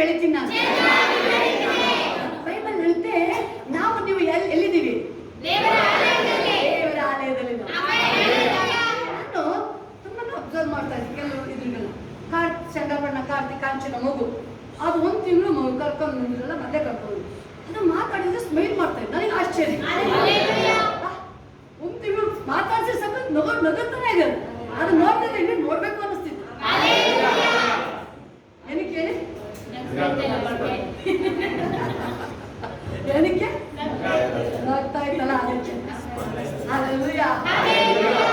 ಬೆಳಿತೀನಿ ನಾನು. ಬೈಬಲ್ ಹೇಳುತ್ತೆ ನಾವು ನೀವು ಎಲ್ಲಿದ್ದೀವಿ? ದೇವರ ಆಲಯದಲ್ಲಿ. ನಾನು ತುಂಬಾ ಅಬ್ಸರ್ವ್ ಮಾಡ್ತಾ ಇದ್ದೀನಿ ಕೆಲವು ಇದ್ರಿಗೆಲ್ಲ. ಚಂದ್ರಬಣ್ಣ ಕಾರ್ತಿಕ್ ಕಾಂಚನ ಮಗು ಅದು 1 ತಿಂಗಳು ಮಗು ಕರ್ಕೊಂಡು ಬಂದಿರಲ್ಲ, ಮತ್ತೆ ಕರ್ಕೊಂಡು ಅದು ಮಾತಾಡಿದ್ರೆ ಸ್ಮೈಲ್ ಮಾಡ್ತಾ ಇದ್ದೆ. ನನಗೆ ಆಶ್ಚರ್ಯ. 1 ತಿಂಗಳು ಮಾತಾಡಿದ್ರೆ ಸ್ವಲ್ಪ ನಗುತ್ತಾನೆ ಇದೆ. ಅದು ನೋಡ್ತಿದ್ರೆ ಇನ್ನೂ ನೋಡ್ಬೇಕು ಅನಿಸ್ತಿತ್ತು. ಏನಕ್ಕೆ ಹೇಳಿ? ಏನಕ್ಕೆ ನಗ್ತಾ ಇತ್ತಲ್ಲ ಅದಕ್ಕೆ. ಹಲ್ಲೆಲೂಯಾ.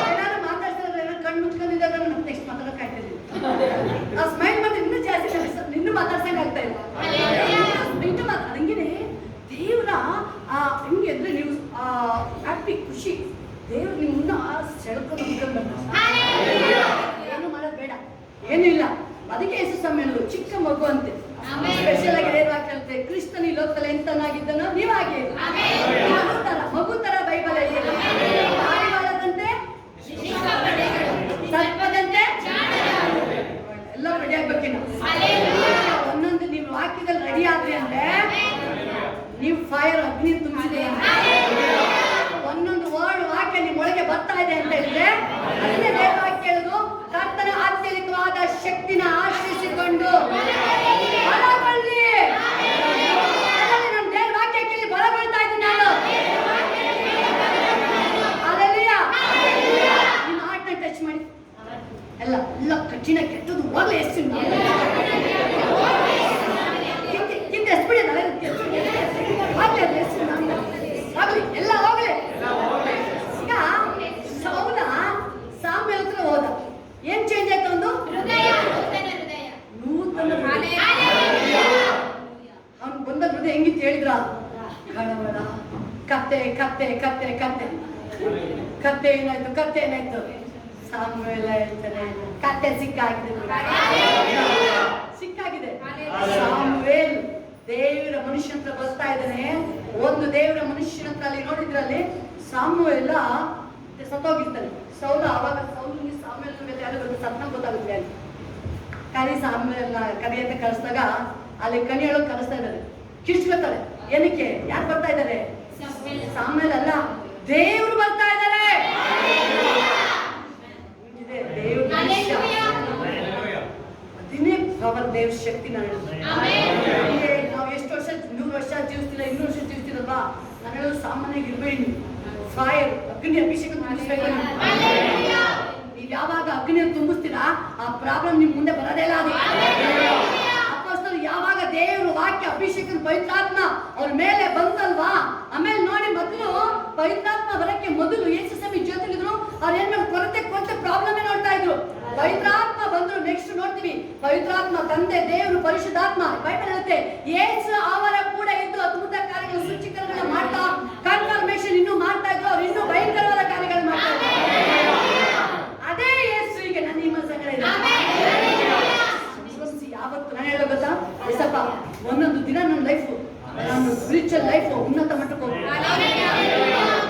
ಏನಾದ್ರು ಮಾತಾಡ್ತಿದ್ರೆ ಏನೋ ಕಣ್ಣು ಮುಚ್ಕೊಂಡಿದ್ದಾಗ ನಾನು ನೆಕ್ಸ್ಟ್ ಮಾತಾಡೋಕೆ ಆಗ್ತಿದ್ದೆ. ಆ ಸ್ಮೈಲ್ ಮತ್ತೆ ಇನ್ನೂ ಜಾಸ್ತಿ ನಿನ್ನೂ ಮಾತಾಡ್ಸಂಗೆ ಆಗ್ತಾ ಇಲ್ಲ. ಇನ್ನೂ ಹಂಗೇನೆ ದೇವರ ಹಿಂಗೆ ಅಂದ್ರೆ ನೀವು ಹ್ಯಾಪಿ ಖುಷಿ ದೇವ್ರು ನಿಮ್ಮನ್ನ ಸೆಳ್ಕೊಂಡು ಏನು ಮಾಡೋದು ಬೇಡ, ಏನೂ ಇಲ್ಲ. ಅದಕ್ಕೆ ಯೇಸು ಸಮ್ಮೇಳನ ಚಿಕ್ಕ ಮಗು ಅಂತೆ. ಸ್ಪೆಷಲ್ ಆಗಿ ಹೇಳುತ್ತೆ ಕ್ರಿಸ್ತನ ಈ ಲೋಕದಲ್ಲಿ ಎಂತನಾಗಿದ್ದನೋ ನೀವಾಗೆ ಮಗು ತರ ಬೈಬಲ್ ಪಾರಿವಾಳದಂತೆ ಸರ್ಪದಂತೆ ಎಲ್ಲ ರೆಡಿ ಆಗ್ಬೇಕಿನ್ನ. ಒಂದೊಂದು ನೀವು ವಾಕ್ಯದಲ್ಲಿ ರೆಡಿ ಆದ್ರಿ ಅಂದ್ರೆ ನೀವು ಫೈರ್ ಅಗ್ನಿ ತುಂಬಿಸಿದೆ. ಒಂದೊಂದು ವರ್ಡ್ ವಾಕ್ಯ ನಿಮ್ಮ ಒಳಗೆ ಬರ್ತಾ ಇದೆ ಅಂತ ಹೇಳಿದ್ರೆ ಅದನ್ನೇ ದೇವರಾಗಿ ಕೇಳುದು. ಕರ್ತನ ಅತ್ಯಧಿಕವಾದ ಶಕ್ತಿನ ಆಶ್ರಯಿಸಿಕೊಂಡು ಬಲಗೊಳ್ಳಿ. ನಾನು ದೇವ್ರ ವಾಕ್ಯ ಕೇಳಿ ಬಲಗೊಳ್ತಾ ಇದ್ದೀನಿ ನಾನು. ಹಲ್ಲೆಲೂಯಾ. ನಿಮ್ಮ ಹಾರ್ಟ್ನ ಟಚ್ ಮಾಡಿ ಎಲ್ಲ ಎಲ್ಲ ಕಠಿಣ ಕೆಟ್ಟದ್ದು ಹೋಗ್ಲಿ. ಎಷ್ಟು ಕಿಂತ ಎಷ್ಟು ಬಿಡಿ ಹೋಗ್ಲಿ, ಎಲ್ಲ ಹೋಗ್ಲಿ. ಈಗ ಸೌಲ ಸಾಮ್ಯ ಹತ್ರ ಹೋದ. ಏನ್ ಚೇಂಜ್ ಆಯ್ತು? ಒಂದು ನೂತನ ಹೃದಯ. ಅವ್ನು ಬಂದ ಹೃದಯ ಹೆಂಗಿತ್ತು ಹೇಳಿದ್ರ? ಕಳವಳ, ಕತ್ತೆ ಕತ್ತೆ ಕತ್ತೆ ಕತ್ತೆ ಕತ್ತೆ ಏನಾಯ್ತು? ಕತ್ತೆ ಏನಾಯ್ತು? ಸಾಮ್ವೇಲ ಹೇಳ್ತಾರೆ ಕತ್ತೆ ಸಿಕ್ಕಾಗಿದೆ. ಸಾಮ್ವೇಲ್ ದೇವರ ಮನುಷ್ಯನ ಹತ್ರ ಬರ್ತಾ ಇದ್ದಾನೆ. ಒಂದು ದೇವರ ಮನುಷ್ಯನ ಹತ್ರ ಅಲ್ಲಿ ನೋಡಿದ್ರಲ್ಲಿ ಸಾಮುವೇಲ ಸತ್ತೋಗಿರ್ತಾನೆ. ಸೌಲ ಅವಾಗ ಸೌಲಿಗೆ ಸಾಮ್ವೇಲ್ ಮೇಲೆ ಯಾರು ಸತ್ನ ಗೊತ್ತಾಗುತ್ತೆ ಅಲ್ಲಿ. ಕರಿ ಸಾಮ್ವೇಲ್ನ ಕರಿ ಅಂತ ಕಳಿಸಿದಾಗ ಅಲ್ಲಿ ಕಣಿ ಹೇಳೋಕೆ ಕಳಿಸ್ತಾ ಇದ್ದಾರೆ. ಕಿರ್ಚ್ಕೊತಾರೆ. ಏನಕ್ಕೆ? ಯಾರು ಬರ್ತಾ ಇದ್ದಾರೆ? ಸಾಮ್ವೇಲ್ ಅಲ್ಲ, ದೇವ್ರು ಬರ್ತಾ ಇದ್ದಾರೆ. ದೇವ್ರ ಅದಿನೇ ಪವರ್, ದೇವ್ರ ಶಕ್ತಿ. ನಾವು ಎಷ್ಟು ವರ್ಷ 100 ವರ್ಷ ಜೀವಿಸ್ತಿಲ್ಲ, 200 ವರ್ಷ ಜೀವಿಸ್ತಿರಲ್ವಾ? ನಾನು ಹೇಳೋದು ಸಾಮಾನ್ಯವಾಗಿ ಇರ್ಬೇಡಿ. ಫೈರ್ ಅಗ್ನಿ ಅಭಿಷೇಕ ತುಂಬಿಸ್ಬೇಕು. ನೀವು ಯಾವಾಗ ಅಗ್ನಿ ತುಂಬಿಸ್ತೀರಾ ಆ ಪ್ರಾಬ್ಲಮ್ ನಿಮ್ ಮುಂದೆ ಬರೋದೇ ಇಲ್ಲ. ಅಪೊಸ್ತಲರು ಯಾವಾಗ ದೇವರು ವಾಕ್ಯ ಅಭಿಷೇಕ ಪವಿತ್ರಾತ್ಮ ಅವ್ರ ಮೇಲೆ ಬಂತಲ್ವಾ, ಆಮೇಲೆ ನೋಡಿ ಮೊದಲು ಪವಿತ್ರಾತ್ಮ ಬರಕ್ಕೆ ಮೊದಲು ಯೇಸು ಸ್ವಾಮಿ ಜೊತೆಲಿದ್ರು. ಅವ್ರು ಏನ್ ಮಾಡಿ ಕೊರತೆ ಪ್ರಾಬ್ಲಮ್ ನೋಡ್ತಾ ಇದ್ರು. ಪವಿತ್ರಾತ್ಮ ಬಂದ್ರು. ನೆಕ್ಸ್ಟ್ ನೋಡ್ತೀವಿ ಪವಿತ್ರಾತ್ಮ ತಂದೆ ದೇವರು ಪರಿಶುದ್ಧಾತ್ಮ. ಬೈಬಲ್ ಹೇಳುತ್ತೆ ಯೇಸು ಅವರ ಕೂಡ ಇದ್ದು ಅದ್ಭುತ ಕಾರ್ಯಗಳು ಸೂಚಕಗಳನ್ನ ಮಾಡ್ತಾ ಕನ್ಫರ್ಮೇಶನ್ ಇನ್ನೂ ಮಾಡ್ತಾ ಇದ್ರು. ಅವ್ರು ಇನ್ನೂ ಭಯಂಕರವಾದ ಕಾರ್ಯಗಳು ಮಾಡ್ತಾ ಇದ್ರು. ಅದೇ ಯೇಸು ಈಗ ನನ್ನ ನಿಮ್ಮ ಸಂಗಡ ಇದೆ. ಯಾವತ್ತು ನಾನು ಹೇಳೋ ಗೊತ್ತಾ? ಎಸಪ್ಪ ಒಂದೊಂದು ದಿನ ನನ್ನ ಲೈಫು, ನನ್ನ ಸ್ಪಿರಿಚುವಲ್ ಲೈಫ್ ಉನ್ನತ ಮಟ್ಟಕ್ಕೆ ಹೋಗ್ತೀನಿ.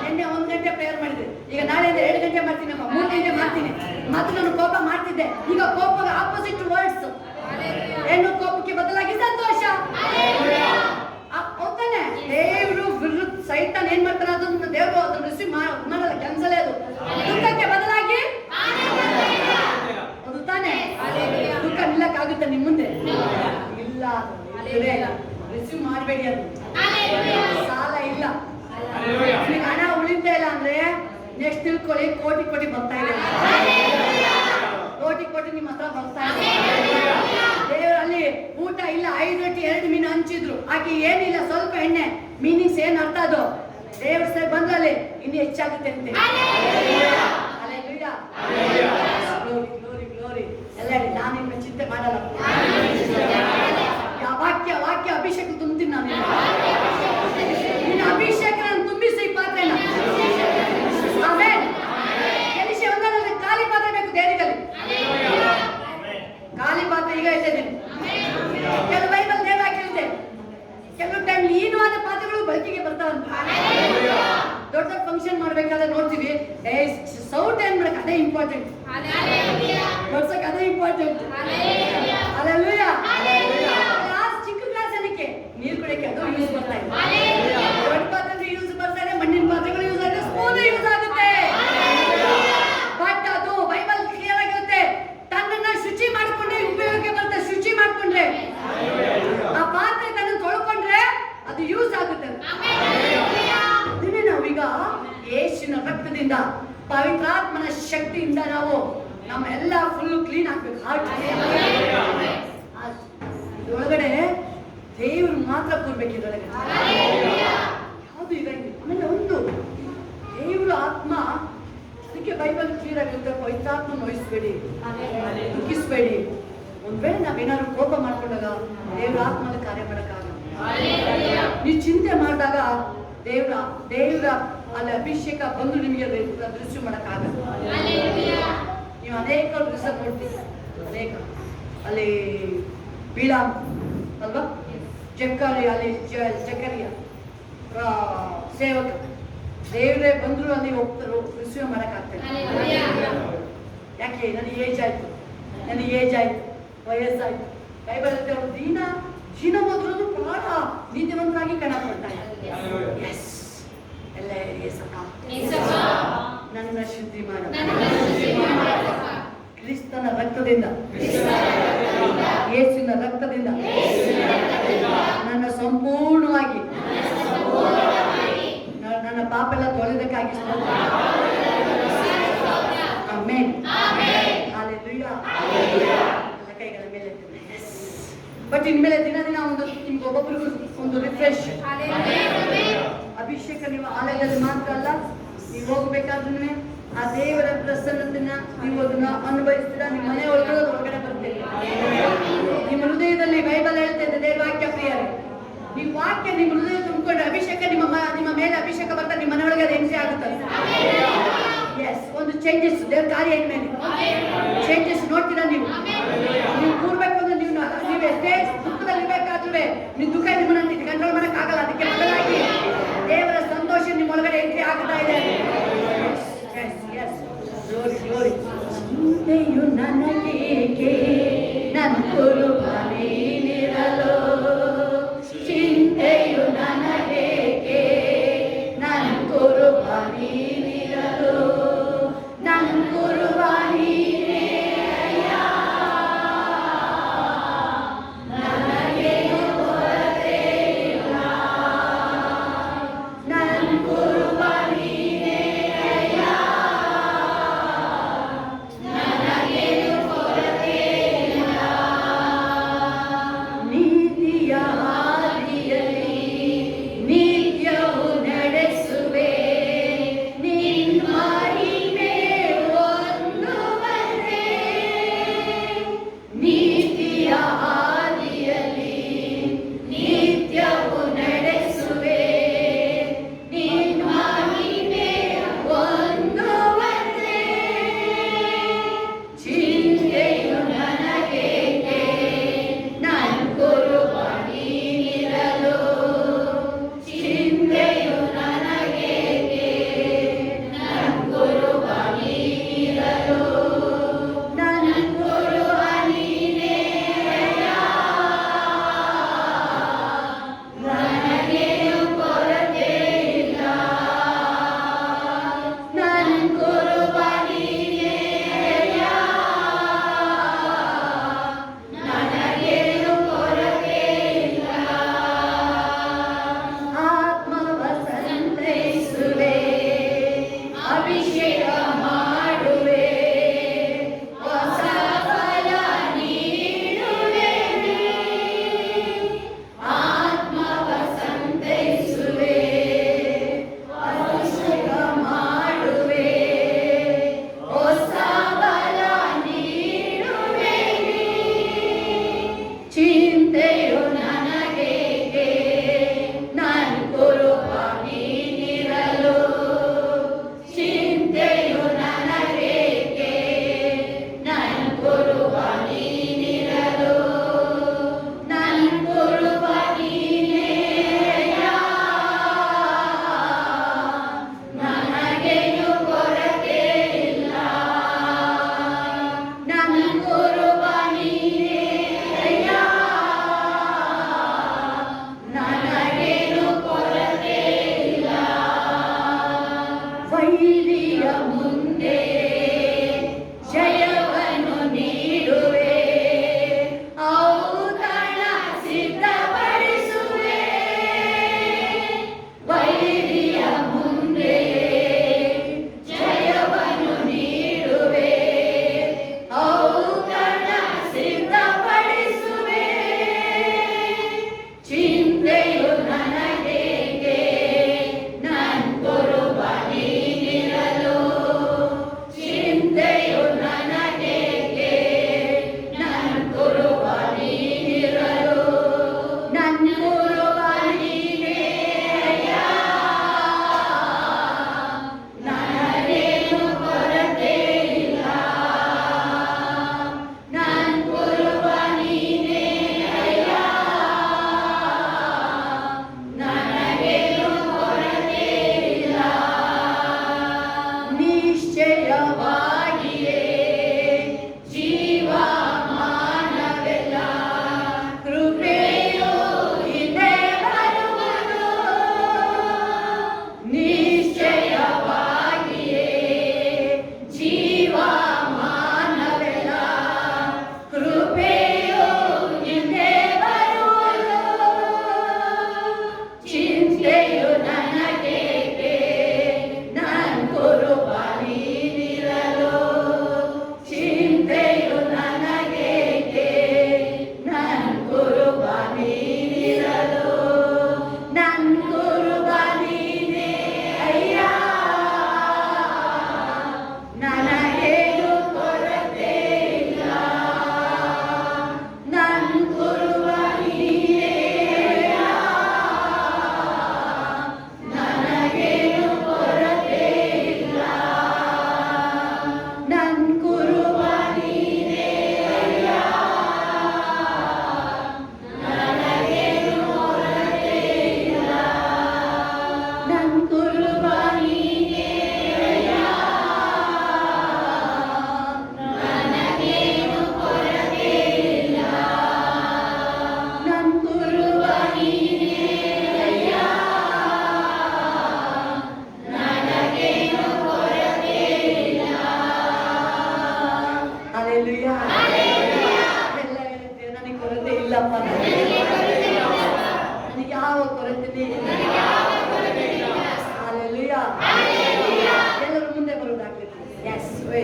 ನಿನ್ನೆ 1 ಗಂಟೆ ಪ್ರೇಯರ್ ಮಾಡಿದೆ. ಈಗ ನಾಳೆಯಿಂದ 2 ಗಂಟೆ ಮಾಡ್ತೀನಿ, 3 ಗಂಟೆ ಮಾಡ್ತೀನಿ. ಮತ್ತು ನಾನು ಕೋಪ ಮಾಡ್ತಿದ್ದೆ. ಈಗ ಕೋಪದ ಆಪೋಸಿಟ್ ವರ್ಡ್ಸ್. ಏನು? ಕೋಪಕ್ಕೆ ಬದಲಾಗಿ ಸಂತೋಷ. ಹೌದಾನೆ? ದೇವರು ವಿರುದ್ಧ ಸೈತಾನ್ ಏನ್ ಮಾಡ್ತಾನೆ ಅದನ್ನ ದೇವರು ಅದನ್ನ ರಿಸೀವ್ ಮಾಡಲ್ಲ, ಕ್ಯಾನ್ಸಲ್. ಅದು ದುಃಖಕ್ಕೆ ಬದಲಾಗಿ ಅದು ತಾನೆ. ದುಃಖ ನಿಲ್ಲಕ್ಕಾಗುತ್ತೆ ನಿಮ್ ಮುಂದೆ? ಇಲ್ಲ. ರಿಸೀವ್ ಮಾಡಬೇಡಿ. ಅದು ಸಾಲ ಇಲ್ಲ. ನಿಮ್ಗೆ ಹಣ ಉಳಿತಾ ಇಲ್ಲ ಅಂದ್ರೆ ನೆಕ್ಸ್ಟ್ ತಿಳ್ಕೊಳ್ಳಿ, ಕೋಟಿ ಕೋಟಿ ಬರ್ತಾ ಇದೆ. ಕೋಟಿ ಕೋಟಿ ನಿಮ್ಮ ಹತ್ರ ಬರ್ತಾ ಇದೆ. ದೇವರಲ್ಲಿ ಊಟ ಇಲ್ಲ, 5 ರೊಟ್ಟಿ 2 ಮೀನು ಹಂಚಿದ್ರು. ಆಕೆ ಏನಿಲ್ಲ, ಸ್ವಲ್ಪ ಎಣ್ಣೆ. ಮೀನಿಂಗ್ಸ್ ಏನ್ ಅರ್ಥ? ಅದು ದೇವ್ರ ಸೈ ಬಂದ್ರಲ್ಲಿ ಇನ್ನು ಹೆಚ್ಚಾಗುತ್ತೆ ಅಂತೆ. ಗ್ಲೋರಿ ಎಲ್ಲ ನಾನು ನಿಮ್ಮ ಚಿಂತೆ ಮಾಡಲ್ಲ. ವಾಕ್ಯ ಅಭಿಷೇಕ ತುಂಬ್ತೀನಿ ನಾನು. ನಿನ್ನ ಅಭಿಷೇಕ ನಾನು ತುಂಬಿಸಿ ಪಾತ್ರೆನ. ಆಮೇಲೆ ಎಲಿಶೆ ಒಂದರಲ್ಲಿ ಖಾಲಿ ಪಾತ್ರೆ ಬೇಕು ದೇವರಿಗೆ. ಖಾಲಿ ಪಾತ್ರೆ ಈಗ ಇದ್ದೇನೆ. ಕೆಲವು ಬೈಬಲ್ ದೇವ್ರ ಕೇಳಿದೆ. ಕೆಲವು ಟೈಮ್ ಲೀನವಾದ ಪಾತ್ರೆಗಳು ಬಳಕೆಗೆ ಬರ್ತಾವಂತ. ದೊಡ್ಡ ಫಂಕ್ಷನ್ ಮಾಡ್ಬೇಕಾದ್ರೆ ನೋಡ್ತೀವಿ ಸೌಟ್ ಏನ್ ಮಾಡಕ್ ಅದೇ ಇಂಪಾರ್ಟೆಂಟ್. ಬಡ್ಸಕ್ ಅದೇ ಇಂಪಾರ್ಟೆಂಟ್. ಹಲ್ಲೆಲೂಯಾ. ಲಾಸ್ಟ್ ಬರ್ತಾ ಇದೆ. ದೊಡ್ಡ ಪಾತ್ರೆ ಯೂಸ್ ಬರ್ತಾ ಇದೆ, ಮಣ್ಣಿನ ಪಾತ್ರೆಗಳು ಯೂಸ್ ಆಗುತ್ತೆ, ಸ್ಪೂನ್ ಯೂಸ್ ಆಗುತ್ತೆ. ಬಟ್ ಅದು ಬೈಬಲ್ ಕ್ಲಿಯರ್ ಆಗಿರುತ್ತೆ, ತನ್ನನ್ನ ಶುಚಿ ಮಾಡ್ಕೊಂಡ್ರೆ ಉಪಯೋಗಕ್ಕೆ ಬರುತ್ತೆ. ಶುಚಿ ಮಾಡ್ಕೊಂಡ್ರೆ ಆ ಪಾತ್ರೆ ತನ್ನ ತೊಳ್ಕೊಂಡ್ರೆ ಅದು ಯೂಸ್ ಆಗುತ್ತೆ. ಇದನ್ನೇ ನಾವೀಗ ಯೇಸುವಿನ ರಕ್ತದಿಂದ ಪವಿತ್ರಾತ್ಮನ ಶಕ್ತಿಯಿಂದ ನಾವು ನಮ್ಮೆಲ್ಲ ಫುಲ್ ಕ್ಲೀನ್ ಆಗ್ಬೇಕು. ಹಾರ್ಟ್ ಒಳಗಡೆ ದೇವರು ಮಾತ್ರ ಕೂರ್ಬೇಕು. ಇದರೊಳಗೆ ಯಾವುದು ಇರಂಗಿ. ಆಮೇಲೆ ಒಂದು ದೇವರು ಆತ್ಮ, ಅದಕ್ಕೆ ಬೈಬಲ್ ಕ್ಲಿಯರ್ ಆಗಿರುತ್ತೆ, ಪವಿತ್ರಾತ್ಮ ನೋಯಿಸ್ಬೇಡಿ, ದುಃಖಿಸ್ಬೇಡಿ. ಒಂದ್ ವೇಳೆ ನಾವೇನಾದ್ರು ಕೋಪ ಮಾಡ್ಕೊಂಡಾಗ ದೇವ್ರ ಆತ್ಮದ ಕಾರ್ಯ ಮಾಡಕ್ಕಾಗಲ್ಲ. ನೀವು ಚಿಂತೆ ಮಾಡಿದಾಗ ದೇವ್ರ ಅಲ್ಲಿ ಅಭಿಷೇಕ ಬಂದು ನಿಮಗೆ ದೃಶ್ಯ ಮಾಡಕ್ಕಾಗಲ್ಲ. ನೀವು ಅನೇಕ ದೃಶ್ಯ ನೋಡ್ತೀವಿ, ಅನೇಕ ಅಲ್ಲಿ ಬೀಳಾಮ್ ಅಲ್ವಾ, ಜಕ್ಕರಿ ಅಲ್ಲಿ ಜಕರಿಯ ಸೇವಕ ದೇವರೇ ಬಂದ್ರು ಅಲ್ಲಿ ಹೋಗ್ತಾರೋ ರಿಸೀವ್ ಮಾಡಕ್ಕಾಗ್ತದೆ. ಯಾಕೆ? ನನಗೆ ಏಜ್ ಆಯ್ತು, ವಯಸ್ಸಾಯ್ತು. ಬೈಬಲ್ ಅವರು ಜೀನ ಹೋದ್ರೂ ಬಹಳ ನೀತಿವಂತರಾಗಿ ಕಾಣಕೊಳ್ತಾ ಇದ್ದಾರೆ. ಎಸ್, ಎಲ್ಲ ಏಸಪ್ಪ ನನ್ನ ಶುದ್ಧಿ ಮಾಡ, ಕ್ರಿಸ್ತನ ರಕ್ತದಿಂದ, ಯೇಸುವಿನ ರಕ್ತದಿಂದ ನನ್ನ ಸಂಪೂರ್ಣವಾಗಿ ನನ್ನ ಪಾಪ ಎಲ್ಲ ತೊಳೆದಕ್ಕಾಗಿ ಆಮೆನ್. ಹಲ್ಲೆಲೂಯಾ. ಕೈಗಳ ಮೇಲೆ ಬಟ್ ಇನ್ಮೇಲೆ ದಿನ ಒಂದು ನಿಮ್ಗೆ ಒಬ್ಬೊಬ್ರಿಗೂ ಒಂದು ರಿಫ್ರೆಶ್ ಅಭಿಷೇಕ. ನೀವು ಆಲಯದಲ್ಲಿ ಮಾತ್ರ ಅಲ್ಲ, ನೀವು ಹೋಗ್ಬೇಕಾದ್ರೂ ಆ ದೇವರ ಪ್ರಸನ್ನತೆನ ನೀವು ಅದನ್ನ ಅನುಭವಿಸ್ತೀರಾ. ನಿಮ್ಮ ಮನೆ ಒಳಗಡೆ ಹೊರಗಡೆ ಬರ್ತೀರಿ. ನಿಮ್ಮ ಹೃದಯದಲ್ಲಿ ಬೈಬಲ್ ಹೇಳ್ತೇನೆ, ದೇವ ವಾಕ್ಯ ಪ್ರಿಯರೇ, ನೀವು ವಾಕ್ಯ ನಿಮ್ಮ ಹೃದಯ ತುಂಬಿಕೊಂಡ್ರೆ ಅಭಿಷೇಕ ನಿಮ್ಮ ಮೇಲೆ ಅಭಿಷೇಕ ಬರ್ತಾರೆ, ನಿಮ್ಮ ಮನೆಯೊಳಗೆ ಅದು ಎಂಟ್ರಿ ಆಗುತ್ತದೆ. ಎಸ್, ಒಂದು ಚೇಂಜಸ್ ದೇವ್ರ ಕಾರ್ಯ ಇನ್ಮೇಲೆ ಚೇಂಜಸ್ ನೋಡ್ತೀರಾ. ನೀವು ಕೂರ್ಬೇಕು ಅಂದ್ರೆ ನೀವು ಎಷ್ಟೇ ದುಃಖದಲ್ಲಿ ಇರ್ಬೇಕಾದ್ರೂ ನೀವು ದುಃಖ ನಿಮ್ಮನ್ನ ಕಂಟ್ರೋಲ್ ಮಾಡಕ್ ಆಗಲ್ಲ. ಅದಕ್ಕೆ ಬದಲಾಗಿ ದೇವರ ಸಂತೋಷ ನಿಮ್ಮ ಒಳಗಡೆ ಎಂಟ್ರಿ ಆಗ್ತಾ ಇದೆ. ಚಿಂತೆಯು ನನಗೇಕೆ ನನ್ನ ಕುರುಬಾನಿರಲು, ಚಿಂತೆಯು ನನಗೇಕೆ ನನ್ನ ಕುರುಬಾನಿರಲು, ನನ್ನ ಕುರುಬಾನಿರೇ ಅಯ್ಯ, ನನಗೇನು ಕೊರತೆ ಇಲ್ಲ, ನನ್ನ ಕುರುಬಾನಿರೇ ಅಯ್ಯ, ನನಗೇನು ಕೊರತೆ ಇಲ್ಲ.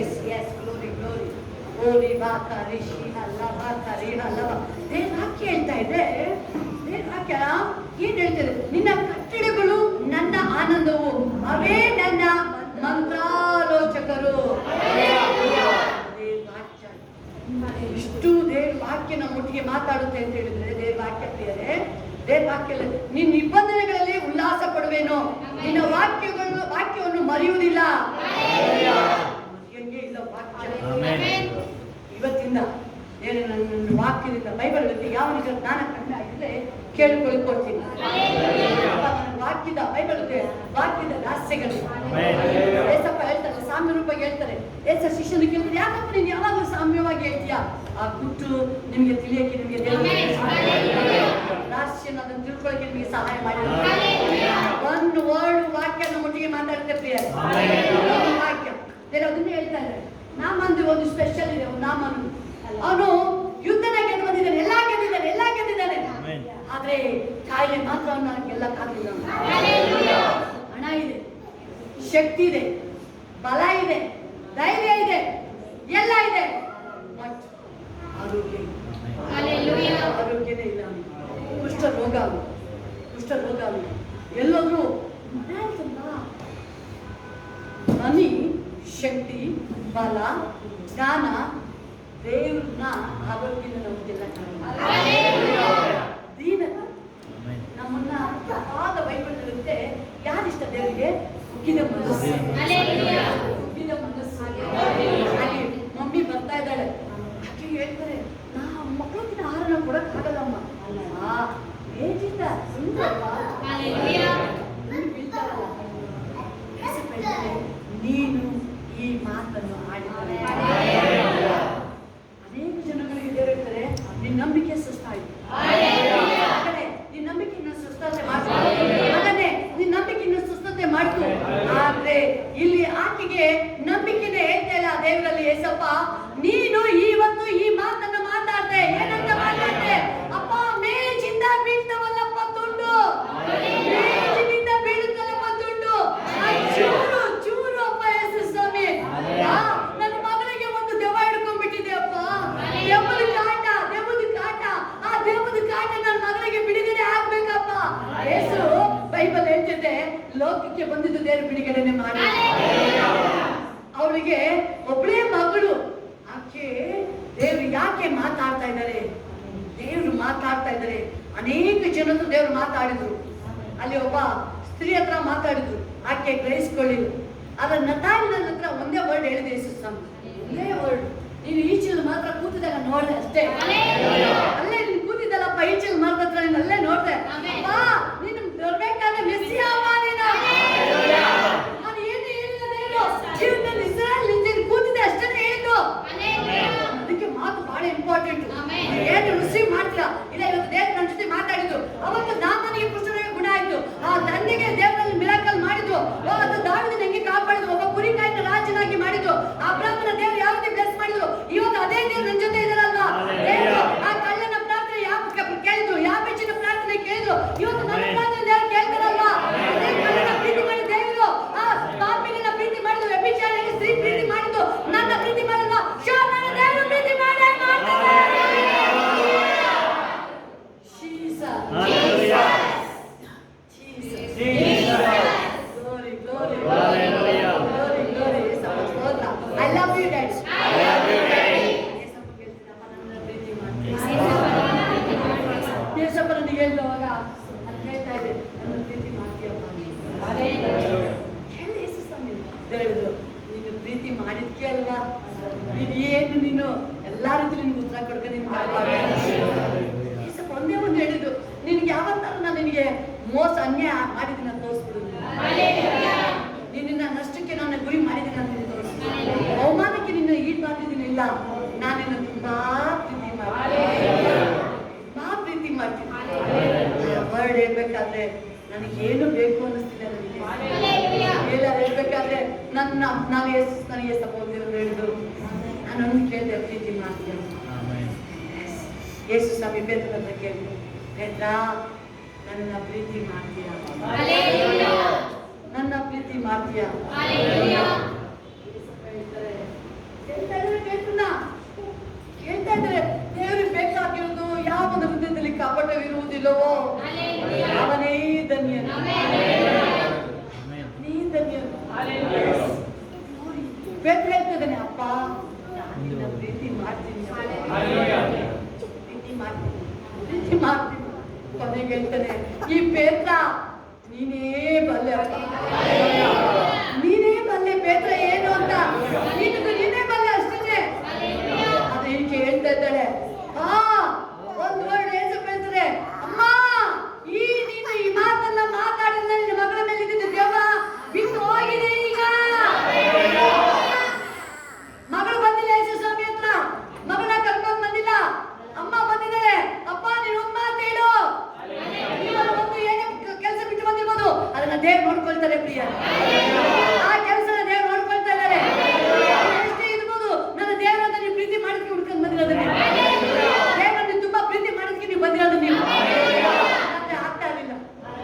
Yes, yes, glory, glory. Glory, Bakari, Shina, Lava, Karina, Lava. ದೇವ್ರ ವಾಕ್ಯ ಹೇಳ್ತಾ ಇದೆ, ದೇವ್ರ ವಾಕ್ಯ ಏನ್ ಹೇಳ್ತಾರೆ? ನಿನ್ನ ಕಟ್ಟಡಗಳು ನನ್ನ ಆನಂದವು, ಅವೇ ನನ್ನ ಮಂತ್ರಾಲೋಚಕರು. ಇಷ್ಟು ದೇವ್ರ ವಾಕ್ಯ ನಮ್ಮೊಟ್ಟಿಗೆ ಮಾತಾಡುತ್ತೆ ಅಂತ ಹೇಳಿದ್ರೆ, ದೇವ್ರ ವಾಕ್ಯ ಪ್ರಿಯರೇ, ದೇವ್ರ ವಾಕ್ಯ ನಿನ್ನ ನಿಬಂಧನೆಗಳಲ್ಲಿ ಉಲ್ಲಾಸ ಪಡುವೇನೋ, ನಿನ್ನ ವಾಕ್ಯವನ್ನು ಮರೆಯುವುದಿಲ್ಲ. ಇಲ್ಲ ವಾಕ್ಯ ಇವತ್ತಿಂದ ಏನು ನನ್ನ ವಾಕ್ಯದಿಂದ ಬೈಬಲ್ ಯಾವ ರೀತಿಯ ಜ್ಞಾನ ಕಂಡ ಇದ್ರೆ ಕೇಳಿಕೊಳ್ಕೊಡ್ತೀನಿ. ವಾಕ್ಯದ ಬೈಬಲ್ ವಾಕ್ಯದ ರಹಸ್ಯಗಳು ಏಸಪ್ಪ ಹೇಳ್ತಾರೆ, ಸಾಮ್ಯ ರೂಪಾಗಿ ಹೇಳ್ತಾರೆ. ಏಸ ಶಿಷ್ಯನ ಕೇಳಿದ್ರೆ, ಯಾಕಪ್ಪ ನೀನು ಯಾವಾಗಲೂ ಸಾಮ್ಯವಾಗಿ ಹೇಳ್ತೀಯಾ? ಆ ಗುಟ್ಟು ನಿಮ್ಗೆ ತಿಳಿಯಕ್ಕೆ, ನಿಮ್ಗೆ ರಹಸ್ಯ ಅದನ್ನು ತಿಳ್ಕೊಳ್ಳೋಕೆ ನಿಮಗೆ ಸಹಾಯ ಮಾಡಿ. ಒಂದು ವರ್ಡ್ ವಾಕ್ಯ ನಮ್ಮೊಟ್ಟಿಗೆ ಮಾತಾಡುತ್ತೆ ಪ್ರಿಯ. ವಾಕ್ಯ ಬೇರೆ ಅದನ್ನೇ ಹೇಳ್ತಾ ಇದ್ದಾರೆ. ನಾಮಂದು ಒಂದು ಸ್ಪೆಷಲ್ ಇದೆ, ಒಂದು ನಾಮನು. ಅವನು ಯುದ್ಧನ ಗೆದ್ದು ಬಂದಿದ್ದಾನೆ, ಎಲ್ಲ ಗೆದ್ದಿದ್ದಾನೆ. ಆದ್ರೆ ಕಾಯಿಲೆ ಮಾತ್ರ ಅವನು ಗೆಲ್ಲಕ್ಕಾಗಲಿಲ್ಲ. ಹಣ ಇದೆ, ಶಕ್ತಿ ಇದೆ, ಬಲ ಇದೆ, ಧೈರ್ಯ ಇದೆ, ಎಲ್ಲ ಇದೆ, ಬಟ್ ಆರೋಗ್ಯನೇ ಇಲ್ಲ. ಕುಷ್ಠ ರೋಗ ಎಲ್ಲರೂ ಮನಿ, ಶಕ್ತಿ, ಬಲ, ಜ್ಞಾನ, ದೇವ್ರನ್ನ ಆರೋಗ್ಯನ ನಮಗೆಲ್ಲ ದೀನ ನಮ್ಮನ್ನ ಯಾವಾಗ ಬೈಬಲ್ ಇರುತ್ತೆ. ಯಾರಿಷ್ಟ ದೇವರಿಗೆ? ಉಕ್ಕಿದ ಮನಸ್ಸು. ಹಾಗೆ ಮಮ್ಮಿ ಬರ್ತಾ ಇದ್ದಾಳೆ, ಆಕೆ ಹೇಳ್ತಾರೆ, ನಾ ಮಕ್ಕಳಿಗಿನ ಆಹಾರನ ಕೊಡಕ್ಕಾಗಲ್ಲಮ್ಮ. ಏಜಿಂದ ನೀನು ಈ ಮಾತನ್ನು ಆಡಿದರೆ ಅನೇಕ ಜನಗಳಿಗೆ ದೇವರು ಹೇಳ್ತಾರೆ, ನಿನ್ನ ನಂಬಿಕೆ ಸುಸ್ತಾಯಿತು. ನಿನ್ನ ನಂಬಿಕೆಯನ್ನು ಸುಸ್ತತೆ ಮಾಡ್ತು, ಮಗನೇ ನಿನ್ನ ನಂಬಿಕೆಯನ್ನು ಸುಸ್ತತೆ ಮಾಡ್ತು. ಆದ್ರೆ ಇಲ್ಲಿ ಆಕೆಗೆ ನಂಬಿಕೆನೇ ಹೇಳ್ತಾ ಇಲ್ಲ ದೇವರಲ್ಲಿ. ಏಸಪ್ಪ, ನೀನು ಇವತ್ತು ಈ ಮಾತನ್ನು ಮಾತಾಡ್ದೆ, ಏನಂತ ಮಾತಾಡ್ದೆ? ಅಪ್ಪ, ಮೇಜಿಂದ ಬೀಳ್ತವಲ್ಲಪ್ಪ ತುಂಡು, ಮೇಜಿನಿಂದ ಬೀಳುತ್ತಲ್ಲಪ್ಪ ತುಂಡು. ಚೂರು ಅಪ್ಪ ಯೇಸು ಸ್ವಾಮಿ, ನನ್ನ ಮಗಳಿಗೆ ಒಂದು ದೆವ್ವ ಹಿಡ್ಕೊಂಡ್ಬಿಟ್ಟಿದೆ ಅಪ್ಪ. ದೆವ್ವದ ಕಾಟ, ಆ ದೆವ್ವದ ಕಾಟ ನನ್ನ ಮಗಳಿಗೆ ಬಿಡುಗಡೆ ಆಗ್ಬೇಕಪ್ಪ. ಯೇಸು ಬೈಬಲ್ ಹೇಳ್ತಿದೆ, ಲೋಕಕ್ಕೆ ಬಂದಿದ್ದು ದೇವರು ಬಿಡುಗಡೆನೆ ಮಾಡಿ. ಅವಳಿಗೆ ಒಬ್ಬಳೇ ಮಗಳು. ಆಕೆ ದೇವ್ರು ಯಾಕೆ ಮಾತಾಡ್ತಾ ಇದ್ದಾರೆ? ದೇವ್ರು ಮಾತಾಡ್ತಾ ಇದ್ದಾರೆ. ಅನೇಕ ಜನರು ದೇವ್ರು ಮಾತಾಡಿದ್ರು. ಅಲ್ಲಿ ಒಬ್ಬ ಸ್ತ್ರೀ ಹತ್ರ ಮಾತಾಡಿದ್ರು, ಆಕೆ ಗ್ರಹಿಸ್ಕೊಳ್ಳಿಲ್ಲ. ಆದ್ರೆ ನತಾಲಿನ ಹತ್ರ ಒಂದೇ ವರ್ಡ್ ಹೇಳಿದೆ ಯೇಸು ಸ್ವಾಮಿ, ಒಂದೇ ವರ್ಡ್. ನೀನು ಈಚಲು ಮಾತ್ರ ಕೂತಿದಾಗ ನೋಡ್ದೆ ಅಷ್ಟೇ. ಅಲ್ಲೇ ನೀನು ಕೂತಿದ್ದಲ್ಲಪ್ಪ, ಈಚಲು ಮಾತ್ರ ಹತ್ರ ನೀನು ಅಲ್ಲೇ ನೋಡ್ದೆ. ನೀನು ಬರ್ಬೇಕಾದ್ರೆ ಮೆಸ್ಸಿಯ ನಾನು ಏನು ಹೇಳಿಲ್ಲ ದೇವರು ಜೀವನದಲ್ಲಿ. ಇಸ್ರಾಯೇಲ್ ನಿಂತು ಕೂತಿದ್ದೆ ಅಷ್ಟೇ ಹೇಳಿದ್ದು. ಅದಕ್ಕೆ ಮಾತು ಬಹಳ ಇಂಪಾರ್ಟೆಂಟ್. ಏನು ರಿಸೀವ್ ಮಾಡ್ತೀರಾ? ಇಲ್ಲ, ಇವತ್ತು ದೇವ್ರು ನನ್ನ ಜೊತೆ ಮಾತಾಡಿದ್ದು. ಅವತ್ತು ನನಗೆ ಕುಷ್ಠರೋಗ ಗುಣ ಆಯ್ತು. ಆ ತಂದೆಗೆ ದೇವರಲ್ಲಿ ಮಿರಾಕಲ್ ಮಾಡಿದ್ದು. ಅದು ದಾವೀದನ ಹೆಂಗೆ ಕಾಪಾಡಿದ್ರು, ಒಬ್ಬ ಕುರಿಕಾಯಿನ ರಾಜನಾಗಿ ಮಾಡಿದ್ದು. ಅಬ್ರಾಹ್ಮನ ದೇವರು ಯಾವ ರೀತಿ ಬ್ಲೆಸ್ ಮಾಡಿದ್ರು. ಇವತ್ತು ಅದೇ ದೇವ್ರು ನನ್ನ ಜೊತೆ ಇದಾರಲ್ವಾ? ದೇವರು ಆ ಕಳ್ಳನ ಪ್ರಾರ್ಥನೆ ಕೇಳಿದ್ರು, ಯಾವ ಹೆಚ್ಚಿನ ಪ್ರಾರ್ಥನೆ ಕೇಳಿದ್ರು. ಇವತ್ತು ನನ್ನ ಪ್ರಾರ್ಥನೆ ದೇವರು ಕೇಳ್ತಾರಲ್ವಾ? ಅದೇ ಕಳ್ಳನ ಪ್ರೀತಿ ಮಾಡಿ ದೇವರು ಆ ಪಾಪಿನ ಪ್ರೀತಿ ಮಾಡಿದ್ರು, ವ್ಯಭಿಚಾರಿಗೆ ಸ್ತ್ರೀ ಪ್ರೀತಿ ಮಾಡಿದ್ದು, ನನ್ನ ಪ್ರೀತಿ ಮಾಡಲ್ವಾ? ನನ್ನ ದೇವರು ಪ್ರೀತಿ ಮಾಡೇ ಮಾಡ್ತಾರೆ. I love you, Dad. ಯೇಸಪ್ಪನ ಹೇಳಿದವಾಗ ನಾನು ಹೇಳ್ತಾ ಇದ್ದೆ, ನನ್ನ ಪ್ರೀತಿ ಮಾಡ್ತೀಯಪ್ಪ ಹೇಳಿ. ಯೇಸು ಸ್ವಾಮಿ ಹೇಳಿದ್ರು, ನೀನು ಪ್ರೀತಿ ಮಾಡಿದ್ಕೆ ಅಲ್ವಾ? ಇದೇನು ನೀನು ಎಲ್ಲಾ ರೀತಿ ನಿನ್ಗೆ ಉತ್ತರ ಕೊಡ್ಕೊಂಡು ನಿನ್ಗೆ ಯೇಸಪ್ಪ ಒಂದೇ ಒಂದು ಹೇಳಿದ್ದು, ನಿನ್ಗೆ ಯಾವತ್ತಾರು ನಾನು ನಿನಗೆ ಮೋಸ ಅನ್ಯಾಯ ಮಾಡಿದ್ದೀನಿ ಅಂತ ತೋರಿಸ್ಬಿಡುದು. ನಿನ್ನ ನಷ್ಟಕ್ಕೆ ನಾನು ಗುರಿ ಮಾಡಿದ್ದೀನಿ ಅಂತ ತೋರಿಸ್ಬಿಡು. ಅವಮಾನಕ್ಕೆ ನಿನ್ನ ಈಡ್ ಮಾಡಿದ್ದೀನಿ. ಇಲ್ಲ, ನಾನು ನಿನ್ನ ತುಂಬಾ ಪ್ರೀತಿ ಮಾಡ್ತೀನಿ. ವರ್ಡ್ ಹೇಳ್ಬೇಕಾದ್ರೆ ನನಗೇನು ಬೇಕು ಅನ್ನಿಸ್ತಿಲ್ಲ. ನನಗೆ ಹೇಳ್ಬೇಕಾದ್ರೆ ನಾನು ಏಸಪ್ಪ ಹೇಳಿದ್ರು, ನಾನು ಕೇಳಿದೆ, ಪ್ರೀತಿ ಮಾಡ್ತೀನಿ. ಯೇಸು ಸ್ವಾಮಿ ಪೇತ್ರನ ಹತ್ರ ಕೇಳಿದ್ರು, ಪೇತ್ರ ನನ್ನ ಪ್ರೀತಿ ಮಾಡ್ತೀಯಾ? ನನ್ನ ಪ್ರೀತಿ ಮಾಡ್ತೀಯಾ? ಹೇಳ್ತಾ ಇದ್ದಾರೆ ದೇವರಿಗೆ ಬೇಕಾಗಿರೋದು ಯಾವನ ಹೃದಯದಲ್ಲಿ ಕಪಟವಿರುವುದಿಲ್ಲವೋ ಅವನೇ ಧನ್ಯನು. ನೀ ಧನ್ಯನು. ಪೇತ್ರ ಹೇಳ್ತಿದ್ದಾನೆ, ಅಪ್ಪ ನಾನು ಪ್ರೀತಿ ಮಾಡ್ತೀನಿ, ಪ್ರೀತಿ ಮಾಡ್ತೀನಿ. ಕೊನೆಗೆ ಹೇಳ್ತಾನೆ, ಈ ಪೇತ್ರ ನೀನೇ ಬಲ್ಲೆ ಅಪ್ಪ, ನೀನೇ ಬಲ್ಲೆ ಪೇತ್ರ ಏನು ಅಂತ, ನೀನೇ ಬಲ್ಲೆ ಅಷ್ಟೇ. ಅದಕ್ಕೆ ಹೇಳ್ತಾ ಇದ್ದಾಳೆ, ಒಂದು ವರ್ಡ್ ಏಸು ಹೇಳ್ತಾರೆ, ಅಮ್ಮ ನೀನು ಈ ಮಾತನ್ನ ಮಾತಾಡಿದ್ರೆ ನಿನ್ನ ಮಗಳ ಮೇಲೆ ಇದ್ದಿದ್ದ ದೇವ ಬಿಟ್ಟು ಹೋಗಿದೆ. ಈಗ ಮಗಳು ಬಂದಿಲ್ಲ, ಯೇಸು ಸ್ವಾಮಿ ಹತ್ರ ಮಗಳನ್ನ ಕರ್ಕೊಂಡು ಬಂದಿಲ್ಲ, ಅಮ್ಮ ಬಂದಿದ್ದಾರೆ. ಅಪ್ಪ ನೀನು ಒಂದು ಮಾತು ಹೇಳು, ಒಂದು ಏನೇ ಕೆಲಸ ಬಿಟ್ಟು ಬಂದಿರ್ಬೋದು, ಅದನ್ನ ದೇವ್ರು ನೋಡ್ಕೊಳ್ತಾರೆ ಪ್ರಿಯ. ಆ ಕೆಲಸನ ದೇವ್ರು ನೋಡ್ಕೊಳ್ತಾ ಇದ್ದಾರೆ. ಎಷ್ಟೇ ಇರ್ಬೋದು, ನನ್ನ ದೇವರನ್ನ ನೀವು ಪ್ರೀತಿ ಮಾಡೋದಕ್ಕೆ ಹುಡ್ಕೊಂಡು ಬಂದಿರೋದು, ದೇವರನ್ನ ತುಂಬಾ ಪ್ರೀತಿ ಮಾಡೋದಕ್ಕೆ ನೀವು ಬಂದಿರೋದು. ನೀವು ಆಗ್ತಾ ಇರಲಿಲ್ಲ,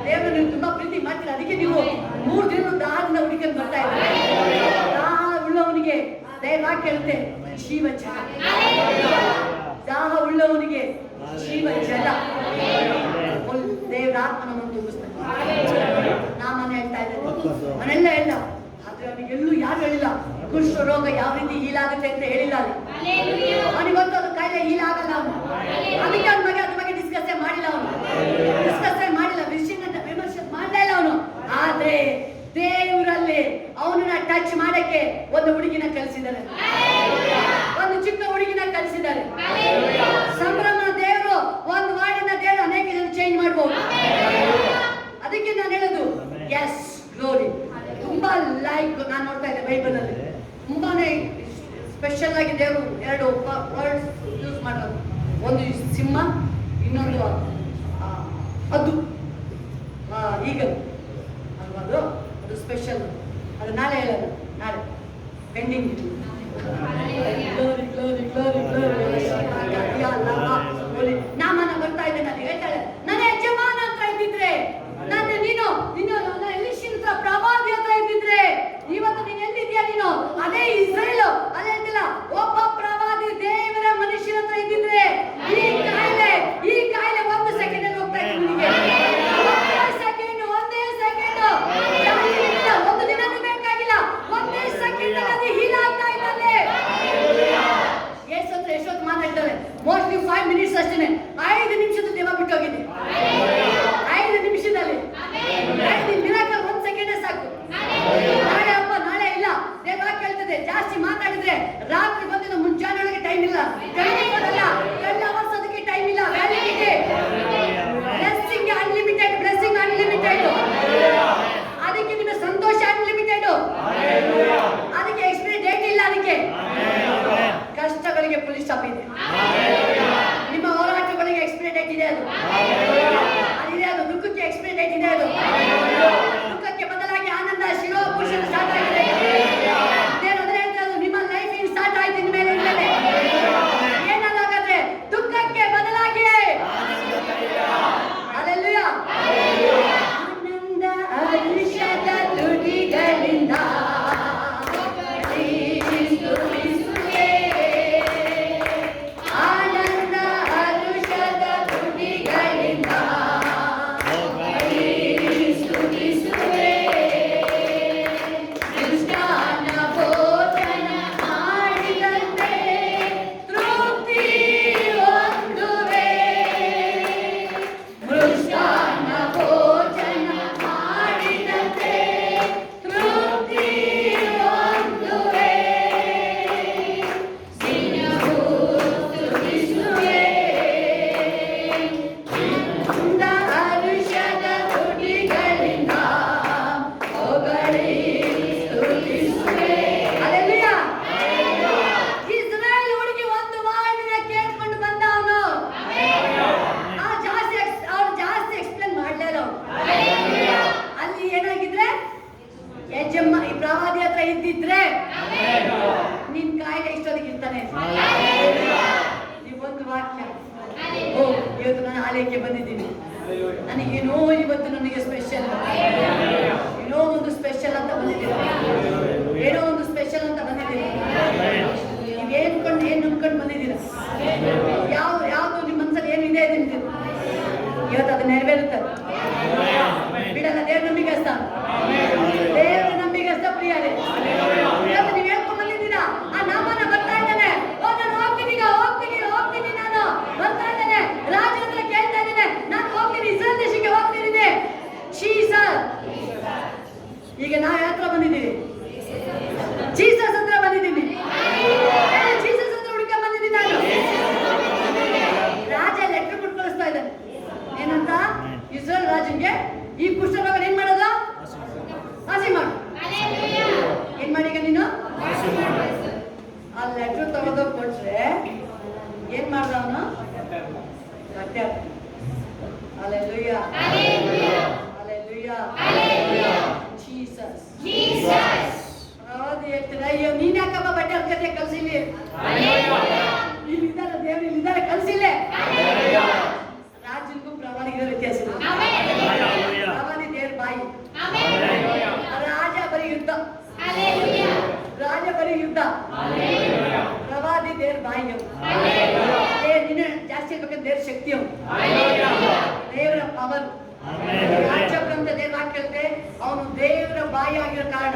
ದೇವರನ್ನ ನೀವು ತುಂಬಾ ಪ್ರೀತಿ ಮಾಡ್ತೀರ, ಅದಕ್ಕೆ ನೀವು 3 ದಿನ ದಾಹದಿಂದ ಹುಡುಕೊಂಡು ಬರ್ತಾ ಇದ್ದಾರೆ. ದಾಹ ಉಳ್ಳವನಿಗೆ ದೇವ ಕೇಳುತ್ತೆ ಜೀವ ಜಲ, ದಾಹ ಉಳ್ಳವನಿಗೆ ಜೀವ ಜಲ ದೇವರ ಆತ್ಮನನ್ನು ತುಂಬಿಸ್ತಾನೆ. ನಾಮನೆ ಹೇಳ್ತಾ ಇದ್ದೇನೆ, ಮನೆಲ್ಲ ಇಲ್ಲ, ಆದ್ರೆ ಅವನಿಗೆಲ್ಲೂ ಯಾರು ಹೇಳಿಲ್ಲ ಕುಷ್ಠ ರೋಗ ಯಾವ ರೀತಿ ಹೀಲಾಗುತ್ತೆ ಅಂತ ಹೇಳಿಲ್ಲ. ಅವನಿಗೊತ್ತು ಅದು ಕಾಯಿಲೆ ಹೀಲಾಗಲ್ಲ. ಅವನು ಅದಕ್ಕೆ ಅವನ ಬಗ್ಗೆ ಅದ್ರ ಬಗ್ಗೆ ಡಿಸ್ಕಸ್ ಮಾಡಿಲ್ಲ, ವಿಮರ್ಶೆ ಮಾಡ್ತಾ ಇಲ್ಲ ಅವನು. ಆದ್ರೆ ದೇವರಲ್ಲಿ ಅವನನ್ನ ಟಚ್ ಮಾಡಕ್ಕೆ ಒಂದು ಹುಡುಗಿನ ಕಳಿಸಿದ್ದಾರೆ, ಒಂದು ಚಿಕ್ಕ ಹುಡುಗಿನ ಕಳಿಸಿದ್ದಾರೆ. ಸಂಭ್ರಮ ದೇವರು, ಒಂದು ವಾರ್ಡಿನ ದೇವರು ಅನೇಕ ಜನ ಚೇಂಜ್ ಮಾಡಬಹುದು. ಅದಕ್ಕೆ ನಾನು ಹೇಳೋದು ಎಸ್ ಗ್ಲೋರಿ. ತುಂಬಾ ಲೈಕ್ ನಾನು ನೋಡ್ತಾ ಇದ್ದೆ ಬೈಬಲ್ ಅಲ್ಲಿ ತುಂಬಾನೇ ಸ್ಪೆಷಲ್ ಆಗಿ ದೇವರು 2 ವರ್ಡ್ಸ್ ಯೂಸ್ ಮಾಡೋದು. ಒಂದು ಸಿಂಹ, ಇನ್ನೊಂದು ಅದು ಈಗಲ್ ಅಲ್ವಾ, ಅದು ಸ್ಪೆಷಲ್. ಅದು ನಾಳೆ ಹೇಳೋದು, ನಾಳೆ ಪೆಂಡಿಂಗ್. ನಾಮನ ಬರ್ತಾ ಇದ್ದೆ, ನಾನು ಹೇಳ್ತಾಳೆ ನನ್ನ ಯಜಮಾನ ಹತ್ರ ಇದ್ದಿದ್ರೆ, ನೀನು ಎಲಿಷನ ಹತ್ರ ಪ್ರವಾದಿ ಹತ್ರ ಇದ್ದಿದ್ರೆ, ಇವತ್ತು ನೀನು ಎಲ್ಲಿದ್ಯಾ? ನೀನು ಅದೇ ಇಸ್ರೇಲ್ ಅದೇ ಅಂತಿಲ್ಲ, ಒಬ್ಬ ಪ್ರವಾದಿ ದೇವರ ಮನುಷ್ಯನ ಹತ್ರ ಇದ್ದಿದ್ರೆ ಈ ಕಾಯಿಲೆ 1 ಸೆಕೆಂಡ್ ಅಲ್ಲಿ ಹೋಗ್ತಾ ಇತ್ತು ನಿನಗೆ. ಒಂದೇ ಸೆಕೆಂಡ್, ಒಂದು ದಿನನೂ ಬೇಕಾಗಿಲ್ಲ, ಒಂದೇ ಸೆಕೆಂಡ್ ಅಲ್ಲಿ ಹೀಲ್ ಆಗ್ತಾ ಇದ್ದಾನೆ. ಎಷ್ಟೊತ್ತು ಮಾತಾಡ್ತಾರೆ, ಮೋಸ್ಟ್ಲಿ 5 ಮಿನಿಟ್ಸ್ ಅಷ್ಟೇನೆ, 5 ನಿಮಿಷದ ದೇವ ಬಿಟ್ಟೋಗಿದೆ. 5 ನಿಮಿಷದಲ್ಲಿ 5 ಮಿರಾಕಲ್ 1 ಸೆಕೆಂಡ್ ಸಾಕು. ನಾಳೆ ಅಪ್ಪ ನಾಳೆ ಇಲ್ಲ, ದೇವ ಕೇಳ್ತದೆ ಜಾಸ್ತಿ ಮಾತಾಡಿದ್ರೆ ರಾತ್ರಿ ಬಂದಿದ್ದು ಮುಂಜಾನೆ ಒಳಗೆ ಟೈಮ್ ಇಲ್ಲ, 10 ಅವರ್ಸ್ ಅದಕ್ಕೆ ಟೈಮ್ ಇಲ್ಲ. ವ್ಯಾಲಿಡಿಟಿ ಬ್ಲೆಸ್ಸಿಂಗ್ ಅನ್ಲಿಮಿಟೆಡ್, ಅದಕ್ಕೆ ನಿಮ್ಮ ಸಂತೋಷ ಅನ್ಲಿಮಿಟೆಡ್, ಅದಕ್ಕೆ ಎಕ್ಸ್ಪೈರಿ ಡೇಟ್ ಇಲ್ಲ. ಅದಕ್ಕೆ ಕಷ್ಟಗಳಿಗೆ ಫುಲ್ ಸ್ಟಾಪ್ ಇದೆ, ನಿಮ್ಮ ಹೋರಾಟಗಳಿಗೆ ಎಕ್ಸ್ಪೈರಿ ಡೇಟ್ ಇದೆ. ಅದು ದುಃಖಕ್ಕೆ ಎಕ್ಸ್ಪೈರಿ ಡೇಟ್ ಇದೆ. ಅದು ದುಃಖಕ್ಕೆ ಬದಲಾಗಿ ಆನಂದ, ಶಿರೋಭೂಷಣ ಸ್ಟಾರ್ಟ್ ಆಗಿದೆ. ನಿಮ್ಮ ಲೈಫ್ ಇನ್ ಸ್ಟಾರ್ಟ್ ಆಯ್ತು. ಇನ್ಮೇಲೆ ಏನಾದಾಗಾದ್ರೆ ದುಃಖಕ್ಕೆ ಬದಲಾಗಿ ಹಲ್ಲೆಲೂಯಾ, ಆನಂದ ಹರ್ಷದ ತುಟಿಗಳಿಂದ ಇದ್ದಿದ್ರೆ ನಿನ್ ಕಾಯಿಲೆ ಇಷ್ಟೊತ್ತಿಗೆ ಇರ್ತಾನೆ. ನೀವೊಂದು ವಾಕ್ಯ, ಓ ಇವತ್ತು ನಾನು ಆಲಯಕ್ಕೆ ಬಂದಿದ್ದೀನಿ, ನನಗೇನೋ ಇವತ್ತು ನನಗೆ ಸ್ಪೆಷಲ್, ಏನೋ ಒಂದು ಸ್ಪೆಷಲ್ ಅಂತ ಬಂದಿದ್ದೀನಿ, ಏನೋ ಒಂದು ಸ್ಪೆಷಲ್ ಅಂತ ಬಂದಿದ್ದೀನಿ. ಏನ್ ಮಾಡ್ದ ಅವನು? ಬಟ್ಟೆ Hallelujah. Jesus. ಪ್ರವಾದಿ ಹೇಳ್ತಾರೆ, ಅಯ್ಯೋ ನೀನ್ ಯಾಕಪ್ಪ ಬಟ್ಟೆ ಹಾಕತ್ತೆ ಕಲ್ಸಿಲ್ಲ? ಇಲ್ಲಿದ್ದಾರೆ ದೇವ್ರು, ಇಲ್ಲಿದ್ದಾರೆ ಕಲ್ಸಿಲ್ಲ. ರಾಜನಿಗೂ ಪ್ರವಾದಿಗಿರೋ ವ್ಯತ್ಯಾಸ. ಪ್ರವಾದಿ ದೇವ್ರ ಬಾಯಿ, ರಾಜ ಬರೀ ಯುದ್ಧ. ರಾಜ ಬರೀ ಯುದ್ಧ, ಪ್ರವಾದಿ ದೇವ್ರ ಬಾಯಿ. ನಿನ್ನ ಜಾಸ್ತಿ ಇರ್ಬೇಕಂತ ದೇವ್ರ ಶಕ್ತಿ, ದೇವರ ಪವರ್. ರಾಜ್ಯಬ್ರಹ್ಮ ದೇವ್ರ ವಾಕ್ಯ ಹೇಳ್ತೆ ಅವನು ದೇವರ ಬಾಯಿ ಆಗಿರೋ ಕಾರಣ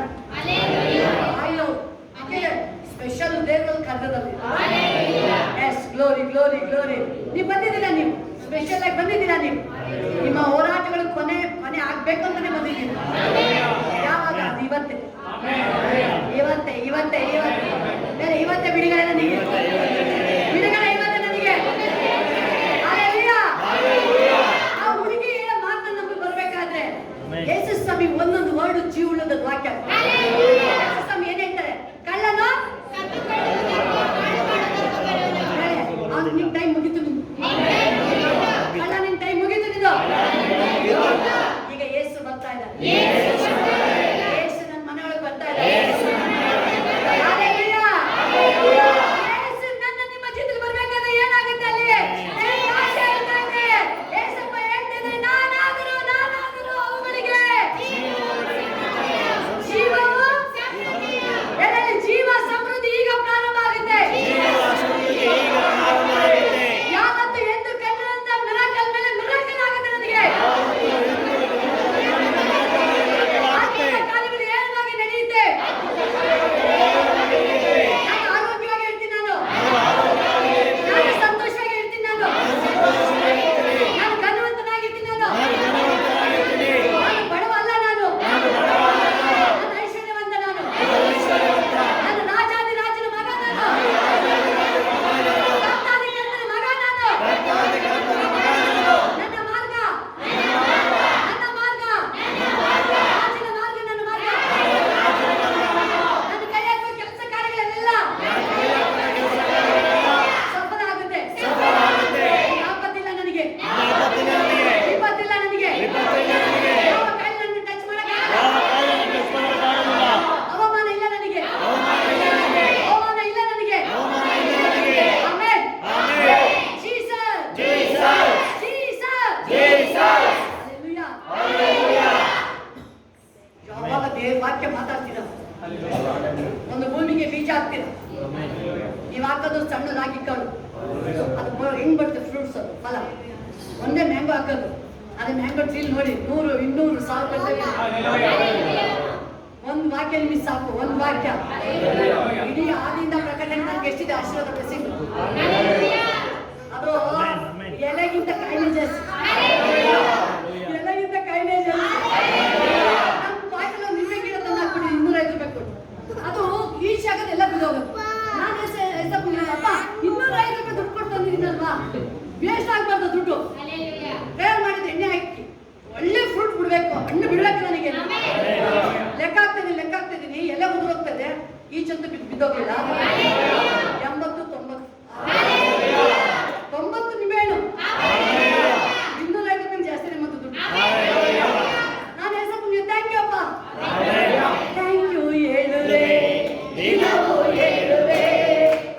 ಸ್ಪೆಷಲ್ ದೇವರಲ್ಲಿ ಕರೆದಲ್ಲಿ. Yes, glory glory glory. ನೀವು ಬಂದಿದ್ದೀರಾ, ನೀವು ಸ್ಪೆಷಲ್ ಆಗಿ ಬಂದಿದ್ದೀರಾ. ನೀವು ನಿಮ್ಮ ಹೋರಾಟಗಳು ಕೊನೆ ಆಗ್ಬೇಕಂತಾನೆ ಬಂದಿದ್ದೀರಾ. ಯಾವಾಗ? ಅದು ಇವತ್ತೇ ಇವತ್ತೇ ಇವತ್ತೇ ಇವತ್ತೇ ಇವತ್ತೇ ಬಿಡುಗಡೆ ನನಗೆ, ಬಿಡುಗಡೆ ಇವತ್ತೇ ನನಗೆ. ಆ ಹುಡುಗಿ ಹೇಳೋ ಮಾತನ್ನ ನಮಗೆ ಬರ್ಬೇಕಾದ್ರೆ ಯೇಸು ಸ್ವಾಮಿ ಒಂದೊಂದು ವರ್ಡ್ ಜೀವನದ ವಾಕ್ಯ. ಯೇಸು ಸ್ವಾಮಿ ಏನ್ ಹೇಳ್ತಾರೆ? ಕಳ್ಳನು ನಿನ್ ಟೈಮ್ ಮುಗಿತು, ಕಳ್ಳ ನಿನ್ ಟೈಮ್ ಮುಗಿತು ನಿಂದು. ಈಗ ಯೇಸು ಬರ್ತಾ ಇದ್ದಾರೆ, ಯೇಸು ನನ್ನ ಮನೆಯೊಳಗೆ ಬರ್ತಾ ಇದ್ದಾರೆ. ವಾಕ್ಯ ಮಾತಾಡ್ತೀರ, ಒಂದು ಭೂಮಿಗೆ ಬೀಜ ಹಾಕ್ತೀರ, ನೀವು ಹಾಕೋದು ಸಣ್ಣ ರಾಗಿ ಕಾಳು, ಅದು ಹೆಂಗ್ ಬರ್ತದೆ ಫ್ರೂಟ್ಸ್, ಅದು ಫಲ. ಒಂದೇ ಮ್ಯಾಂಗೋ ಹಾಕೋದು, ಅದೇ ಮ್ಯಾಂಗೋ ಟ್ರೀಲ್ ನೋಡಿ 100, 200, 1000 ಒಂದು ವಾಕ್ಯ ನಿಮಗೆ ಸಾಕು. ಒಂದು ವಾಕ್ಯ ಇಡೀ ಆದಿಯಿಂದ ಪ್ರಕಟಣೆ ನನಗೆ ಎಷ್ಟಿದೆ ಆಶೀರ್ವಾದ ಬ್ಲೆಸ್ಸಿಂಗ್. ಅದು ಎಲೆಗಿಂತ ಕಾಯಿಲೆ ಜಾಸ್ತಿ, ಎಲೆಗಿಂತ ಕಾಯಿಲೆ ಜಾಸ್ತಿ. ನಮ್ಮ ಬಾಯಿలో ನಿಂಬೆ ಗಿಡ ತಂದು ಹಾಕ್ಬಿಡಿ 205 ರೂಪಾಯಿ ಕೊಟ್ಟು, ಅದು ಈಚೆ ಆಗೋದು ಎಲ್ಲ ಬಿದ್ದೋಗುತ್ತೆ. ನಾನು ಅಪ್ಪ 205 ರೂಪಾಯಿ ದುಡ್ಡು ಕೊಟ್ಟು ತಂದಿದ್ದೀನಲ್ವಾ, ವೇಸ್ಟ್ ಆಗ್ಬಾರ್ದು ದುಡ್ಡು. ತಯಾರು ಮಾಡಿದ ಎಣ್ಣೆ ಹಾಕಿ ಒಳ್ಳೆ ಫ್ರೂಟ್ ಬಿಡ್ಬೇಕು, ಹಣ್ಣು ಬಿಡ್ಬೇಕು. ನನಗೆ ಲೆಕ್ಕ ಹಾಕ್ತಿದ್ದೀನಿ, ಎಲೆ ಉದುರೋಗ್ತದೆ, ಈಚಂತೂ ಬಿದ್ದೋಗಿಲ್ಲ. 80, 90 ನಿಂಬೆಹಣ್ಣು 205 ರೂಪಾಯಿ ಜಾಸ್ತಿ ಮತ್ತು ದುಡ್ಡು. ನಾನು ಹೆಸರು ನೀವು ಥ್ಯಾಂಕ್ ಯು ಅಪ್ಪ, ಥ್ಯಾಂಕ್ ಯು ಹೇಳುವೆ, ದಿನವೂ ಹೇಳುವೆ,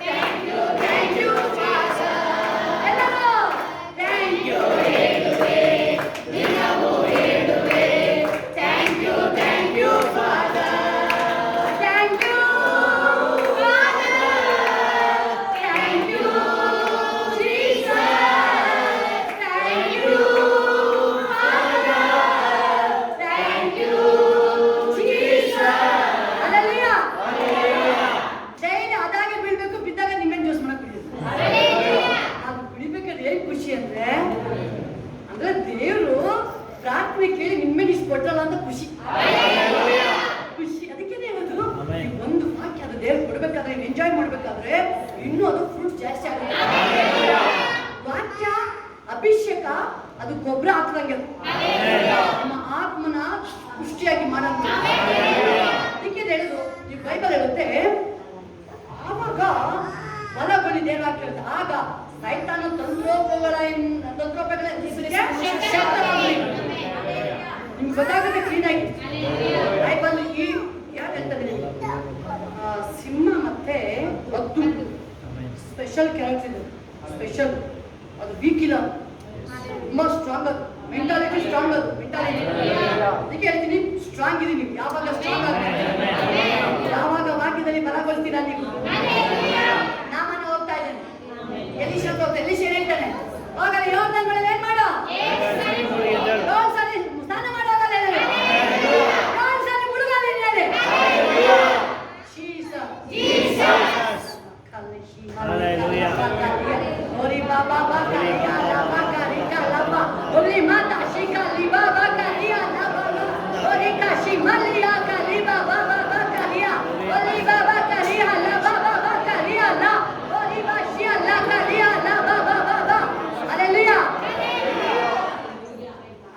ಥ್ಯಾಂಕ್ ಯು ಎಲ್ಲರೂ ಥ್ಯಾಂಕ್ ಯು ಹೇಳುವೆ, ದಿನವೂ ಹೇಳುವೆ, thank you father, thank you father, thank you Jesus, thank you father, thank you Jesus. Hallelujah. Daily ಅದಾಗೆ ಬೀಳ್ಬೇಕು, ಬಿದ್ದಾಗ ನಿಂಬೆಹಣ್ಣು ಜ್ಯೂಸ್ ಮಾಡಕ್ ಬಿಡಿ. ಅದು ಬಿಡಿಬೇಕಾದ್ರೆ ಏನ್ ಖುಷಿ ಅಂದ್ರೆ ದೇವರು ಪ್ರಾರ್ಥನೆ ಕೇಳಿ ನಿಂಬೆಹಣ್ಣು ಇಷ್ಟು ಕೊಟ್ಟಲ್ಲ ಅಂತ ಖುಷಿ. ಅದಕ್ಕೇನೆ ಇವತ್ತು ಒಂದು ವಾಕ್ಯ ಅದು ದೇವ್ರು ಕೊಡ್ಬೇಕಾದ್ರೆ, ಎಂಜಾಯ್ ಮಾಡ್ಬೇಕಾದ್ರೆ ಇನ್ನೂ ಅದು ಫ್ರೂಟ್ಸ್ ಜಾಸ್ತಿ ಆಗುತ್ತೆ. ವಾಕ್ಯ ಅಭಿಷೇಕ ಅದು ಗೊಬ್ಬರ ಹಾಕ್ದಂಗೆ ನಮ್ಮ ಆತ್ಮನ ಪುಷ್ಟಿಯಾಗಿ ಮಾಡೋದು. ಅದಕ್ಕೆ ಹೇಳುದು ಈ ಬೈಬಲ್ ಹೇಳುತ್ತೆ, ಆವಾಗ ಹೊಲಗೊಳ್ಳಿ ದೇವ್ರ ವಾಕ್ಯ ಹೇಳುತ್ತೆ, ಆಗ ಸೈತಾನ ತಂತ್ರೋಪಗಳ ಹೆಸರಿಗೆ ಶಕ್ತರಾಗಲಿ. ನಿಮ್ಗೆ ಗೊತ್ತಾಗುತ್ತೆ ಕ್ಲೀನಾಗಿ. ಬೈಬಲ್ ಈ ಯಾರು ಹೇಳ್ತಾರೆ, ಸಿಂಹ ಮತ್ತೆ ಹದ್ದು ಸ್ಪೆಷಲ್ ಕ್ಯಾರೆಕ್ಟರ್ ಇದೆ. ಸ್ಪೆಷಲ್, ಅದು ವೀಕ್ ಇಲ್ಲ, ತುಂಬಾ ಸ್ಟ್ರಾಂಗ್. ಅದು ಮೆಂಟಾಲಿಟಿ ಸ್ಟ್ರಾಂಗ್. ಅದು ಮೆಂಟಾಲಿಟಿ ಅದಕ್ಕೆ ಹೇಳ್ತೀನಿ, ಸ್ಟ್ರಾಂಗ್ ಇದೀನಿ. ಯಾವಾಗ ಸ್ಟ್ರಾಂಗ್ ಆಗ್ತೀನಿ, ಯಾವಾಗ ವಾಕ್ಯದಲ್ಲಿ ಬಲಗೊಳ್ತೀರಾ ನೀವು. ನಾಮನ ಹೋಗ್ತಾ ಇದ್ದೇನೆ, ಎಲಿಷ ಹೋಗ್ತಾ. ಎಲಿಷ ಏನ್ ಹೇಳ್ತಾನೆ, ಹೋಗಲಿ ಯೋರ್ದನ್ಗಳಲ್ಲಿ ಏನ್ ಮಾಡು, ಸರಿ ಸ್ನಾನ ಮಾಡೋಗಲ್ಲ, ಸರಿ ಮುಳುಗಾಲ ಇದ್ದಾರೆ.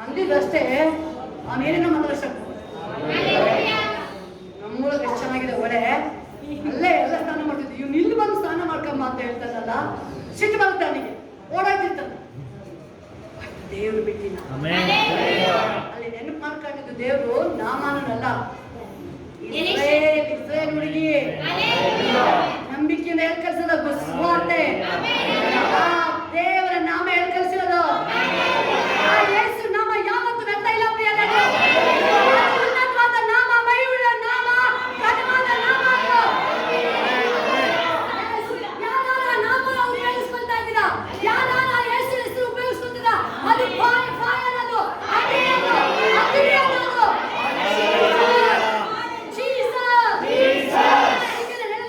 ಅಂದಿದ್ದಷ್ಟೇ ಅವನೇನೇನೋ ಮಾತಾಡ್ಸಕ್ ನಮ್ಮೂರಾಗ ಎಷ್ಟು ಚೆನ್ನಾಗಿದೆ ಒಳ್ಳೆ, ಅಲ್ಲೇ ಎಲ್ಲ ಸ್ನಾನ ಮಾಡ್ತಿದ್ವಿ. ಇವ್ನು ಇಲ್ಲಿ ಬಂದು ಸ್ನಾನ ಮಾಡ್ಕೊಂಬ ಅಂತ ಹೇಳ್ತಾನಲ್ಲ, ಸಿಟ್ಟು ಬರುತ್ತೆ ಅವನಿಗೆ, ಓಡಾಡ್ತಿರ್ತಾನೆ. ದೇವ್ರು ಬಿಟ್ಟಿನ ಅಲ್ಲಿ ನೆನಪು ಮಾಡ್ಕೊಂಡಿದ್ದು ದೇವ್ರು ನಾಮಾನಲ್ಲ, ಇಸ್ರೇಲ್ ಹುಡುಗಿ ನಂಬಿಕೆಯಿಂದ ಹೇಳ್ಕಲ್ಸೋದು ಸುವಾರ್ತೆ. ದೇವರ ನಾಮ ಹೇಳ್ಕಲ್ಸಿರೋದು. ಯೇಸು ನಾಮ ಯಾವತ್ತು ವ್ಯರ್ಥ ಇಲ್ಲ ಪ್ರಿಯರೇ. ಉನ್ನತವಾದ ನಾಮ, ಮಹಿಮೆಯ ನಾಮ, ಘನವಾದ ನಾಮ. ಯಾವ್ದಾರ ನಾಮ ಉಪಯೋಗಿಸ್ಕೊಳ್ತಾ ಇದ್ದೀರಾ, ಯಾವ್ದಾರ ಯೇಸು ಹೆಸರು ಉಪಯೋಗಿಸ್ಕೊಳ್ತೀರಾ, ಅದು ಫೈರ್, ಅದು ಅಗ್ನಿ, ಅನ್ನೋದು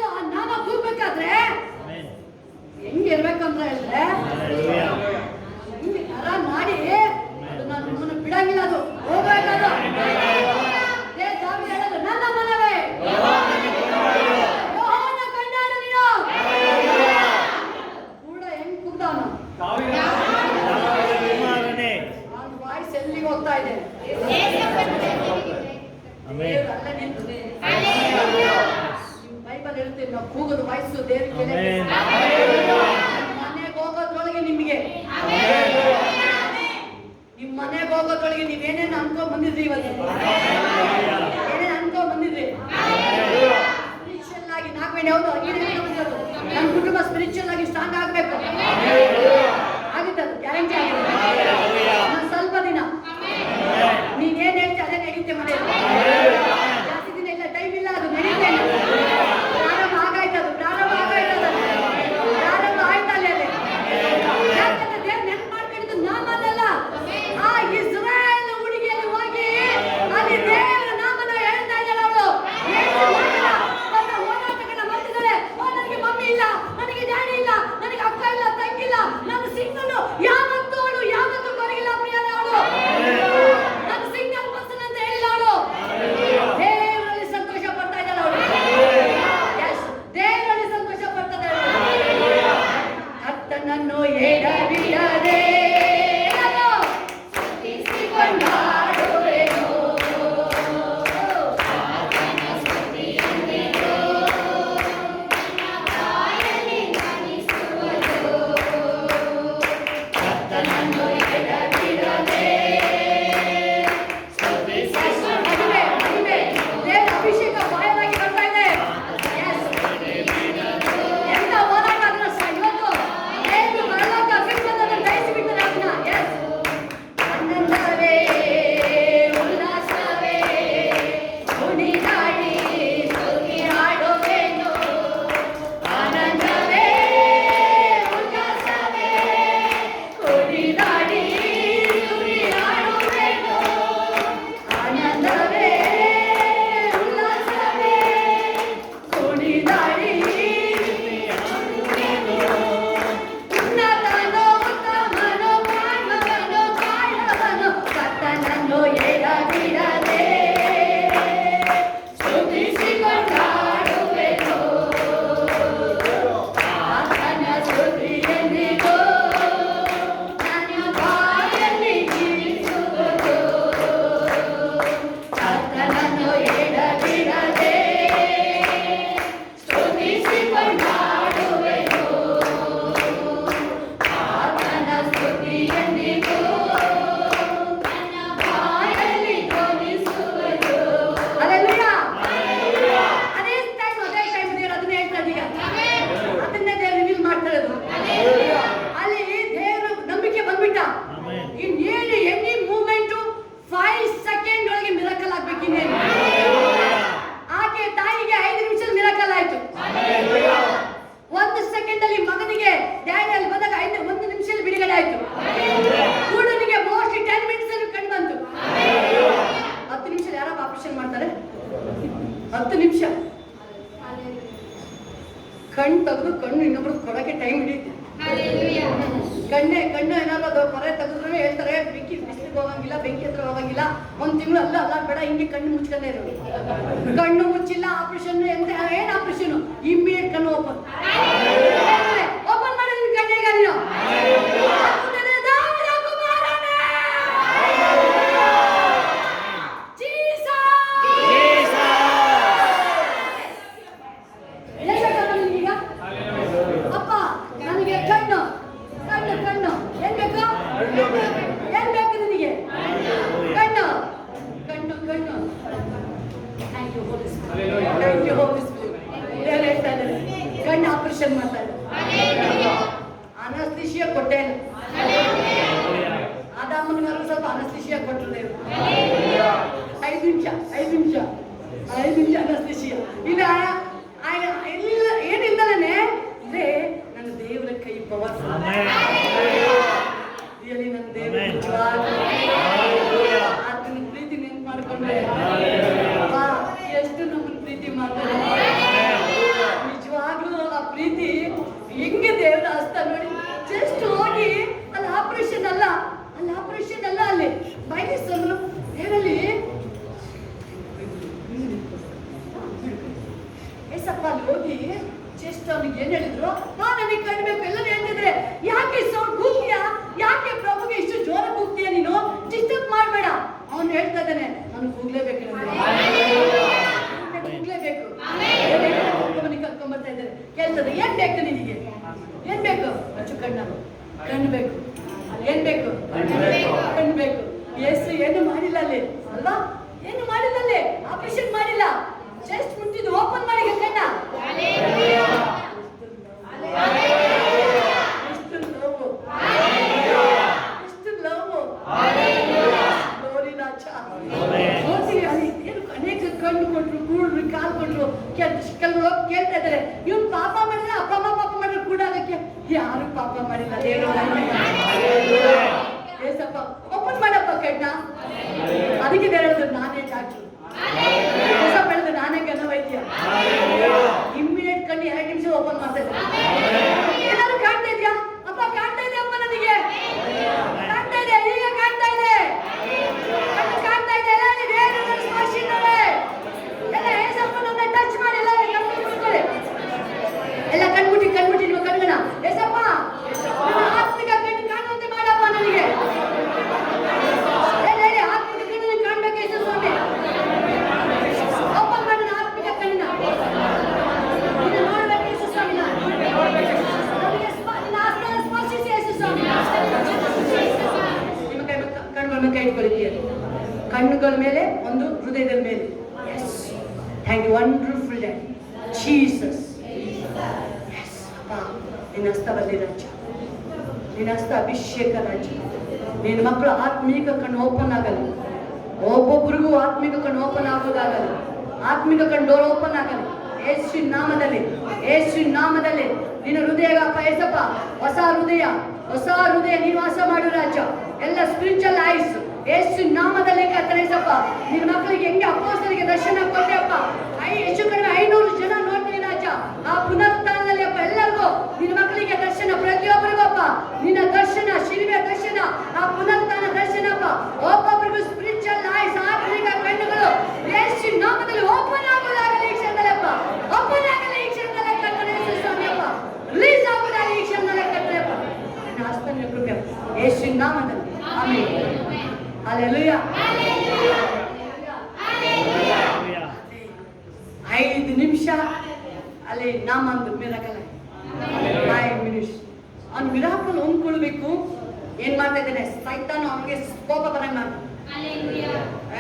ಆ ನಾಮ ಕೂಗ್ಬೇಕಾದ್ರೆ ಹೆಂಗಿರ್ಬೇಕಂತ ಹೇಳಿದ್ರೆ, ನರ ನಾಡಿ ಅದನ್ನ ನಿಮ್ಮನ್ನು ಬಿಡಂಗಿಲ್ಲ, ಅದು ಹೋಗ್ಬೇಕದು. ಹೇಳೋದು, ನನ್ನ ಮನವೇ ಯೆಹೋವನ ಕೊಂಡಾಡು ನೀನು. ಕೂಡ ಹೆಂಗ್ ಕೂಗ್ತಾನ, ವಾಯ್ಸ್ ಎಲ್ಲಿಗೆ ಹೋಗ್ತಾ ಇದೆ. ಬೈಬಲ್ ಹೇಳ್ತೀವಿ ನಾವು ಕೂಗೋದು ವಾಯ್ಸು ದೇವರಿಗೆ. ಮನೆಗೆ ಹೋಗೋದ್ರೊಳಗೆ ನಿಮಗೆ, ನಿಮ್ ಮನೆಗೆ ಹೋಗೋದ್ರೊಳಗೆ ನೀವೇನೇನು ಅನ್ಕೊಂಡ್ ಬಂದಿದ್ರಿ, ಇವತ್ತು ಏನೇನು ಅನ್ಕೊಂಡ್ ಬಂದಿದ್ರಿ. ಸ್ಪಿರಿಚುವಲ್ ಆಗಿ ನಾಲ್ಕು ಯಾವ್ದು ನನ್ನ ಕುಟುಂಬ ಸ್ಪಿರಿಚುವಲ್ ಆಗಿ ಸ್ಟ್ರಾಂಗ್ ಆಗ್ಬೇಕು. ಆಗುತ್ತೆ, ಅದು ಗ್ಯಾರಂಟಿ ಆಗಿದೆ. ಸ್ವಲ್ಪ ದಿನ ನೀವೇನ್ ಹೇಳ್ತೀವಿ ಅದೇ ನಡೀತೆ ಮನೆಯಲ್ಲಿ. ಜಾಸ್ತಿ ದಿನ ಇಲ್ಲ, ಟೈಮ್ ಇಲ್ಲ, ಅದು ನಡೀತೆ. ಪ್ರಾರಂಭ ಆಗಾಯ್ತದು, ಪ್ರಾರಂಭ ಆಗಾಯ್ತದ, ಪ್ರಾರಂಭ ಆಯ್ತಲ್ಲ. ಯಾಕಂದ್ರೆ ದೇವ್ರು ನೆನ್ಪು ಮಾಡ್ಕೊಂಡಿದ್ದು ನಾಮಲ್ಲ, ಆ ಇಸ್ರಾಯೇಲ್ ಹುಡುಗಿಯಲ್ಲಿ ಹೋಗಿ ಅಲ್ಲಿ ದೇವರ ನಾಮನ ಹೇಳ್ತಾ ಇದ್ದಾಳೆ ಅವಳು. ಹೋರಾಟಗಳನ್ನ ಮಾಡ್ತಿದ್ದಾಳೆ. ನನಗೆ ಮಮ್ಮಿ ಇಲ್ಲ, ನನಗೆ ಡ್ಯಾಡಿ ಇಲ್ಲ, ನನಗೆ ಅಕ್ಕ ಇಲ್ಲ, ತಂಗಿಲ್ಲ, ನನ್ನ ಸಿಂಗಲು. ಯಾವತ್ತೂ ಅವಳು ಯಾವತ್ತೂ ಕೊರಗಿಲ್ಲ ಪ್ರಿಯರೇ. ಅವಳು ನನ್ನ ಸಿಂಗಲ್ ಪರ್ಸನ್ ಅಂತ ಹೇಳಿಲ್ಲ ಅವಳು. ಕಣ್ಣು ಇನ್ನೊಬ್ರು ಕೊಡಕ್ಕೆ ಟೈಮ್ ಹಿಡಿಯುತ್ತೆ. ಕಣ್ಣು ಏನಾದ್ರು ಹೊರೆ ತೆಗೆದ್ರು ಹೇಳ್ತಾರೆ ಬಿಸಿಲಿಗೆ ಹೋಗಂಗಿಲ್ಲ, ಬೆಂಕಿ ಹತ್ರ ಹೋಗಂಗಿಲ್ಲ, 1 ತಿಂಗಳು ಅಲ್ಲ ಬೇಡ, ಹಿಂಗೆ ಕಣ್ಣು ಮುಚ್ಕೊಂಡೇ ಇರೋದು. ಕಣ್ಣು ಮುಚ್ಚಿಲ್ಲ, ಆಪರೇಷನ್ ಏನ್ ಆಪರೇಷನ್? ಇಮ್ಮಿಡಿಯೇಟ್ ಕಣ್ಣು ಓಪನ್ ಮಾಡಿ ಕಣ್ಣಿಗೆ ನೀನು ಕಣ್ಣು ಆಪರೇಷನ್ ಮಾಡ್ತಾರೆ. ಅನಸ್ತೀಶಿಯಾ ಕೊಟ್ಟೆ ಅದಾಮನ್ಗಾರು ಸ್ವಲ್ಪ ಅನಸ್ತೀಶಿಯಾ ಕೊಟ್ಟರೆ 5 ನಿಮಿಷ ಅನಸ್ತೀಶಿಯಾ ಇಲ್ಲ ಏನಿಲ್ಲನೇ ಅಂದ್ರೆ ನನ್ನ ದೇವರ ಕೈ ಪವರ್. ನನ್ನ ದೇವರ ಆತನ ಪ್ರೀತಿ ನೆನ್ಪು ಮಾಡ್ಕೊಂಡ್ರೆ ಎಷ್ಟು ನಮ್ಮನ್ನು ಪ್ರೀತಿ ಮಾಡ್ತಾರೆ. ನಿಜವಾಗ್ಲೂ ಆ ಪ್ರೀತಿ ಹೆಂಗೆ ದೇವರ ಹಸ್ತ ನೋಡಿ. ಜಸ್ಟ್ ಹೋಗಿ ಅಲ್ಲಿ ಆಪರೇಷನ್ ಅಲ್ಲ ಅಲ್ಲಿ ಬೈಲಿಸಲು ಹೇಳಲಿ ಏಸಪ್ಪ ಅಲ್ಲಿ ಹೋಗಿ ಜಸ್ಟ್ ಅವ್ನಿಗೆ ಏನ್ ಹೇಳಿದ್ರು, ನನಗೆ ಕಣ್ಬೇಕು ಎಲ್ಲರೂ ಹೇಳ್ತಿದ್ರೆ, ಯಾಕೆ ಸೌಂಡ್ ಕೂಗ್ತೀಯಾ, ಯಾಕೆ ಪ್ರಭುಗೆ ಇಷ್ಟು ಜೋರ ಕೂಗ್ತೀಯ ನೀನು, ಡಿಸ್ಟರ್ಬ್ ಮಾಡ್ಬೇಡ. ಅವನು ಹೇಳ್ತಾ ಇದ್ದಾನೆ, ನಾನು ಕೂಗ್ಲೇಬೇಕು, ಕರ್ಕೊಂಡ್ ಬರ್ತಾ ಇದ್ದಾರೆ. ಕೇಳ್ತದೆ, ಏನ್ ಬೇಕು ನಿನಗೆ, ಏನ್ ಬೇಕು? ಅಚ್ಚು ಕಣ್ಣು ಬೇಕು. ಏನ್ ಬೇಕು? ಕಣ್ಣು ಬೇಕು. ಯೇಸು ಏನು ಮಾಡಿಲ್ಲ ಅಲ್ಲಿ ಅಲ್ವಾ, ಏನು ಮಾಡಿಲ್ಲ ಅಲ್ಲಿ, ಆಪರೇಷನ್ ಮಾಡಿಲ್ಲ, ಜಸ್ಟ್ ಮುಟ್ಟಿದ್ದು ಓಪನ್ ಮಾಡಿ ಕಣ್ಣ. ಅನೇಕ ಕಣ್ಣು ಕೊಟ್ರು, ಕೂಡ್ರು, ಕಾಲು ಕೊಟ್ರು, ಕೆಲವರು ಕೇಳ್ತಾ ಇದ್ದಾರೆ, ಇವ್ನು ಪಾಪ ಮಾಡಿದ್ರೆ ಅಪ್ಪ ಅಮ್ಮ ಪಾಪ ಮಾಡಿದ್ರೆ ಕೂಡ ಅದಕ್ಕೆ ಯಾರು ಪಾಪ ಮಾಡಿಲ್ಲ, ಏಸಪ್ಪ ಓಪನ್ ಮಾಡಪ್ಪ ಕಣ್ಣ. ಅದಕ್ಕೆ ಹೇಳಿದ್ರು ನಾನೇ ಡಾಕ್ಟ್ರು, ಬೆಳೆದು ನಾನೇ ಗಣ ವೈದ್ಯ. ಇಮ್ಮಿಡಿಯೇಟ್ ಕಣ್ಣು 2 ನಿಮಿಷ ಓಪನ್ ಮಾಡ್ತಾ ಇದ್ದಾರೆ. ಏನಾದ್ರು ಕಾಣ್ತಾ ಇದೆಯಾ ಅಪ್ಪ? ಕಾಣ್ತಾ ಇದೆ ಅಪ್ಪ, ನನಗೆ ಕಾಣ್ತಾ ಇದೆ, ಈಗ ಕಾಣ್ತಾ ಇದೆ, ಕಣ್ಣು ಕಾಣ್ತಾ ಇದೆ. ಎಲ್ಲ ಸ್ಪರ್ಶಿದ್ದಾರೆ, ಎಲ್ಲ ಏಸಪ್ಪ ನನ್ನ ಟಚ್ ಮಾಡಿ, ಎಲ್ಲ ಕಣ್ಮುಟ್ಕೊಳ್ಳಿ, ಎಲ್ಲ ಕಣ್ಮುಟ್ಟಿ ನೀವು ಕಣ್ಗಣ. ಏಸಪ್ಪ ಆತ್ಮಿಕ ಕಣ್ಣು ಕಾಣುವಂತೆ ಮಾಡಪ್ಪ ನನಗೆ. ಹೇಳಿ ಆತ್ಮಿಕ ಕಣ್ಣನ್ನು ಕಾಣ್ಬೇಕು ಯೇಸು ಸ್ವಾಮಿ. ಓಪನ್ ಮಾಡಿ ಆತ್ಮಿಕ ಕಣ್ಣಿನ ನೋಡ್ಬೇಕು ಯೇಸು ಸ್ವಾಮಿ. ಸ್ಪರ್ಶಿಸಿ ಯೇಸು ಸ್ವಾಮಿ. ನಿಮ್ಮ ಕಣ್ಣುಗಳನ್ನು ಕೈ ಇಟ್ಕೊಳ್ಳಿ, ಕಣ್ಣುಗಳ ಮೇಲೆ ಒಂದು ಹೃದಯದ ಮೇಲೆ. Yes, thank you, wonderful day Jesus. Yes ಅಪ್ಪ, ನಿನ್ನ ಹಸ್ತದಲ್ಲಿ ರಾಜ, ನಿನ್ನ ಹಸ್ತ ಅಭಿಷೇಕ ರಾಜ. ನಿನ್ನ ಮಕ್ಕಳು ಆತ್ಮೀಕ ಕಣ್ಣು ಓಪನ್ ಆಗಲ್ಲ, ಒಬ್ಬೊಬ್ಬರಿಗೂ ಆತ್ಮಿಕ ಕಣ್ಣು ಓಪನ್ ಆಗೋದಾಗಲ್ಲ, ಆತ್ಮಿಕ ಕಣ್ಣು ಡೋರ್ ಓಪನ್ ಆಗಲ್ಲ. ಯೇಸುವಿನ ನಾಮದಲ್ಲಿ ನಿನ್ನ ಹೃದಯ ಏಸಪ್ಪ, ಹೊಸ ಹೃದಯ ನೀನು ವಾಸ ಮಾಡು ರಾಜ. ಎಲ್ಲ ಸ್ಪಿರಿಚುವಲ್ ಐಸ್ ಯೇಸುವಿನ ನಾಮದಲ್ಲಿ ಕತ್ತರಿಸಪ್ಪ. ನಿನ್ನ ಮಕ್ಕಳಿಗೆ ಹೆಂಗೆ ಅಪೊಸ್ತಲರಿಗೆ ದರ್ಶನ ಕೊಟ್ಟೆಪ್ಪ, ಹೆಚ್ಚು ಕಡಿಮೆ 500 ಜನ ನೋಡ್ತೀನಿ ರಾಜ. ಆ ಪುನರುತ್ಥಾನದಲ್ಲಿ ಅಪ್ಪ ಎಲ್ಲರಿಗೂ ನಿನ್ನ ಮಕ್ಕಳಿಗೆ ದರ್ಶನ, ಪ್ರತಿಯೊಬ್ಬರಿಗೂ ಅಪ್ಪ ನಿನ್ನ ದರ್ಶನ, ಶಿಲ್ವೆಯ ದರ್ಶನ, ಆ ಪುನರುತ್ಥಾನ ದರ್ಶನ ಅಪ್ಪ. ಒಬ್ಬೊಬ್ಬರಿಗೂ ಸ್ಪಿರಿಚುವಲ್ ಐಸ್, ಆತ್ಮಿಕ ಕಣ್ಣುಗಳು ಯೇಸುವಿನ ನಾಮದಲ್ಲಿ ಓಪನ್ ಆಗೋದಾಗಲಿ ಈ ಕ್ಷಣದಲ್ಲಿ ಅಪ್ಪ, ಓಪನ್ ಆಗಲಿ ಈ ಕ್ಷಣದಲ್ಲಿ ಕರ್ತನೇ ಯೇಸು ಸ್ವಾಮಿ ಅಪ್ಪ, ರಿಲೀಸ್ ಆಗೋದಾಗಲಿ ಈ ಕ್ಷಣದಲ್ಲಿ ಕರ್ತನೇ ಅಪ್ಪ. ನಿನ್ನ ಹಸ್ತನ ಕೃಪೆ ಯೇಸುವಿನ ನಾಮದಲ್ಲಿ, ಆಮೆನ್. Hallelujah. 5 ನಿಮಿಷ ಅಲ್ಲಿ ನಾಮಂದು ಮಿರಾಕಲ್ 5 ಮಿನಿಟ್ಸ್ ಅವ್ನು ಮಿರಾಕಲ್ ಹೊಂದ್ಕೊಳ್ಬೇಕು. ಏನ್ ಮಾಡ್ತಾ ಇದ್ದೇನೆ, ಸೈತಾನ ಅವನಿಗೆ ಕೋಪ ಬರಂಗ್ ಮಾಡ್ತಾನೆ.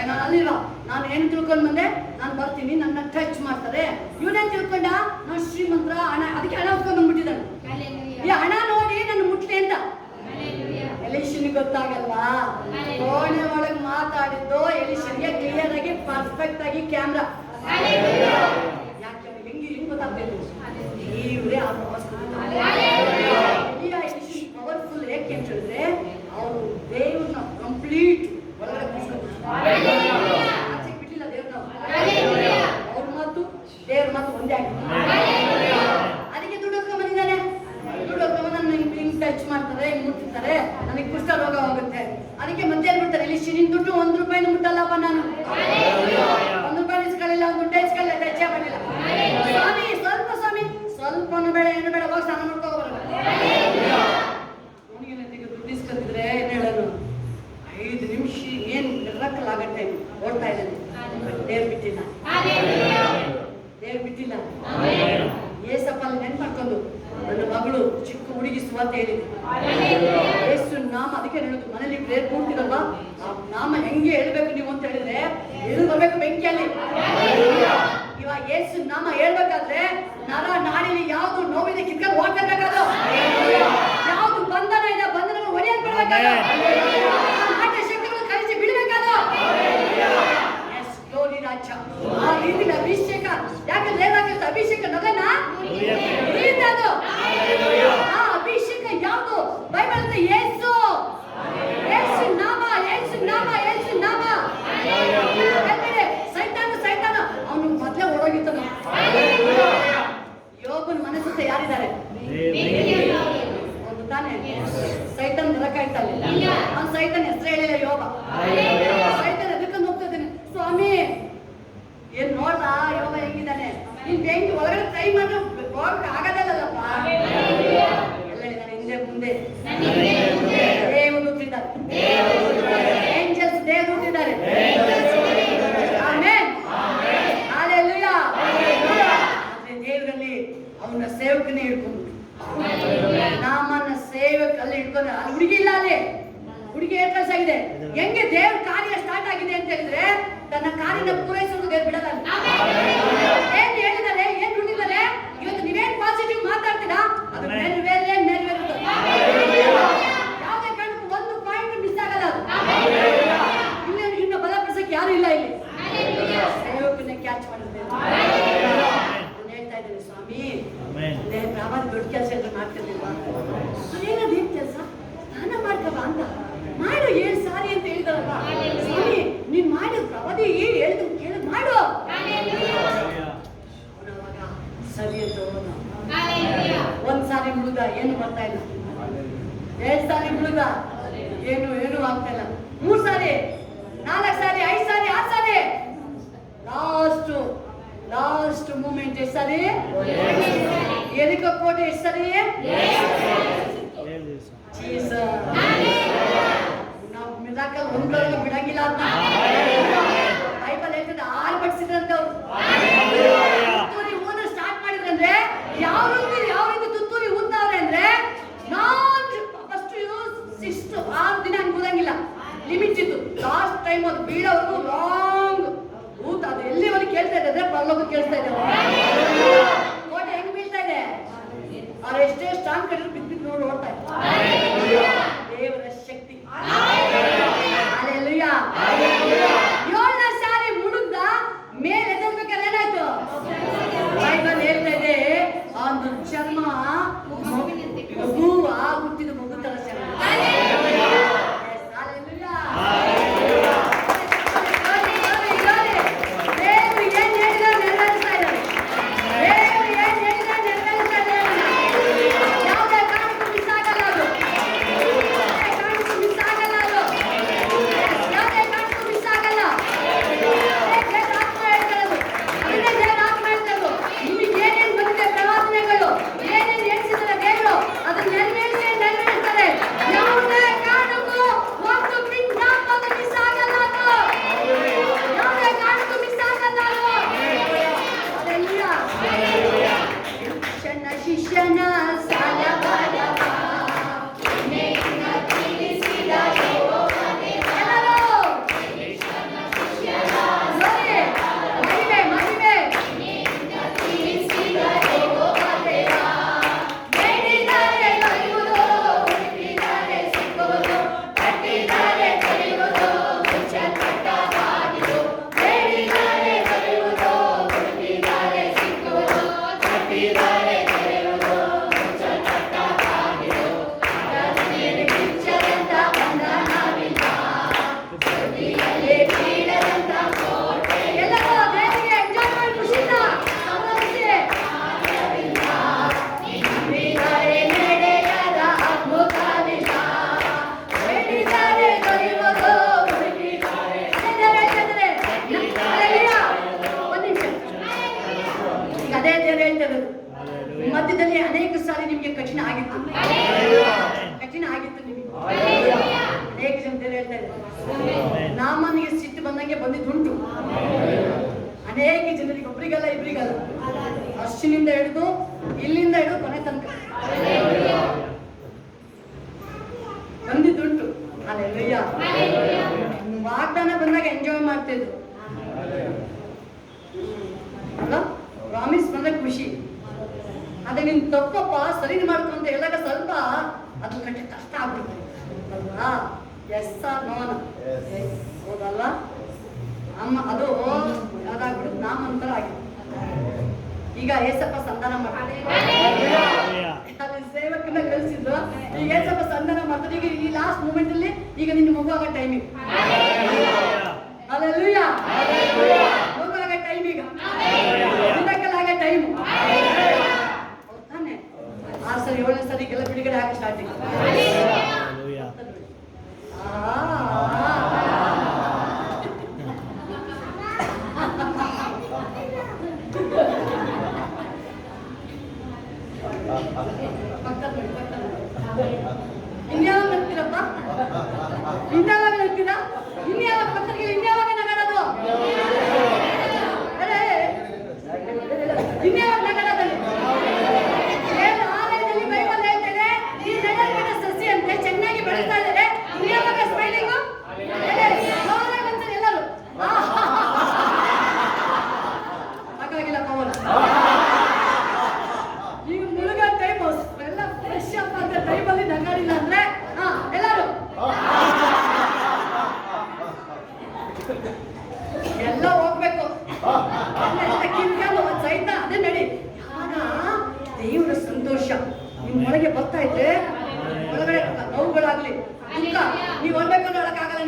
ನಾನು ಅಲ್ಲಿಲ್ಲ, ನಾನು ಏನು ತಿಳ್ಕೊಂಡ್ ಬಂದೆ, ನಾನು ಬರ್ತೀನಿ, ನನ್ನ ಟಚ್ ಮಾಡ್ತಾರೆ. ಇವನೇನ್ ತಿಳ್ಕೊಂಡ, ನಾನು ಶ್ರೀಮಂತರ, ಹಣ, ಅದಕ್ಕೆ ಹಣ ಹೊತ್ಕೊಂಡ್ ಬಂದ್ಬಿಟ್ಟಿದ್ದಾನೆ. ಈ ಹಣ ನೋಡಿ ನನ್ನ ಮುಟ್ಲಿ ಅಂತ. ಎಲಿಷನ್ಗೆ ಗೊತ್ತಾಗಲ್ವಾ, ಕೋಣೆ ಒಳಗೆ ಮಾತಾಡಿದ್ದು ಎಲಿಷನ್ಗೆ ಕ್ಲಿಯರ್ ಆಗಿ ಪರ್ಫೆಕ್ಟ್ ಆಗಿ ಕ್ಯಾಮ್ರಾ. ಯಾಕೆ ಹೆಂಗೆ ಗೊತ್ತಾಗ್ತಿದ್ರು, ಇವ್ರೇ ಆ ಪವರ್ಫುಲ್. ಯಾಕೆ ಅಂತ ಹೇಳಿದ್ರೆ ಅವರು ದೇವ್ರನ್ನ ಕಂಪ್ಲೀಟ್ ಒಳಗಡೆ ಬಿಟ್ಟಿಲ್ಲ. ದೇವ್ರ ಮಾತು ದೇವ್ರ ಮಾತು ಒಂದೇ ಆಗಿದೆ. ಅದಕ್ಕೆ ದುಡ್ಡು ಬಂದಿದ್ದಾನೆ. ಟಚ್ ಮಾಡ್ತಾರೆ, ಹಿಂಗ್ ಮುಟ್ತಾರೆ, ನನಗೆ ಕುಷ್ಠ ರೋಗ ಹೋಗುತ್ತೆ. ಅದಕ್ಕೆ ಮತ್ತೆ ಹೇಳ್ಬಿಡ್ತಾರೆ, ಇಲ್ಲಿ ನಿನ್ ದುಡ್ಡು ₹1 ಮುಟ್ಟಲ್ಲಪ್ಪ ನಾನು. ₹1 ಇಸ್ಕೊಳ್ಳಿಲ್ಲ, ದುಡ್ಡು ಇಸ್ಕೊಳ್ಳಿಲ್ಲ, ಟಚ್ ಮಾಡಿಲ್ಲ. ಸ್ವಾಮಿ ಸ್ವಲ್ಪನೂ ಬೇಡ, ಏನು ಬೇಡ, ಹೋಗಿ ಸ್ನಾನ ಮಾಡ್ಕೋ ಬರೋದು. ಅವನಿಗೆ ದುಡ್ಡು ಇಸ್ಕೊಂಡಿದ್ರೆ ಏನ್ ಹೇಳೋದು, 5 ನಿಮಿಷ ಏನ್ ಮಿರಕಲ್ ಆಗತ್ತೆ ಓಡ್ತಾ ಇದ್ದಾನೆ. ದೇವ್ರು ಬಿಟ್ಟಿಲ್ಲ, ದೇವ್ರು ಬಿಟ್ಟಿಲ್ಲ. ಏಸಪ್ಪಲ್ಲಿ ನೆನ್ಪು ಮಾಡ್ಕೊಂಡು ನನ್ನ ಮಗಳು ಚಿಕ್ಕ ಹುಡುಗಿ ಸುವಾರ್ತ ಹೇಳಿದೆ. ಯೇಸು ನಾಮ, ಅದಕ್ಕೆ ಹೇಳುದು ಮನೇಲಿ ಪ್ರೇಯರ್ ಕೂಡ್ತಿರಲ್ವಾ, ಆ ನಾಮ ಹೆಂಗೆ ಹೇಳ್ಬೇಕು ನೀವು ಅಂತ ಹೇಳಿದ್ರೆ ಎಲ್ಲಿ ಬರ್ಬೇಕು ಬೆಂಕಿಯಲ್ಲಿ. ಇವಾಗ ಯೇಸು ನಾಮ ಹೇಳ್ಬೇಕಾದ್ರೆ ನರ ನಾಡಿಲಿ ಯಾವ್ದು ನೋವಿದೆ ಕಿತ್ಕೊಂಡು ಓಡ್ತಿರ್ಬೇಕಾದ್ರು, ಯಾವ್ದು ಬಂಧನ ಇದೆ ಬಂಧನ ಒಡೆಯಕ್ ಬಿಡ್ಬೇಕಾದ್ರು, ಶಕ್ತಿಗಳು ಕಲಿಸಿ ಬಿಡ್ಬೇಕಾದ್ರು. ರಾಜ ಆ ರೀತಿಯ ಅಭಿಷೇಕ, ಯಾಕಂದ್ರೆ ಏನಾಗುತ್ತೆ, ಅಭಿಷೇಕ ನಗನ ಅದು. ಆ ಅಭಿಷೇಕ ಯಾವುದು ಬೈಬಲ್ ಅಂತ, ಯೇಸು ನಾಮ, ಯೇಸು ನಾಮ, ಯೇಸು ನಾಮ. ಸೈತಾನ ಅವನು ಮೊದಲೇ ಓಡೋಗಿದ್ದಾನೆ. ಯೋಬನ ಮನಸ್ಸು ಯಾರಿದ್ದಾರೆ ಒಂದು ತಾನೆ, ಸೈತಾನ್ ಬರಕಾಯ್ತಲ್ಲ. ಅವ್ನು ಸೈತಾನ್ ಹೆಸರು ಹೇಳಿಲ್ಲ ಯೋಬ. ಸೈತಾನ್ ಎದಕ್ಕಂದು ಹೋಗ್ತಾ ಇದ್ದಾನೆ, ಸ್ವಾಮಿ ಏನ್ ನೋಡ್ದ ಯೋಗ ಹೆಂಗಿದ್ದಾನೆ, ನೀನ್ ಬೆಂಕಿ ಒಳಗಡೆ ಟ್ರೈ ಮಾಡ್ರೆ ಹೋಗಕ್ಕೆ ಆಗದಲ್ಲಪ್ಪ. ಎಲ್ಲ ಹೇಳಿದಾನೆ, ಹಿಂದೆ ಮುಂದೆ ದೇವರು ಕೂತಿದ್ದಾರೆ, ಏಂಜಲ್ಸ್ ದೇವರು ಕೂತಿದ್ದಾರೆ. Amen, hallelujah. ಆದ್ರೆ ದೇವರಲ್ಲಿ ಅವನ ಸೇವಕನೇ ಹಿಡ್ಕೊಂಡು, ನಾಮನ ಸೇವಕಲ್ಲಿ ಹಿಡ್ಕೊಂಡು, ಅಲ್ಲಿ ಹುಡುಗಿ ಇಲ್ಲ, ಅಲ್ಲಿ ಹುಡುಗಿ ಏರ್ಕಲ್ಸ್ ಆಗಿದೆ. ಹೆಂಗೆ ದೇವ್ರ ಕಾರ್ಯ ಸ್ಟಾರ್ಟ್ ಆಗಿದೆ ಅಂತ ಹೇಳಿದ್ರೆ ತನ್ನ ಕಾರ್ಯನ ಪೂರೈಸೋದು ದೇವ್ರು ಬಿಡಲ್ಲ. ಏನ್ ಹೇಳಿದ್ದಾರೆ, ಏನ್ ನುಡಿದ್ದಾರೆ, ಇವತ್ತು ನೀವೇನ್ ಪಾಸಿಟಿವ್ ಮಾತಾಡ್ತೀರಾ ಅದು ನೆರವೇರುತ್ತೆ. ಯಾವುದೇ ಕಾರಣಕ್ಕೂ ಒಂದು ಪಾಯಿಂಟ್ ಮಿಸ್ ಆಗಲ್ಲ. ಇನ್ನು ಬಲಪಡಿಸಕ್ಕೆ ಯಾರು ಇಲ್ಲ ಇಲ್ಲಿ. ಸೇವಕನ್ನ ಕ್ಯಾಚ್ ಮಾಡಿದ್ರೆ ಹೇಳ್ತಾ ಇದ್ದೇನೆ, ಸ್ವಾಮಿ ಪ್ರಭಾವ ದೊಡ್ಡ ಕೆಲಸ ಎಲ್ಲ ಮಾಡ್ತಿರ್ಲಿಲ್ವಾ, ಅದೇನದು ಏನ್ ಕೆಲಸ, ಸ್ನಾನ ಮಾಡ್ಕವ ಅಂತ ಮಾಡು 7 ಸಾರಿ ಅಂತ ಹೇಳಿದಾರಲ್ಲ. ಸ್ವಾಮಿ ನೀನ್ ಮಾಡಿ ಪ್ರವಾದಿ ಹೇಳಿದ್ ಮಾಡು. ಅವನವಾಗ ಸರಿ ಅಂತ ಹೋದ. 1 ಸಾರಿ ಬಿಡುದ, ಏನು ಬರ್ತಾ ಇಲ್ಲ. 2 ಸಾರಿ ಬಿಡುದ, ಏನು ಆಗ್ತಾ ಇಲ್ಲ. 3 ಸಾರಿ, 4 ಸಾರಿ, 5 ಸಾರಿ, 6 ಸಾರಿ, ಲಾಸ್ಟ್ ಮೂಮೆಂಟ್ ಎಷ್ಟು ಸರಿ, ಎದಕ್ಕೆ ಕೋಟೆ ಎಷ್ಟು ಸರಿ, ನಾವು ಮಿರಾಕಲ್ ಒಂದ್ರೊಳಗೆ ಬಿಡಂಗಿಲ್ಲ ಅಂತ ಬೈಬಲ್ ಹೇಳ್ತದೆ. 6 ಬಡಿಸಿದ್ರಂತೆ ಅವ್ರು. ತುತ್ತೂರಿ ಊನ ಸ್ಟಾರ್ಟ್ ಮಾಡಿದ್ರಂದ್ರೆ ಯಾವ ರೀತಿ ತುತ್ತೂರಿ ಊದ್ತಾವ್ರೆ ಅಂದ್ರೆ, ಫಸ್ಟ್ 6 ದಿನ ಹಂಗೆ ಊದಂಗಿಲ್ಲ, ಲಿಮಿಟ್ ಇತ್ತು. ಲಾಸ್ಟ್ ಟೈಮ್ ಅದು ಬೀಳೋರ್ಗು ಲಾಂಗ್ ಊತ, ಅದು ಎಲ್ಲಿವರೆಗೆ ಕೇಳ್ತಾ ಇದೆ ಅಂದ್ರೆ ಪರಲೋಕ ಕೇಳ್ತಾ ಇದೆ. ಕೋಟೆ ಹೆಂಗ್ ಬೀಳ್ತಾ ಇದೆ, ಅವ್ರು ಎಷ್ಟೇ ಸ್ಟ್ರಾಂಗ್ ಕಡಿದ್ರು ಬಿದ್ದು ನೋಡಿ ಓಡ್ತಾ ಇದೆ. ದೇವರ ಶಕ್ತಿ. ಹಲ್ಲೆಲೂಯಾ. 7ನೇ ಸಾರಿ ಮುಳುಗ್ದ ಮೇಲೆ ಎದ್ದೇಳ್ಬೇಕಾದ್ರೆ ಏನಾಯ್ತು, ಬೈಬಲ್ ಹೇಳ್ತಾ ಇದೆ ಒಂದು ಚರ್ಮ ಮಗು ಹುಟ್ಟಿದ ಮಗು ತರ ಚರ್ಮ. ಆಗಿತ್ತು. ಕಠಿಣ ಆಗಿತ್ತು ನಿಮಗೆ. ಅನೇಕ ಜನರು ಹೇಳ್ತಾ ಇದ್ದಾರೆ ನಾಮನಿಗೆ ಸಿಟ್ಟು ಬಂದಂಗೆ ಬಂದಿದ್ದುಂಟು. ಅನೇಕ ಜನರಿಗೆ, ಒಬ್ರಿಗಲ್ಲ ಇಬ್ರಿಗಲ್ಲ, ಅಷ್ಟಿನಿಂದ ಹಿಡಿದು ಇಲ್ಲಿಂದ ಹಿಡಿದು ಕೊನೆ ತನಕ ಬಂದಿದ್ದುಂಟು. ಅಲ್ಲೆಲ್ಲಯ್ಯ ವಾಗ್ದಾನ ಬಂದಾಗ ಎಂಜಾಯ್ ಮಾಡ್ತಿದ್ರು ಅಲ್ಲ, ಪ್ರಾಮಿಸ್ ಬಂದಾಗ ಖುಷಿ. ಅದೇ ನಿನ್ ತಪ್ಪಪ್ಪ ಸರಿ ಮಾಡ್ಕೊಂತ ಎಲ್ಲಾಗ ಸ್ವಲ್ಪ ಅದು ಕಷ್ಟ ಆಗ್ಬಿಡುತ್ತೆ ಅಲ್ವಾ? ಎಸ್ ಆರ್ ನೋನ ಹೌದಲ್ಲ ಅಮ್ಮ, ಅದು ಯಾವ್ದಾಗ್ಬಿಡುತ್ತೆ ನಾಮಂತರ ಆಗಿದೆ. ಈಗ ಏಸಪ್ಪ ಸಂಧಾನ ಮಾಡ್ತಾರೆ, ಸೇವಕನ್ನ ಕಳಿಸಿದ್ರು. ಈಗ ಏಸಪ್ಪ ಸಂಧಾನ ಮಾಡ್ತಾರೆ. ಈಗ ಈ ಲಾಸ್ಟ್ ಮೂಮೆಂಟ್ ಅಲ್ಲಿ ಈಗ ನಿನ್ನ ಮಗು ಆಗೋ ಟೈಮಿಂಗ್. ಅಲ್ಲೆಲ್ಲೂಯ, ಮಗು ಆಗೋ ಟೈಮ್, ಈಗ ಆಗೋ ಟೈಮು. ತಾನೆ 6 ಸರಿ 7ನೇ ಸರಿಗೆಲ್ಲ ಬಿಡುಗಡೆ ಆಗ ಸ್ಟಾರ್ಟಿಂಗ್. ಇನ್ಯಾವಾಗ ನಗ್ತೀರಪ್ಪ? ಇನ್ಯಾವಾಗ ನಗ್ತೀರಾ? ಇನ್ಯಾವಾಗ ಪಕ್ಕದಲ್ಲಿ ಇನ್ಯಾವಾಗ ನಗಾಡೋದು? ಇನ್ಯಾವಾಗ ನಗಾಡೋದಲ್ಲಿ? ಆಲಯದಲ್ಲಿ ಬೈಬಲ್ ಹೇಳ್ತಾರೆ ಈ ನೆಲದ ಸಸಿ ಅಂತೆ ಚೆನ್ನಾಗಿ ಬೆಳೀತಾ ಇದ್ದಾರೆ. ಇನ್ಯಾವಾಗ ಸ್ಮೈಲಿಂಗು? ಎಲ್ಲರೂ ಹಾಗಾಗಿಲ್ಲ ಪವನ್. ಈಗ ಮುಳುಗ ಟೈಮ್ ಎಲ್ಲ ಫ್ರೆಶ್ ಅಪ್ ಅಂತ ಟೈಮಲ್ಲಿ ನಗಾಡಿಲ್ಲ ಅಂದ್ರೆ ಎಲ್ಲರೂ ಎಲ್ಲ ಹೋಗ್ಬೇಕು. ಸಹಿತ ಅದೇ ನಡಿ. ಆಗ ದೇವರ ಸಂತೋಷ ನಿಮ್ ಒಳಗೆ ಬರ್ತಾ ಇದ್ರೆ ಒಳಗಡೆ ನೋವುಗಳಾಗ್ಲಿ ದುಃಖ ನೀವು ಹೊಡ್ಬೇಕು ನೋಡಕ್ಕಾಗಲ್ಲ.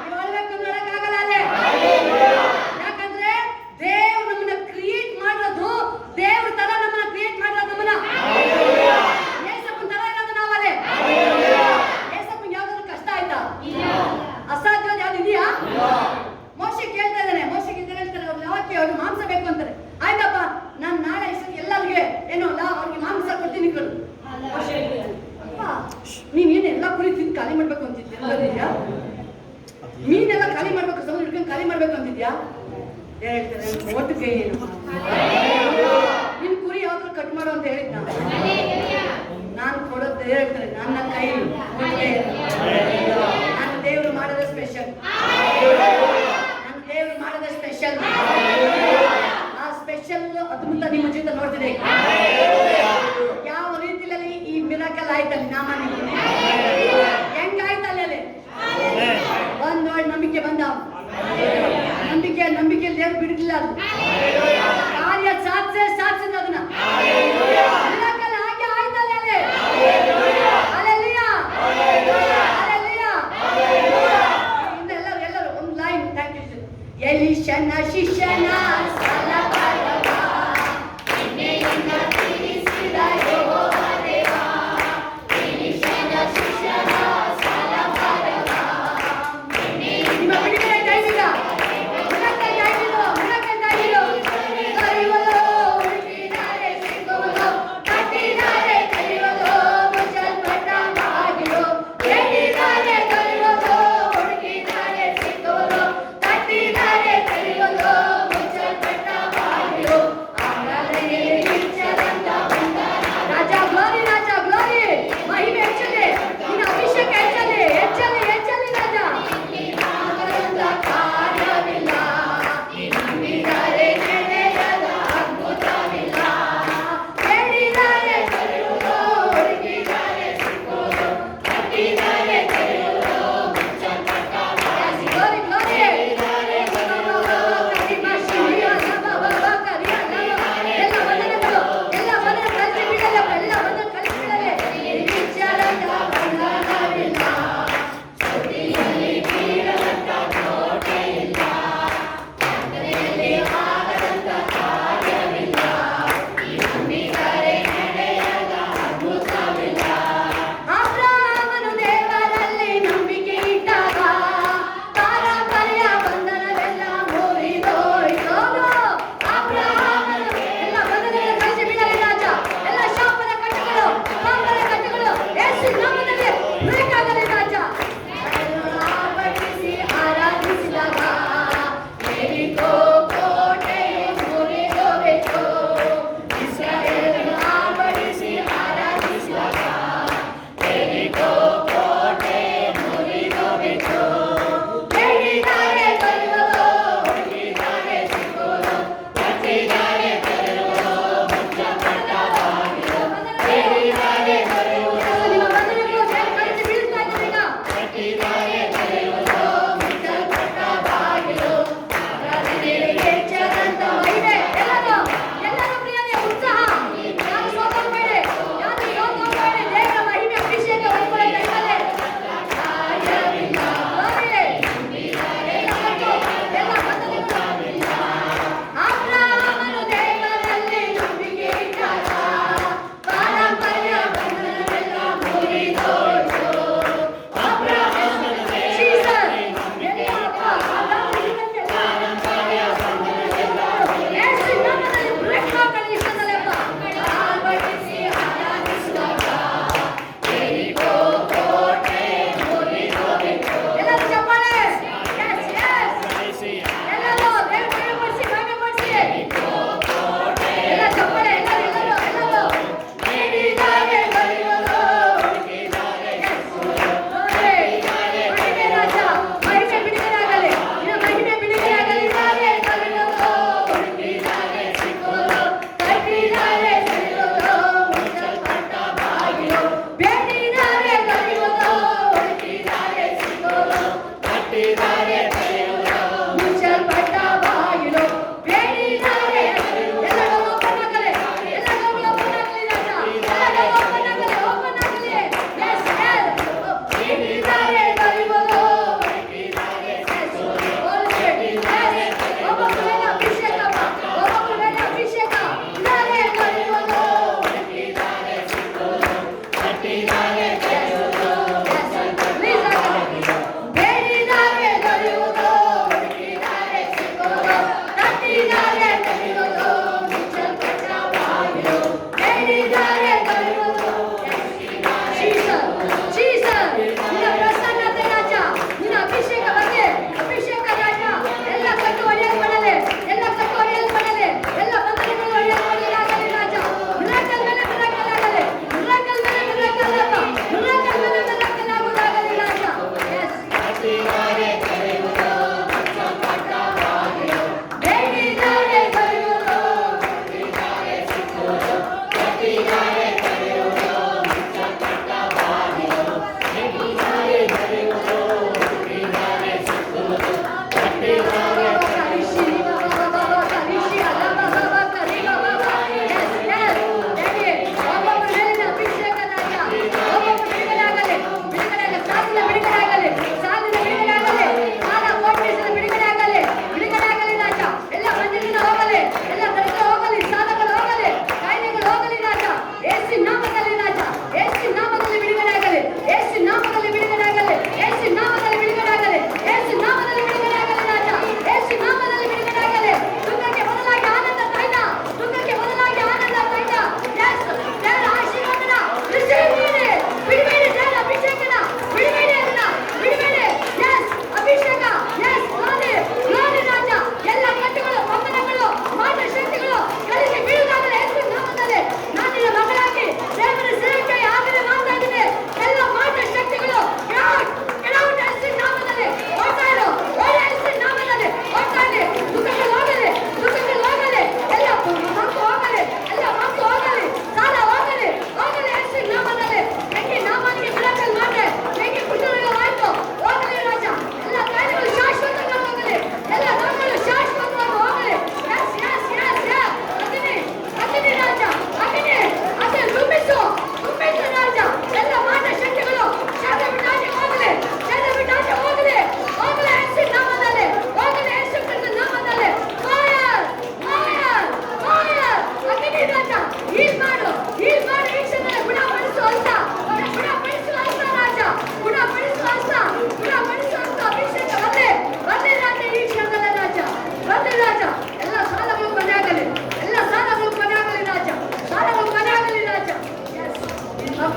ನೀವು ಹೊಡ್ಬೇಕು ನೋಡಕ್ಕಾಗಲ್ಲ ಅಲ್ಲೇ. ಯಾಕಂದ್ರೆ ದೇವ್ರು ನಮ್ಮನ್ನ ಕ್ರಿಯೇಟ್ ಮಾಡೋದು, ದೇವ್ರ ತರ ನಮ್ಮನ್ನ ಕ್ರಿಯೇಟ್ ಮಾಡೋದು. ನಮ್ಮನ್ನ ಏಸಪ್ಪನ ತರ ಇರೋದು ನಾವಲ್ಲೇ. ಏಸಪ್ಪನ್ ಯಾವ್ದಾದ್ರು ಕಷ್ಟ ಆಯ್ತಾ? ಅಸಾಧ್ಯ ಯಾವ್ದು ಇದೆಯಾ? ಮೋಶೆ ಕೇಳ್ತಾ ಇದ್ದಾನೆ. ಮೋಶೆ ಹೇಳ್ತಾರೆ ಅವ್ರು ಯಾವಕ್ಕೆ ಅವ್ರು ಮಾಂಸ ಬೇಕು ಅಂತಾರೆ. ಆಯ್ತಪ್ಪ ನಾನು ನಾಳೆ ಎಲ್ಲರಿಗೆ ಏನೋ ಅವ್ರಿಗೆ ಮಾಂಸ ಕೊಡ್ತೀನಿ ಕಳು. ನೀನೇನು ಎಲ್ಲ ಕುರಿ ತಿಂದು ಖಾಲಿ ಮಾಡ್ಬೇಕು ಅಂತಿದ್ಯಾ? ಮೀನೆಲ್ಲ ಖಾಲಿ ಮಾಡ್ಬೇಕು, ಸಮುದ್ರ ಹಿಡ್ಕೊಂಡು ಖಾಲಿ ಮಾಡ್ಬೇಕು ಅಂತಿದ್ಯಾ? ಹೇಳ್ತಾರೆ ಒಟ್ಟು ಕೈ ಏನು ನಿನ್ ಕುರಿ ಯಾವ್ದಾದ್ರು ಕಟ್ ಮಾಡು ಅಂತ ಹೇಳಿದ್ ನಾನು ಕೊಡೋದು. ಹೇಳ್ತಾರೆ ನನ್ನ ಕೈ ನನ್ನ ದೇವ್ರು ಮಾಡೋದ ಸ್ಪೆಷಲ್. ನನ್ನ ದೇವ್ರು ಮಾಡೋದ ಸ್ಪೆಷಲ್. ಆ ಸ್ಪೆಷಲ್ ಅದ್ಭುತ ನಿಮ್ಮ ಜೊತೆ ನೋಡ್ತಿದೆ. ಯಾವ ರೀತಿಯಲ್ಲಿ ಈ ಮಿರಾಕಲ್ ಆಯ್ತಲ್ಲಿ ನಾಮನಿ ಹೆಂಗಾಯ್ತಲ್ಲಿ ಒಂದು ನಂಬಿಕೆ ಬಂದ. ನಂಬಿಕೆಯಲ್ಲಿ ದೇವ್ರು ಬಿಡಲಿಲ್ಲ. ಅದು ಕಾರ್ಯ ಸಾಧಿಸಿದ ಅದನ್ನ ಮಿರಾಕಲ್ ಹಾಗೆ ಆಯ್ತಲ್ಲಿ ಅಲ್ಲಿ. Hallelujah, hallelujah. ಎಲ್ಲರೂ ಒಂದು ಲೈನ್ ಥ್ಯಾಂಕ್ ಯು. ಎಲಿಷನ ಶಿಷ್ಯನ ಸಲಹೆಯ ಎಣ್ಣೆಯಿಂದ ತಿರಿಸಿದ ಯೆಹೋವ ದೇವ.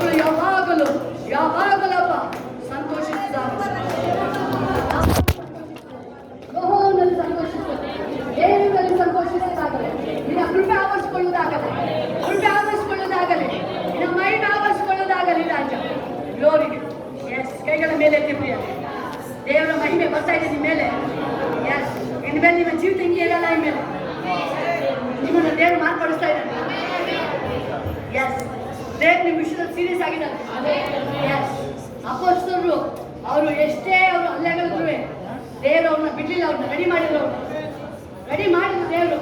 ಮಕ್ಕಳು ಯಾವಾಗಲೂ ಯಾವಾಗಲಪ್ಪ ಸಂತೋಷಿಸಿದ್ದಾರೆ, ಯೆಹೋವನಲ್ಲಿ ಸಂತೋಷಿಸಿದ್ದಾರೆ, ದೇವರಲ್ಲಿ ಸಂತೋಷಿಸಿದ್ದಾಗಲೇ, ನಿನ್ನ ಕೃಪೆ ಆವರಿಸಿಕೊಳ್ಳುವುದಾಗಲೇ, ಕೃಪೆ ಆವರಿಸಿಕೊಳ್ಳುವುದಾಗಲೇ, ನಿನ್ನ ಮಹಿಮೆ ಆವರಿಸಿಕೊಳ್ಳುವುದಾಗಲಿ ರಾಜ. ಗ್ಲೋರಿಗೆ ಎಸ್ ಕೈಗಳ ಮೇಲೆ ಎತ್ತಿ ಪ್ರಿಯ, ದೇವರ ಮಹಿಮೆ ಬರ್ತಾ ಇದೆ ನಿಮ್ಮ ಮೇಲೆ. ಎಸ್ ಇನ್ಮೇಲೆ ನಿಮ್ಮ ಜೀವಿತ ಹಿಂಗೆ ಇರಲ್ಲ, ಇನ್ಮೇಲೆ ನಿಮ್ಮನ್ನು ದೇವರು ಮಾರ್ಪಡಿಸ್ತಾ ಇದ್ದಾನೆ. ಎಸ್ ದೇವ್ರು ನಿಮ್ಮ ವಿಷಯದಲ್ಲಿ ಸೀರಿಯಸ್ ಆಗಿದ್ದಾರೆ. ಎಸ್ ಅಪೋಸ್ತಲರು ಅವರು ಎಷ್ಟೇ ಅವರು ಹಲ್ಲೆಗಳಿದ್ರು ದೇವರು ಅವ್ರನ್ನ ಬಿಡ್ಲಿಲ್ಲ, ಅವ್ರನ್ನ ರೆಡಿ ಮಾಡಿದ್ರು, ರೆಡಿ ಮಾಡಿದ್ರು ದೇವರು.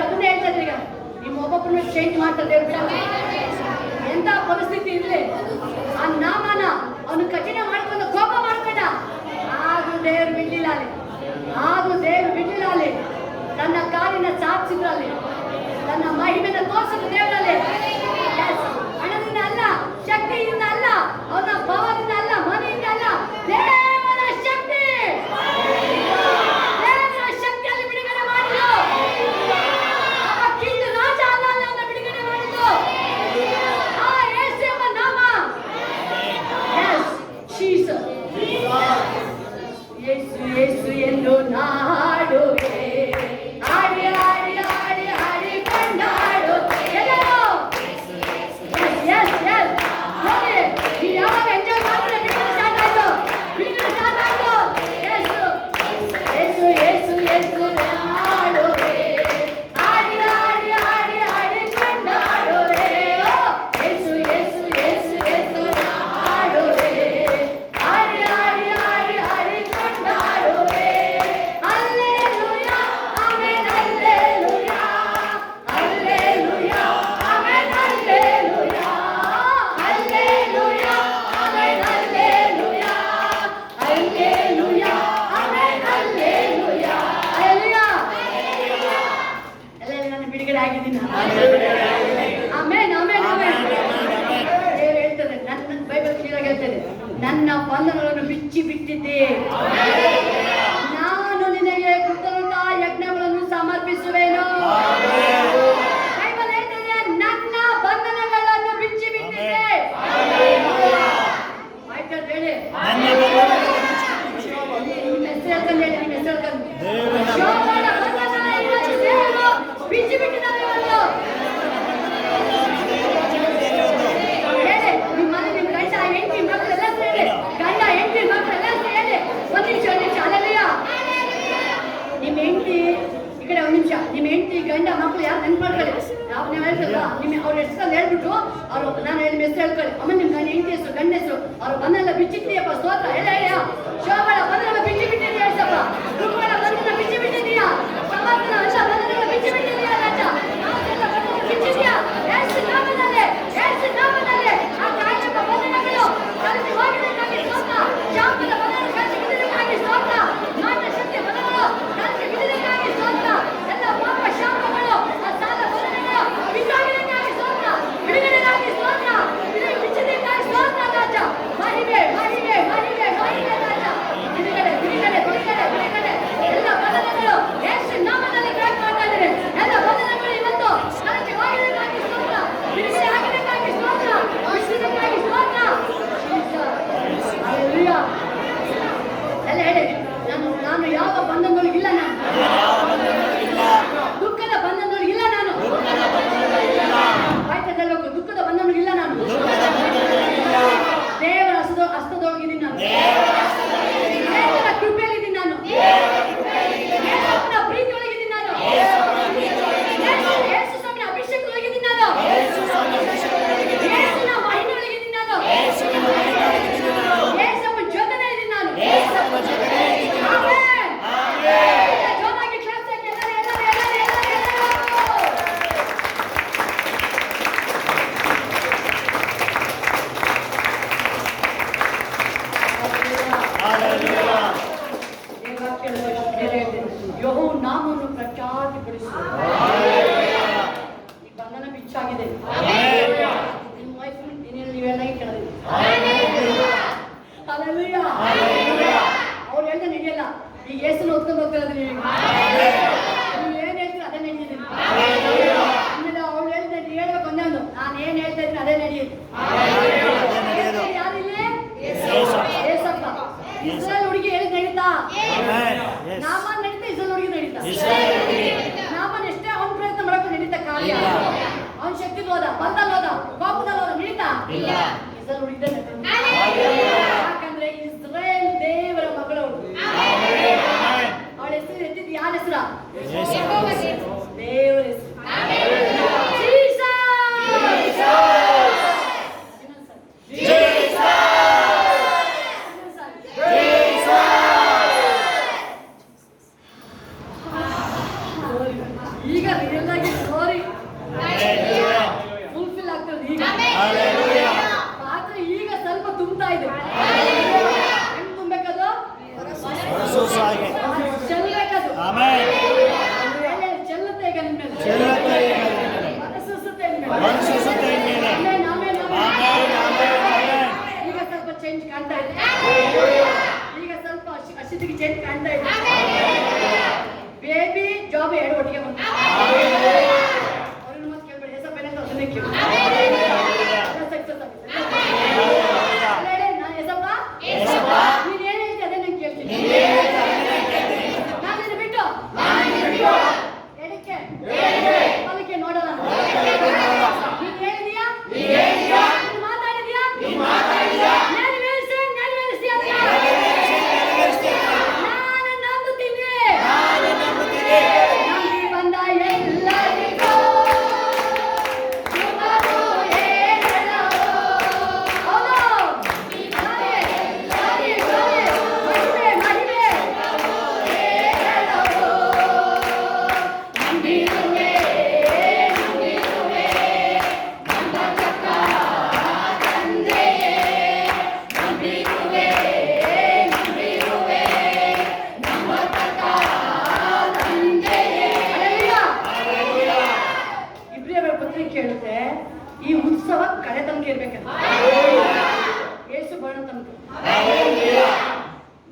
ಅದನ್ನೇ ಹೇಳ್ತಾ ಇದ್ರು, ಈಗ ನಿಮ್ಮ ಒಬ್ಬೊಬ್ಬರನ್ನ ಚೇಂಜ್ ಮಾಡ್ತಾರೆ ದೇವ್ರು ಬಿಡಲ್ಲ. ಎಂತ ಪರಿಸ್ಥಿತಿ ಇರಲಿ ಆ ನಾಮನ ಅವನು ಕಠಿಣ ಮಾಡ್ಕೊಂಡು ಕೋಪ ಮಾಡ್ಕೊಂಡ, ಆದ್ರೂ ದೇವರು ಬಿಡ್ಲಿಲ್ಲ ಅಲ್ಲಿ, ಆದ್ರೂ ದೇವರು ಬಿಡ್ಲಿಲ್ಲ ಅಲ್ಲಿ. ತನ್ನ ಕಾಲಿನ ಚಾಚಿದ್ರಲ್ಲಿ, ತನ್ನ ಮಹಿಮೆನ ತೋರಿಸಿದ ದೇವರಲ್ಲಿ. ಹಣದಿಂದ ಅಲ್ಲ, ಶಕ್ತಿಯಿಂದ ಅಲ್ಲ, ಅವನ ಭಾವದಿಂದ ಅಲ್ಲ, ಮನೆಯಿಂದ ಅಲ್ಲ, ದೇವರ ಶಕ್ತಿ, ದೇವರ ಶಕ್ತಿಯಲ್ಲಿ ಬಿಡುಗಡೆ ಮಾಡಿದ್ರು. ಅವ ಕಿಂಗ್ ರಾಜ ಅಲ್ಲ, ಅವನ ಬಿಡುಗಡೆ ಮಾಡಿದ್ರು ಆ ಯೇಸು ಎಂಬ ನಾಮ. ಎಸ್ ಜೀಸಸ್, ಯೇಸು ಯೇಸು ಎಂದು ನಾಡುವೆ, ಆಡಿ ಆಡಿ ಆಡಿ ಆಡಿ ಕೊಂಡಾಡು ಎಲ್ಲರೂ. ಎಸ್ ಎಸ್ ನೋಡಿ, ನೀವು ಯಾವಾಗ ಎಂಜಾಯ್ ಮಾಡ್ತಾರೆ ಬಿಡುಗಡೆ ಸ್ಟಾರ್ಟ್ ಆಯ್ತು, ಬಿಡುಗಡೆ ಸ್ಟಾರ್ಟ್ ಆಯ್ತು. ಯೇಸು ಯೇಸು ಯೇಸು ಯೇಸು ನಾಡುವೆ, ಆಡಿ ಆಡಿ ಆಡಿ ಆಡಿ ಕೊಂಡಾಡುವೆ. ಯೇಸು ಯೇಸು ಯೇಸು ಯೇಸು ನಾಡುವೆ, ಆಡಿ ಆಡಿ ಆಡಿ ಆಡಿ ಕೊಂಡಾಡುವೆ. Hallelujah amen, hallelujah hallelujah amen, hallelujah hallelujah amen, hallelujah hallelujah amen, hallelujah hallelujah. ಎಲ್ಲೆಲ್ಲಿ ನಾನು ಬಿಡುಗಡೆ ಆಗಿದ್ದೀನಿ. Amen amen amen. ದೇವರು ಹೇಳ್ತದೆ, ನನ್ನ ಬೈಬಲ್ ಕ್ಲಿಯರ್ ಆಗಿ ಹೇಳ್ತದೆ, ನನ್ನ ಬಂಧನಗಳನ್ನು ಬಿಚ್ಚಿ ಬಿಟ್ಟಿದ್ದೆ, ನಾನು ನಿನಗೆ ಕೃತಜ್ಞತಾ ಯಜ್ಞಗಳನ್ನು ಸಮರ್ಪಿಸುವೆನು. ಬೈಬಲ್ ಹೇಳ್ತದೆ, ನನ್ನ ಬಂಧನಗಳನ್ನು ಬಿಚ್ಚಿ ಬಿಟ್ಟಿದ್ದೆ. ಆಯ್ತು ಹೇಳಿ, ನಿಮ್ಮ ಹೆಸರು ಹೇಳ್ಕೊಂಡು ಹೇಳಿ, ನಿಮ್ಮ ಹೆಸರು ಹೇಳ್ಕೊಂಡು. ಶೋಭನ ಬಂಧನ ಇವತ್ತು ದೇವರು ಬಿಚ್ಚಿ ಬಿಟ್ಟಿದ್ದಾರೆ ಇವತ್ತು. ಹೇಳಿ, ನಿಮ್ಮ ಮನೆ, ನಿಮ್ಮ ಗಂಡ ಹೆಂಡತಿ ಮಕ್ಕಳೆಲ್ಲ ಹೇಳಿ, ಗಂಡ ಹೆಂಡತಿ ಮಕ್ಕಳೆಲ್ಲ ಹೇಳಿ. ಒಂದು ನಿಮಿಷ ಅಲ್ಲಲ್ಲಿಯ ನಿಮ್ಮ ಹೆಂಡತಿ ಈ ಕಡೆ ಒಂದು ನಿಮಿಷ, ನಿಮ್ಮ ಹೆಂಡತಿ ಗಂಡ ಮಕ್ಕಳು ಯಾರು ನೆನ್ಪು ಮಾಡ್ಕೊಳ್ಳಿ. ನೀವು ಹೇಳ್ತಲ್ಲ, ನಿಮ್ಮ ಅವ್ರ ಹೆಸರು ಹೇಳ್ಬಿಟ್ಟು ಅವರು, ನಾನು ಹೇಳಿ ಹೆಸರು ಹೇಳ್ಕೊಳ್ಳಿ. ಅಮ್ಮ ನಿಮ್ಮ ಗಂಡ ಹೆಂಡತಿ ಹೆಸರು, ಗಂಡ ಹೆಸರು, ಅವ್ರು ಬಂದೆಲ್ಲ ಬಿಚ್ಚಿಟ್ಟಿಯಪ್ಪ, ಸ್ತೋತ್ರ ಹೇಳ. ಶೋಭಳ ಬಂದೆಲ್ಲ ಬಿಚ್ಚಿ ಬಿಟ್ಟಿದೀಯ ಹೇಳ್ಸಪ್ಪ, ರುಕ್ಮಣ ಬಂದೆಲ್ಲ ಬಿಚ್ಚಿ ಬಿಟ್ಟಿದೀಯ, ಸಮರ್ಥನ ಎಲ್ಲ ಬಂದೆಲ್ಲ ಬಿಚ್ಚಿ ಬಿಟ್ಟಿದೀಯ ರಾಜ, ನಾವೆಲ್ಲ ಬಂದೆಲ್ಲ ಬಿಚ್ಚಿದ್ಯಾ. ಏಸು ನಾಮದಲ್ಲಿ, ಏಸು ನಾಮದಲ್ಲಿ ಆ ಕಾಯಕ ಬಂಧನಗಳು ಕಲಿಸಿ ಹೋಗಿದ್ದಕ್ಕಾಗಿ ಸ್ತೋತ್ರ. ಶಾಪದ ಬಂಧನ ಕಲಿಸಿ ಬಿಟ್ಟಿದ್ದಕ್ಕಾಗಿ ಸ್ತೋತ್ರ. ನಾಟ ಶಕ್ತಿ ಬಂಧನಗಳು ಕಲಿಸಿ ಬಿಟ್ಟಿದ್ದಕ್ಕಾಗಿ ಸ್ತೋತ್ರ. ಎಲ್ಲ ಪಾಪ ಶಾಪಗಳು, ಆ ಸಾಲ ಬಂಧನಗಳು ಬಿಟ್ಟೋಗಿದ್ದಕ್ಕಾಗಿ ಸ್ತೋತ್ರ. ಬಿಡುಗಡೆಗಾಗಿ ಸ್ತೋತ್ರ, ಬಿಚ್ಚಿದ್ದಕ್ಕಾಗಿ ಸ್ತೋತ್ರ ರಾಜ. ಮಹಿಮೆ ಮಹಿಮೆ ಮಹಿಮೆ ಮಹಿಮೆ ರಾಜ. ಬಿಡುಗಡೆ ಬಿಡುಗಡೆ ಬಿಡುಗಡೆ ಬಿಡುಗಡೆ. ಎಲ್ಲ ಬಂಧನಗಳು ಯೇಸು ನಾಮದಲ್ಲಿ ಬ್ರೇಕ್ ಮಾಡ್ತಾ ಇದ್ದಾರೆ. ಎಲ್ಲ ಬಂಧನಗಳು ಇವತ್ತು ಕಲಿಸಿ ಹೋಗಿದ್ದಕ್ಕಾಗಿ ಸ್ತೋತ್ರ, ಬಿಡುಗಡೆ ಆಗಿದ್ದಕ್ಕಾಗಿ ಸ್ತೋತ್ರ, ಬಿಚ್ಚಿದ್ದಕ್ಕಾಗಿ ಸ್ತೋತ್ರ. ಹಲ್ಲೆಲೂಯಾ. ಎಲ್ಲ ಹೇಳಿ, ನಾನು ಯಾವ ಬಂಧನಗಳು ಇಲ್ಲ, ನಾನು ದುಃಖದ ಬಂಧನಗಳು ಇಲ್ಲ, ನಾನು ಆಯ್ತು ಹೇಳಬೇಕು, ದುಃಖದ ಬಂಧನಗಳು ಇಲ್ಲ, ನಾನು ದೇವರ ಹಸ್ತದೊಳಗಿದ್ದೀನಿ, ನಾನು ದೇವರ ಕೃಪೆಯಲ್ಲಿದ್ದೀನಿ, ನಾನು ದೇವರ ಪ್ರೀತಿಯೊಳಗಿದ್ದೀನಿ, ನಾನು ಯೇಸು ಸ್ವಾಮಿಯ ಅಭಿಷೇಕದೊಳಗಿದ್ದೀನಿ, ನಾನು ಯೇಸುವಿನ ಮಹಿಮೆಯೊಳಗಿದ್ದೀನಿ, ನಾನು ಯೇಸಪ್ಪ ಜೊತೆನೇ ಇದ್ದೀನಿ, ನಾನು ಆಮೆನ್. ಜೋರಾಗಿ ಕ್ಲಾಸ್ ಹಾಕಿ ಎಲ್ಲರೂ ಎಲ್ಲರೂ ಎಲ್ಲರೂ ಎಲ್ಲರೂ. ಯೆಹೋವ ನಾಮವನ್ನು ಪ್ರಖ್ಯಾತಿಪಡಿಸು. ಈ ಬಂಧನ ಬಿಚ್ಚಾಗಿದೆ. ನಿಮ್ಮ ವೈಫ್ ನೀವು ಹೇಳಿದಾಗೆ ಕೇಳಿದ್ರಿ. ಹಲ್ಲೆಲೂಯಾ. ಅವ್ರು ಹೇಳ್ದೆ ನಡೆಯಲ್ಲ, ಈಗ ಯೇಸುನ ಹೊತ್ಕೊಂಡು ಹೋಗ್ತಾರೆ. ನೀವು ಏನ್ ಹೇಳ್ತೀರಿ ಅದೇ ನಡೆಯಿದ್ದೀನಿ. ಆಮೇಲೆ ಅವ್ಳು ಹೇಳ್ತಾ ಹೇಳ್ಬೇಕು ಒಂದೇ ಒಂದು, ನಾನು ಏನ್ ಹೇಳ್ತಾ ಇದ್ದೀನಿ ಅದೇ ನಡೆಯುತ್ತೆ. ಮೊದಲು ಉಳಿದಾನೆ. ಯಾಕಂದ್ರೆ ಇಸ್ರೇಲ್ ದೇವರ ಮಗಳವಳು. ಅವಳ ಹೆಸರು ಎತ್ತಿದ್ದು ಯಾರ ಹೆಸರ? ದೇವರ ಹೆಸರು. ಈಗ ರಿಯಲ್ ಆಗಿ ಸ್ಟೋರಿ ಫುಲ್ಫಿಲ್ ಆಗ್ತದೆ. ಈಗ ಪಾತ್ರ ಈಗ ಸ್ವಲ್ಪ ತುಂಬ್ತಾ ಇದೆ. ಹೆಂಗ್ ತುಂಬಬೇಕದು? ಚೆಲ್ಲಬೇಕದು. ಚೆಲ್ಲುತ್ತೆ ಈಗ ನಿಮ್ಮ ಮೇಲೆ. ಮನಸ್ಸುತ್ತೆ ಈಗ ಸ್ವಲ್ಪ ಚೇಂಜ್ ಕಾಣ್ತಾ ಇದೆ. ಈಗ ಸ್ವಲ್ಪ ಅಶಿತಿಗೆ ಚೇಂಜ್ ಕಾಣ್ತಾ ಇದೆ. ಬೇಬಿ ಜಾಬ್ ಎರಡು ಒಟ್ಟಿಗೆ ಬಂತು. ಅವ್ರನ್ನ ಮತ್ತೆ ಕೇಳ್ಬೇಡಿ, ಹೆಸರು ಬೇರೆ ಅಂತ ಅದನ್ನೇ ಕೇಳಿ. ಸಕ್ಸಸ್ ಆಗುತ್ತೆ. ನಾನು ಹೆಸಪ್ಪ ನೀನ್ ಏನ್ ಹೇಳ್ತಿ ಅದೇ ನಂಗೆ ಕೇಳ್ತೀನಿ. ನಾನು ಬಿಟ್ಟು ಎಡಕ್ಕೆ ಹೊಲಕ್ಕೆ ನೋಡೋಣ. ನೀನ್ ಹೇಳಿದೀಯಾ? ನೀನ್ ಮಾತಾಡಿದ್ಯಾ? ನಾನು ನಂಬುತ್ತೀನಿ. ನಂಬಿ ಬಂದ ಎಲ್ಲರಿಗೂ ಶುಭವು ಹೇಳವು. ಹೌದು. ಮಹಿಮೆ ಹೇಳವು. ನಂಬಿರುವೆ ನಂಬತಕ್ಕ ತಂದೆಯೇ. ನಂಬಿರುವೆ ನಂಬತಕ್ಕ ತಂದೆಯೇ. ಇಬ್ರಿಯರ ಪತ್ರಿಕೆ ಕೇಳುತ್ತೆ, ಈ ಉತ್ಸವ ಕಡೆ ತನಕ ಇರ್ಬೇಕಂತ. ಯೇಸು ಬರೋ ತನಕ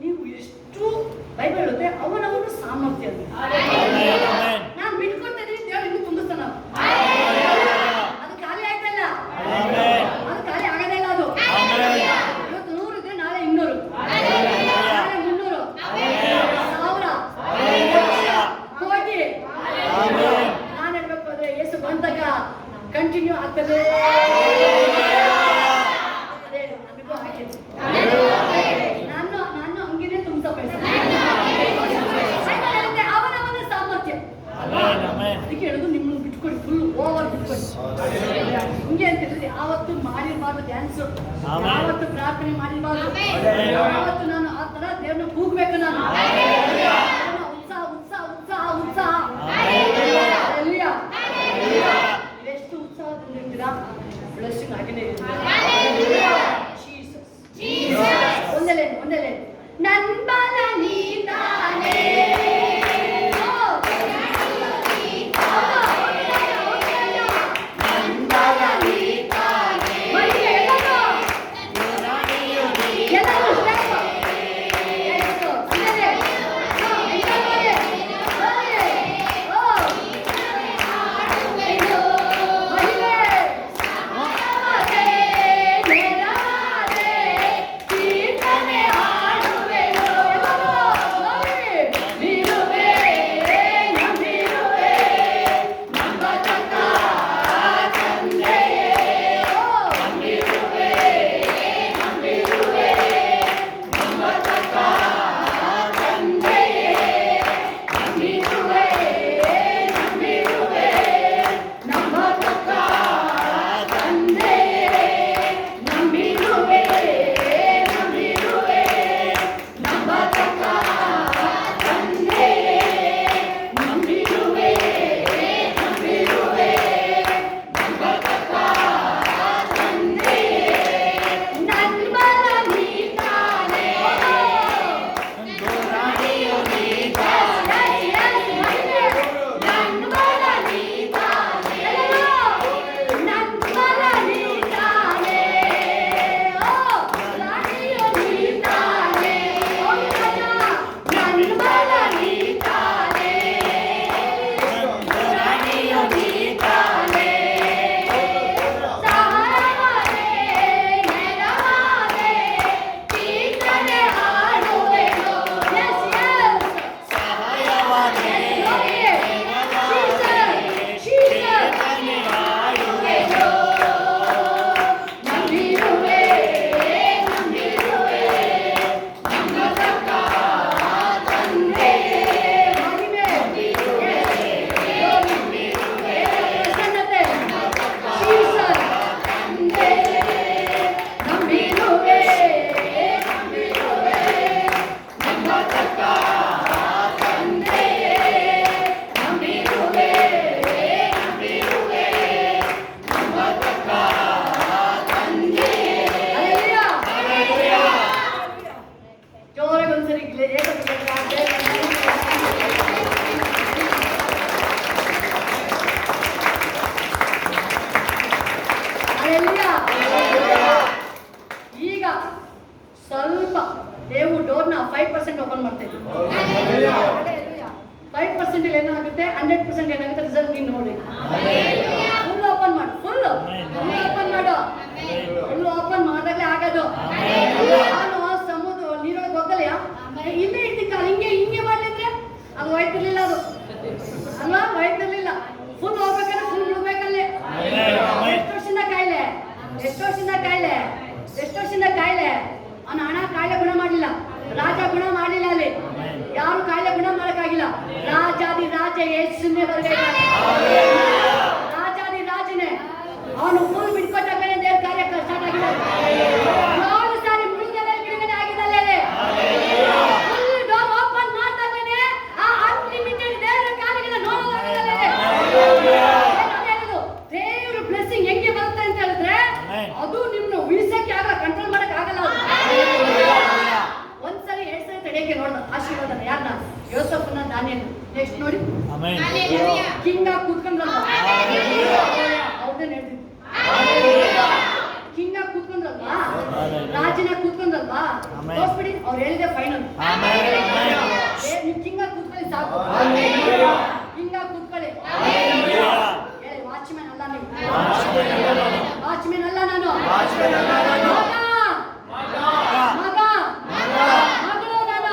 ನೀವು ಎಷ್ಟು ಬೈಬಲ್ ಹೇಳುತ್ತೆ ಅವನವನು ಸಾಮರ್ಥ್ಯ ಅಂತ. ನಾನು ಬಿಟ್ಕೊಡ್ತಾ ಇದ್ದೀನಿ, ದೇವರು ಇನ್ನೂ ತುಂಬಿಸ್ತಾನ. ಅದು ಖಾಲಿ ಆಯ್ತಲ್ಲ, ಅದು ಖಾಲಿ ಆಗದೇ ಇಲ್ಲ. ಅದು ಇವತ್ತು 100 ಇದ್ರೆ ನಾಳೆ 200, ನಾಳೆ 300, 1000, ಕೋಟಿ. ನಾನು ಹೇಳ್ಬೇಕು ಅಂದ್ರೆ ಯೇಸು ಬಂದಾಗ ಕಂಟಿನ್ಯೂ ಆಗ್ತದೆ. ಅದೇ ನಮಗೂ ಹಾಗೆ. ನಾನು ಹಂಗಿನೇ ತುಂಬಿಸ ಬಯಸ್ತೀನಿ. ಅವನವನ ಸಾಮರ್ಥ್ಯ. ಅದಕ್ಕೆ ಹೇಳೋದು ನಿಮ್ಮನ್ನು ಬಿಟ್ಕೊಡಿ, ಫುಲ್ ಓವರ್ ಬಿಟ್ಕೊಡಿ. ಹಿಂಗೆ ಅಂತ ಹೇಳಿದ್ರೆ ಯಾವತ್ತು ಮಾಡಿರಬಾರ್ದು ಡ್ಯಾನ್ಸ್, ಯಾವತ್ತು ಪ್ರಾರ್ಥನೆ ಮಾಡಿರಬಾರ್ದು, ಯಾವತ್ತು ನಾನು ಆ ತರ ದೇವ್ರನ್ನ ಕೂಗ್ಬೇಕು. ನಾನು ಉತ್ಸಾಹ ಉತ್ಸಾಹ ಉತ್ಸಾಹ ಉತ್ಸಾಹ. ಎಷ್ಟು ಉತ್ಸಾಹದಿಂದ ಇರ್ತೀರಾ, ಬ್ಲೆಸ್ಸಿಂಗ್ ಆಗಿನೇ ಇರುತ್ತೆ. ಒಂದಲೇ ನನ್ ಬಲ ನೀನಾನೇ. ಈಗ ಸ್ವಲ್ಪ ದೇವು ಡೋರ್ನ 5% ಓಪನ್ ಮಾಡ್ತಾ ಇದ್ದೀವಿ. 5% ಏನಾಗುತ್ತೆ, 100% ಏನಾಗುತ್ತೆ ರಿಸಲ್ಟ್ ನೀನು ನೋಡಿ. ಫುಲ್ ಓಪನ್ ಮಾಡು, ಫುಲ್ ಓಪನ್ ಮಾಡು. ಫುಲ್ ಓಪನ್ ಮಾಡಿದಾಗಲೇ ಆಗೋದು. ನಾನು ಸಮುದ್ರ ನೀರೊಳಗೆ ಹೋಗಲ್ಲ, ಇಲ್ಲೇ ಇರ್ತಿಕ್ಕ ಹಿಂಗೆ ಹಿಂಗೆ ಮಾಡ್ಲಿದ್ರೆ ಅದು ಹೋಯ್ತಿರ್ಲಿಲ್ಲ, ಅದು ಅಲ್ವಾ, ಹೋಯ್ತಿರ್ಲಿಲ್ಲ. ಫುಲ್ ಹೋಗ್ಬೇಕಾದ್ರೆ ಫುಲ್ ಬಿಡ್ಬೇಕಲ್ಲೇ. ಎಷ್ಟು ವರ್ಷದಿಂದ ಕಾಯಿಲೆ, ಎಷ್ಟು ವರ್ಷದಿಂದ ಕಾಯಿಲೆ, ಎಷ್ಟು ವರ್ಷದಿಂದ ಕಾಯಿಲೆ. ಅವನ ಹಣ ಕಾಯಿಲೆ ಗುಣ ಮಾಡಲಿಲ್ಲ, ರಾಜ ಗುಣ ಮಾಡಲಿಲ್ಲ. ಅಲ್ಲಿ ಯಾರು ಕಾಯಿಲೆ ಗುಣ ಮಾಡಕ್ಕಾಗಿಲ್ಲ. ರಾಜಾದಿ ರಾಜ ಯೇಸುನೇ ಬರಬೇಕು. ರಾಜಾದಿ ರಾಜನೇ ಅವನು ಫುಲ್ ಬಿಟ್ಕೊಟ್ಟಾಗಲೇ ದೇವ್ರ ಕಾರ್ಯ ಸ್ಟಾರ್ಟ್ ಆಗಿದೆ. ಏಳು ಸಾರಿ ಮುಳುಗಡೆ ಬಿಡುಗಡೆ ಆಗಿದ್ದಲ್ಲೇ ಫುಲ್ ಡೋರ್ ಓಪನ್ ಮಾಡ್ದಾಗಲೇ ಆ ಅನ್ಲಿಮಿಟೆಡ್ ದೇವರ ಕಾರ್ಯಗಳನ್ನ ನೋಡೋದಾಗಿದ್ದಲ್ಲೇ. ದೇವರ ಬ್ಲೆಸ್ಸಿಂಗ್ ಹೆಂಗೆ ಬರುತ್ತೆ ಅಂತ ಹೇಳಿದ್ರೆ ಅದು ನಿಮ್ಮನ್ನು ಉಳಿಸಕ್ಕೆ ಆಗಲ್ಲ, ಕಂಟ್ರೋಲ್ ಮಾಡಕ್ ಆಗಲ್ಲ. ಒಂದ್ಸರಿ 2 ಸರಿ ತಡೆಯಕ್ಕೆ ನೋಡ್ದ ಆಶೀರ್ವಾದನ ಯಾರನ್ನ, ಯೋಸಫನ, ದಾನಿಯಲ್. ನೆಕ್ಸ್ಟ್ ನೋಡಿ, ಕಿಂಗ್ ಆಗಿ ಕೂತ್ಕೊಂಡ್ರಲ್ವಾ, ಅವ್ರನ್ನೇ ಹೇಳ್ತಿದ್ವಿ. ಕಿಂಗ್ ಆಗಿ ಕೂತ್ಕೊಂಡ್ರಲ್ವಾ, ರಾಜನ ಕೂತ್ಕೊಂಡ್ರಲ್ವಾ, ತೋರ್ಸ್ಬಿಡಿ. ಅವ್ರು ಹೇಳಿದೆ ಫೈನಲ್, ನೀವು ಕಿಂಗ್ ಆಗಿ ಕೂತ್ಕೊಳ್ಳಿ ಸಾಕು. ಕಿಂಗ್ ಆಗಿ ಕೂತ್ಕೊಳ್ಳಿ. ವಾಚ್ಮ್ಯಾನ್ ಅಲ್ಲ ನೀವು, ವಾಚ್ಮ್ಯಾನ್ ಅಲ್ಲ ನಾನು, ಮಗ ಮಗಳು ನಾನು.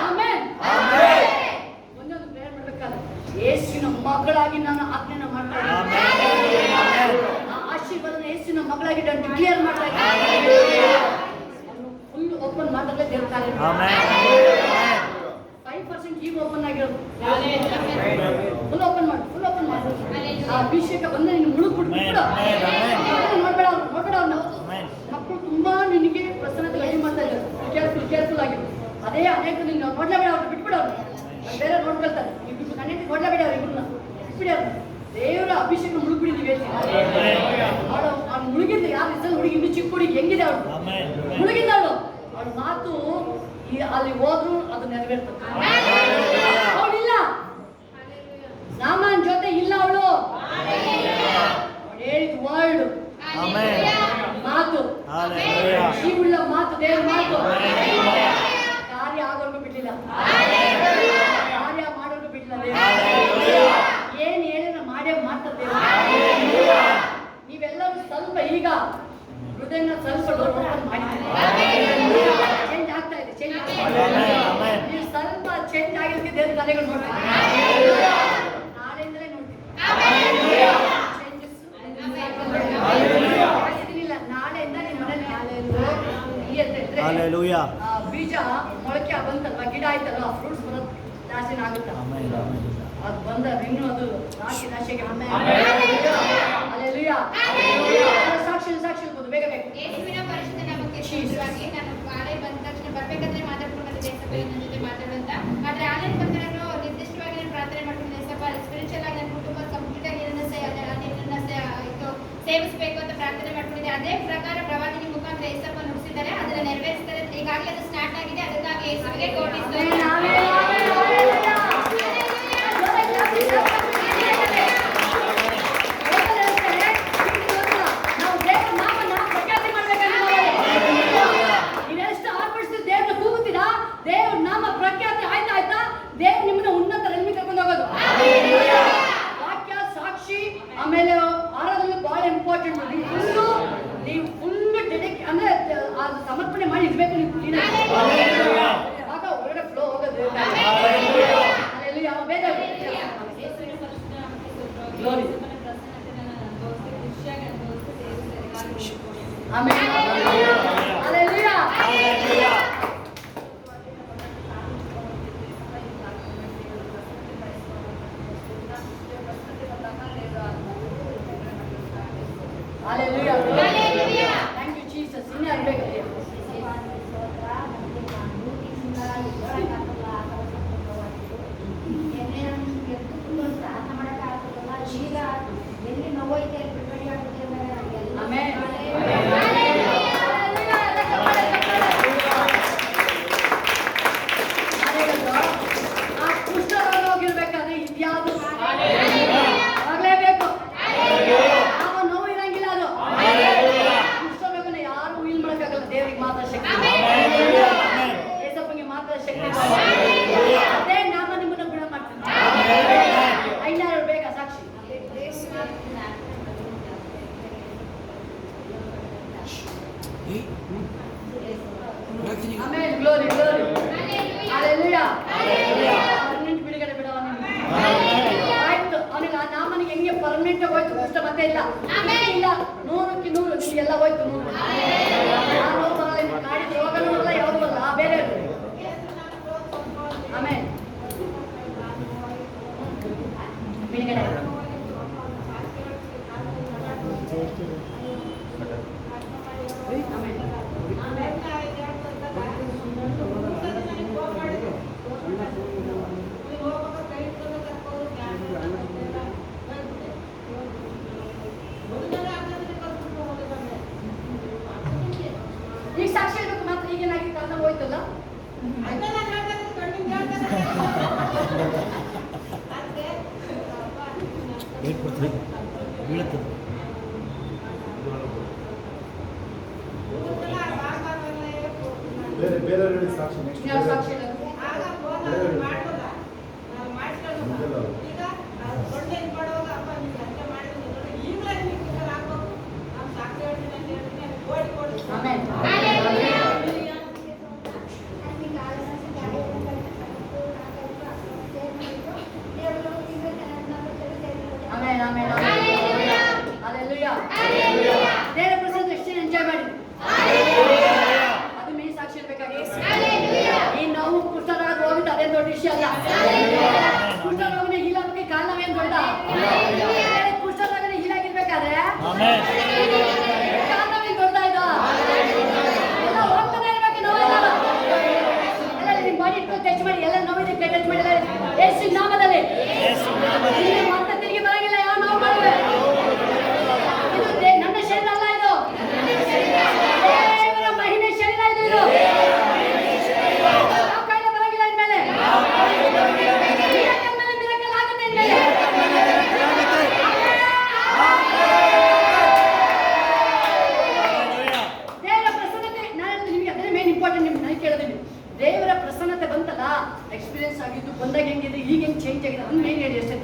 ಆಮೆನ್. ಒಂದೊಂದು ಪ್ರೇಯರ್ ಮಾಡ್ಬೇಕಾದ್ರೆ ಯೇಸುವಿನ ಮಗಳಾಗಿ ನಾನು ಆಜ್ಞೆನ ಮಾಡ್ತಾ ಇದ್ದೀನಿ. ಆ ಆಶೀರ್ವಾದನ ಯೇಸುವಿನ ಮಗಳಾಗಿ ನಾನು ಡಿಕ್ಲೇರ್ ಮಾಡ್ತಾ ಇದ್ದೀನಿ. ಫುಲ್ ಓಪನ್ ಮಾಡಿದ್ರೆ ದೇವ್ರ ಕಾರ್ಯ. 5% ಈಗ ಓಪನ್ ಆಗಿರೋದು. ಫುಲ್ ಓಪನ್ ಮಾಡು, ಫುಲ್ ಓಪನ್ ಮಾಡು. ಆ ಅಭಿಷೇಕ ಬಂದ್ರೆ ನೀನು ಮುಳುಗ್ಬಿಡು. ನೋಡ್ಬೇಡ ಅವ್ರು, ನೋಡ್ಬೇಡ ಅವ್ರನ್ನ. ಮಕ್ಕಳು ತುಂಬಾ ನಿನಗೆ ಪ್ರಸನ್ನತೆ ರೆಡಿ ಮಾಡ್ತಾ ಇದ್ದಾರೆ. ಕೇರ್ಫುಲ್ ಆಗಿ. ಅದೇ ಅನೇಕ ನೀನು ನೋಡ್ಲೇಬೇಡ, ಅವ್ರು ಬಿಟ್ಬಿಡ. ಅವ್ರು ಬೇರೆ ನೋಡ್ಕೊಳ್ತಾರೆ. ಇಬ್ರು ಕಣ್ಣೆತ್ತಿ ನೋಡ್ಲೇಬೇಡ, ಅವ್ರು ಇಬ್ಬರನ್ನ ಬಿಟ್ಬಿಡಿ. ಅವ್ರು ದೇವರ ಅಭಿಷೇಕ ಮುಳುಗ್ಬಿಡಿ. ನೀವು ಅವ್ರು ಮುಳುಗಿದ್ದ ಯಾರು ಹೆಸರು ಹುಡುಗಿ, ಇನ್ನು ಚಿಕ್ಕ ಹುಡುಗಿ ಹೆಂಗಿದೆ ಅವಳು, ಮುಳುಗಿದ್ದ ಅವಳು. ಅವಳ ಮಾತು ಅಲ್ಲಿ ಹೋದ್ರು ಅದು ನೆರವೇರ್ತದೆ. ಅವಳಿಲ್ಲ, ನಾಮನ್ ಜೊತೆ ಇಲ್ಲ ಅವಳು. ಹೇಳಿದ ವರ್ಡ್ ಮಾತು, ಜೀವುಳ್ಳ ಮಾತು, ದೇವ್ರ ಮಾತು. ಕಾರ್ಯ ಆಗೋರ್ಗು ಬಿಡ್ಲಿಲ್ಲ, ಕಾರ್ಯ ಮಾಡೋರ್ಗು ಬಿಡ್ಲಿಲ್ಲ. ಏನ್ ಹೇಳಿದ್ರೆ ಮಾಡೇ ಮಾಡ್ತಾರೆ. ನೀವೆಲ್ಲರೂ ಸ್ವಲ್ಪ ಈಗ ಹೃದಯನ ಸ್ವಲ್ಪ ಓಪನ್ ಮಾಡಿದ್ದೀರಿ. ಚೇಂಜ್ ಆಗ್ತಾ ಇದೆ, ಚೇಂಜ್ ಆಗ್ತಾ ಇದೆ. ನೀವು ಸ್ವಲ್ಪ ಚೇಂಜ್ ಆಗಿರ್ತೀವಿ. ದೇವ್ರ ಕಾರ್ಯಗಳು ನೋಡ್ತೀವಿ, ನಾಳೆಯಿಂದಲೇ ನೋಡ್ತೀವಿ ಚೇಂಜಸ್. ನಾಳೆಯಿಂದ ನಿಮ್ಮ ಮನೇಲಿ ಬೀಜ ಮೊಳಕೆ ಬಂತಲ್ವಾ, ಗಿಡ ಆಯ್ತಲ್ವ, ಫ್ರೂಟ್ಸ್ ಬರೋದು ಜಾಸ್ತಿನ ಆಗುತ್ತೆ. ಅದು ಬಂದ ಇನ್ನು ಅದು ನಾಶಿಗೆ ಸಾಕ್ಷಿ ಇರ್ಬೋದು. ಬೇಗ ಬೇಕು ನಾನು ಕಾಲೇ ಬಂದ ತಕ್ಷಣ ಬರ್ಬೇಕಾದ್ರೆ ಮಾತಾಡ್ಕೊಂಡಿದ್ದೆ ನನ್ನ ಜೊತೆ ಮಾತಾಡೋಂತ. ಆದ್ರೆ ಆನ್ಲೈನ್ ಬಂದ್ರೆ ನಾನು ನಿರ್ದಿಷ್ಟವಾಗಿ ನಾನು ಪ್ರಾರ್ಥನೆ ಮಾಡ್ಕೊಂಡಿದ್ದೆ. ಸ್ವಲ್ಪ ಸ್ಪಿರಿಚುವಲ್ ಆಗಿ ನನ್ನ ಕುಟುಂಬ ಕಂಪ್ಲೀಟ್ ಆಗಿ ಸೇವಿಸಬೇಕು ಅಂತ ಪ್ರಾರ್ಥನೆ ಮಾಡ್ಕೊಂಡಿದ್ದೆ. ಅದೇ ಪ್ರಕಾರ ಪ್ರವಾದಿನಿ ಮುಖಾಂತರ ಏಸಪ್ಪ ನುಡಿಸಿದ್ದಾರೆ, ಅದನ್ನ ನೆರವೇರಿಸ್ತಾರೆ. ಈಗಾಗಲೇ ಅದು ಸ್ಟಾರ್ಟ್ ಆಗಿದೆ. ಅದಕ್ಕಾಗಿ ಯೇಸುವಿಗೆ ಕೋಟಿ ದೇವ್ರ ನಾಮ ಪ್ರಖ್ಯಾತಿ ಆಯ್ತಾ, ದೇವ್ರ ನಿಮ್ಮನ್ನ ಉನ್ನತ ರನ್ಮಿ ಕರ್ಕೊಂಡು ಹೋಗೋದು. ವಾಕ್ಯ ಸಾಕ್ಷಿ ಆಮೇಲೆ ಆರಾಧನೆ ಬಹಳ ಇಂಪಾರ್ಟೆಂಟ್. ನೀವು ಫುಲ್ ಡೆಡಿಕ್ ಅಂದ್ರೆ ಸಮರ್ಪಣೆ ಮಾಡಿ ಇರ್ಬೇಕು. ನೀವು ಆಗ ಹೊರಗಡೆ ಫ್ಲೋ ಹೋಗೋದು. ಯಾವ ಬೇಗ ಆಮೇಲೆ Hallelujah. Hallelujah. Thank you, Jesus. Inna irಬೇಕು. Amen. Amen. Glory glory. Hallelujah. Permanent ಬಿಡುಗಡೆ ಬಿಡವ ಆಯ್ತು. ಅವನಿಗೆ ಆ ನಾಮನಿಗೆ ಹೆಂಗೆ ಪರ್ಮನೆಂಟ್ ಹೋಯ್ತು ಕಷ್ಟ ಮತ್ತೆ ಇಲ್ಲ. ಇಲ್ಲ 100ಕ್ಕೆ 100 ನಿಮಗೆಲ್ಲ ಹೋಯ್ತು 100. ನಾನು ಬರಲ್ಲ ಕಾಡಿದ ರೋಗನೂ ಅಲ್ಲ ಯಾವುದು ಅಲ್ಲ ಬೇರೆ. ಆಮೆನ್. ಬಿಡುಗಡೆ. ಈಗ ಸಾಕ್ಷಿ ಹೇಳ್ಬೇಕು ಮಾತ್ರ. ಈಗೇನಾಗಿ ಕಾರಣ ಹೋಯ್ತಲ್ಲ. ಬೇರೆ ಸಾಕ್ಷಿ ನೆಕ್ಸ್ಟ್ ಯಾವ ಸಾಕ್ಷಿ ಹೇಳೋದು? ಆಮೆನ್. Amen amen hallelujah. ದೇವರ ಪ್ರಸನ್ನ ಎಷ್ಟು ಎಂಜಾಯ್ ಮಾಡಿ. ಅದು ಮೀ ಸಾಕ್ಷಿ ಇರಬೇಕಾಗಿ. ಈ ನಾವು ಕುಷ್ಠರೋಗ ಹೋಗಿದ್ದು ಅದೇ ದೊಡ್ಡ ವಿಷಯ ಅಲ್ಲ. ಕುಷ್ಠರೋಗನ ಹೀಲಾಗಕ್ಕೆ ಕಾರಣವೇನು ದೊಡ್ಡ? ಕುಷ್ಠರೋಗನ ಹೀಲಾಗಿರ್ಬೇಕಾದ್ರೆ ಕಾರಣವೇನು ದೊಡ್ಡ ಇದು? ಎಲ್ಲ ಹೋಗ್ತಾನೆ ಇರ್ಬೇಕು. ನೋವೆಲ್ಲ ಎಲ್ಲ ನಿಮ್ಮ ಬಾಡಿ ಇಟ್ಕೊಂಡು ಟಚ್ ಮಾಡಿ. ಎಲ್ಲ ನೋವಿದೆ ಟಚ್ ಮಾಡಿ. ಯೇಸು ನಾಮದಲ್ಲಿ ಮತ್ತೆ ತಿರುಗಿ ಬರಂಗಿಲ್ಲ. ಯಾವ ನೋವು ಮಾಡುವೆ? ಇದು ನನ್ನ ಶರೀರ ಅಲ್ಲ. ಇದು ದೇವರ ಮಹಿಮೆ ಶರೀರ. ಇದು ಯಾವ ಕಾಯಿಲೆ ಬರಂಗಿಲ್ಲ ಇನ್ಮೇಲೆ. ಮಿರಾಕಲ್ ಮೇಲೆ ಮಿರಾಕಲ್ ಆಗುತ್ತೆ ಇನ್ಮೇಲೆ. ದೇವರ ಪ್ರಸನ್ನತೆ ನಾನು ನಿಮಗೆ ಅದೇ ಮೇನ್ ಇಂಪಾರ್ಟೆಂಟ್. ನಿಮ್ಗೆ ನಾನು ಕೇಳೋದಿಲ್ಲ. ದೇವರ ಪ್ರಸನ್ನತೆ ಬಂತಲ್ಲ, ಎಕ್ಸ್ಪೀರಿಯನ್ಸ್ ಆಗಿದ್ದು ಬಂದಾಗ ಹೆಂಗಿದೆ, ಈಗ ಹೆಂಗೆ ಚೇಂಜ್ ಆಗಿದೆ ಅದನ್ನ ಮೇನ್ ಹೇಳಿ ಅಷ್ಟೇ.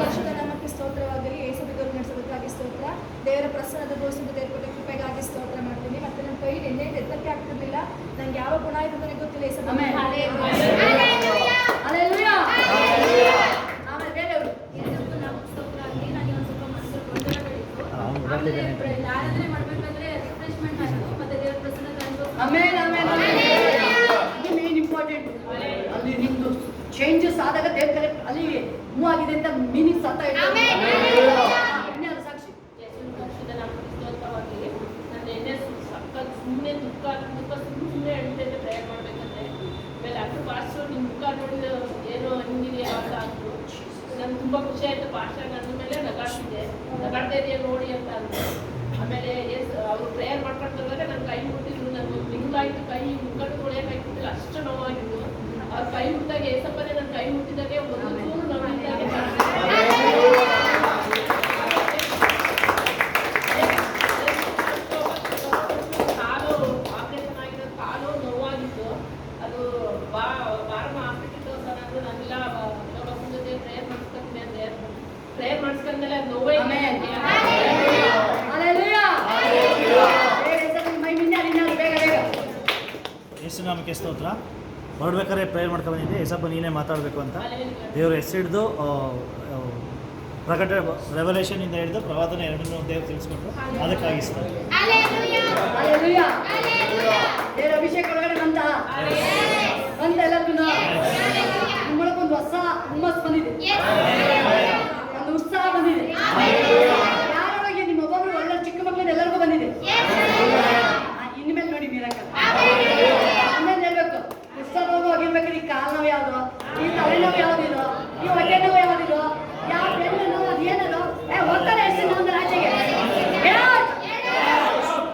ಪರಿಶುದ್ಧ ನಾಮಕ್ಕೆ ಸ್ತೋತ್ರವಾಗಲಿ. ಯೇಸುವಿನವರು ನಡೆಸೋದಕ್ಕಾಗಿ ಸ್ತೋತ್ರ. ದೇವರ ಪ್ರಸನ್ನದ ಗೋಸ್ಕರ ದೇವರ ಕೊಟ್ಟ ಕೃಪೆಗಾಗಿ ಸ್ತೋತ್ರ ಮಾಡ್ತೀನಿ. ಮತ್ತೆ ನನ್ನ ಕೈ ಎಣ್ಣೆ ಎತ್ತಕ್ಕೆ ಆಗ್ತಿರ್ಲಿಲ್ಲ. ನಂಗೆ ಯಾವ ಗುಣ ಇದೆ ನನಗೆ ಗೊತ್ತಿಲ್ಲ. ಯೇಸು ಆಮೆನ್. ಹalleluya. ಆಮೇಲೆ ಬೇರೆಯವರು ಸ್ತೋತ್ರ ಆಗಲಿ. ನನಗೆ ಒಂದು ಸ್ವಲ್ಪ ಮನಸ್ಸು ಗೊಂದಲಗಳಿತ್ತು. ಆರಾಧನೆ ಮಾಡಬೇಕಾದ್ರೆ ರಿಫ್ರೆಶ್ಮೆಂಟ್ ಆಯಿತು. ಮತ್ತೆ ದೇವರ ಪ್ರಸನ್ನತೆ ಅನುಭವ. ಆಮೆನ್ ಆಮೆನ್ ಇದು ಮೇನ್ ಇಂಪಾರ್ಟೆಂಟ್. ಅಲ್ಲಿ ನಿಮ್ದು ಚೇಂಜಸ್ ಆದಾಗ ದೇವ್ರ ಕರೆಕ್ಟ್ ಅಲ್ಲಿ ಮೂವ್ ಆಗಿದೆ ಅಂತ ಮೀನಿಂಗ್ಸ್ ಅರ್ಥ ಆಯ್ತು. ಇನ್ಯಾರು ಸಾಕ್ಷಿ? ನನ್ನ ಎಣ್ಣೆ ಸಕ್ಕತ್ ಸುಮ್ಮನೆ ದುಃಖ ಸುಮ್ಮನೆ ಹೇಳ್ತೈತೆ ಪ್ರೇಯರ್ ಮಾಡ್ಬೇಕಂದ್ರೆ ಆಮೇಲೆ ಅಷ್ಟು ಪಾಸ್ಟು ನಿಮ್ಮ ಮುಖ ನೋಡಿದ ಏನೋ ಹಿಂಗಿದೆಯಾ ಅಂತ ಅಂದರು. ನಂಗೆ ತುಂಬ ಖುಷಿ ಆಯಿತು. ಪಾಸ್ಟರ್ ನನ್ನ ಮೇಲೆ ನಗಾಡ್ತಾ ಇದೆಯಾ ನೋಡಿ ಅಂತ ಅಂದರು. ಆಮೇಲೆ ಅವರು ಪ್ರೇಯರ್ ಮಾಡ್ಕೊಂಡ್ರೆ ನನ್ನ ಕೈ ಮುಟ್ಟಿದ್ರು. ನನಗೆ ಲಿಂಗಾಯಿತು. ಕೈ ಮುಖದ್ದು ತೊಳೆಯೋಕ್ಕಾಗ್ತಿಲ್ಲ. ಅಷ್ಟು ನೋವಾಗಿತ್ತು. ಅವ್ರ ಕೈ ಮುಟ್ಟಿದಾಗ ಏಸಪ್ಪನೇ ನನ್ನ ಕೈ ಮುಟ್ಟಿದಾಗೆ ಒಂದು ಚೂರು ನೋವಿದ್ದಾಗೆ ಕಾಲು ಆಪರೇಷನ್ ಆಗಿರೋ ಕಾಲು ನೋವಾಗಿತ್ತು. ಅದು ಬಾರಮ್ಮ ಹಾಸ್ಪಿಟಲ್ ತೋರ್ಸೋಣ ಅಂದ್ರೆ ನಾನೆಲ್ಲ ಬಸವನ ಜೊತೆ ಪ್ರೇಯರ್ ಮಾಡಿಸ್ಕೊಂತೀನಿ ಅಂದ್ರೆ ಪ್ರೇಯರ್ ಮಾಡಿಸ್ಕೊಂಡ್ಮೇಲೆ ಅದು ನೋವೇ ಯೇಸು ನಾಮಕ್ಕೆ ಸ್ತೋತ್ರ. ಹೊರಡ್ಬೇಕಾದ್ರೆ ಪ್ರೇಯರ್ ಮಾಡ್ಕೊಂಡು ಬಂದಿದ್ದೆ. ಯೇಸಪ್ಪ ನೀನೇ ಮಾತಾಡಬೇಕು ಅಂತ ದೇವರು ಹೆಸರಿಡ್ದು ಪ್ರಕಟ ರೆವಲ್ಯೂಷನಿಂದ ಹಿಡಿದು ಪ್ರವಾದನೆ ಎರಡನ್ನೂ ದೇವರು ತಿಳಿಸ್ಕೊಟ್ರು. ಅದಕ್ಕಾಗಿ ಸರ್ ಹalleluya. ದೇವರ ಅಭಿಷೇಕ ಒಳಗಡೆ ಬಂತ ಎಲ್ಲರಿಗೂ ನಿಮ್ಮೊಳಗೊಂದು ಹೊಸ ಹುಮ್ಮಸ್ ಬಂದಿದೆ. ಒಂದು ಉತ್ಸಾಹ ಬಂದಿದೆ. ಯಾರೊಳಗೆ ನಿಮ್ಮ ಒಬ್ಬೊಬ್ರು ಒಳ್ಳೆ ಚಿಕ್ಕ ಮಕ್ಕಳಿಂದ ಎಲ್ಲರಿಗೂ ಬಂದಿದೆ. ಇನ್ಮೇಲೆ ನೋಡಿ ಮಿರಾಕಲ್. ಆಮೇಲೆ ಹೇಳ್ಬೇಕು ಕುಷ್ಠರೋಗ ಹೋಗಿರ್ಬೇಕಾದ್ರೆ ಈ ಕಾಲು ನೋವು ಯಾವುದು, ಈ ತಲೆನೋವು ಯಾವುದಿದೋ, ಈ ಹೊಟ್ಟೆ ನೋವು ಯಾವುದಿದೋ, ಯಾವ ಬೆನ್ನು ನೋವು ಅದು ಏನದು ಹೋಗ್ತಾರೆ ಎಷ್ಟು ನಾವು ಆಚೆಗೆ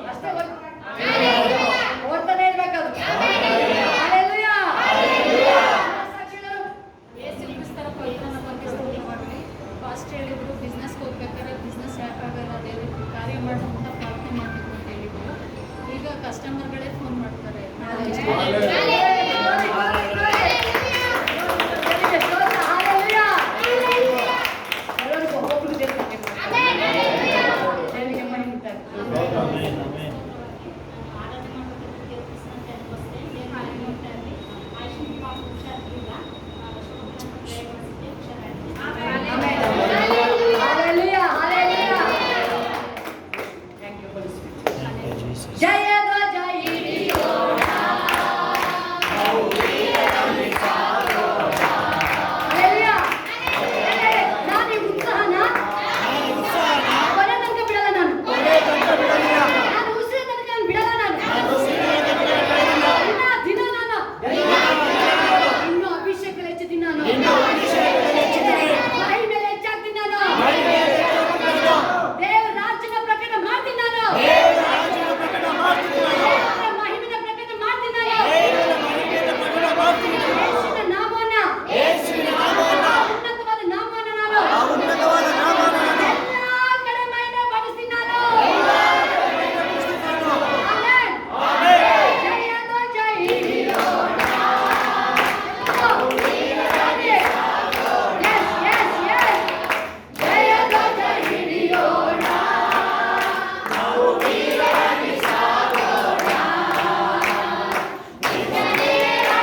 ಅಷ್ಟೇ ಓದ್ತಾನೆ ಇರ್ಬೇಕದು. ಹalleluya. ಯೇಸು ಕ್ರಿಸ್ತರ ಪವಿತ್ರ ನಾಮಕ್ಕೆ ಸ್ತೋತ್ರ ಮಾಡಲಿ. ಫಾಸ್ಟ್ ಹೇಳಿದ್ರು ಬಿಸ್ನೆಸ್ಗೆ ಹೋಗ್ಬೇಕಾದ್ರೆ ಬಿಸ್ನೆಸ್ ಯಾಕಾಗಲ್ಲ ದೇವರು ಕಾರ್ಯ ಮಾಡುವಂತ ಪ್ರಾರ್ಥನೆ ಮಾಡಬೇಕು ಅಂತ ಹೇಳಿದ್ರು. ಈಗ ಕಸ್ಟಮರ್ಗಳೇ ಫೋನ್ ಮಾಡ್ತಾರೆ. ಎಲ್ಲರಿಗೂ ಒಬ್ಬೊಬ್ರು ದೇವ್ರು ಆಮೆನ್ ಆಮೆನ್.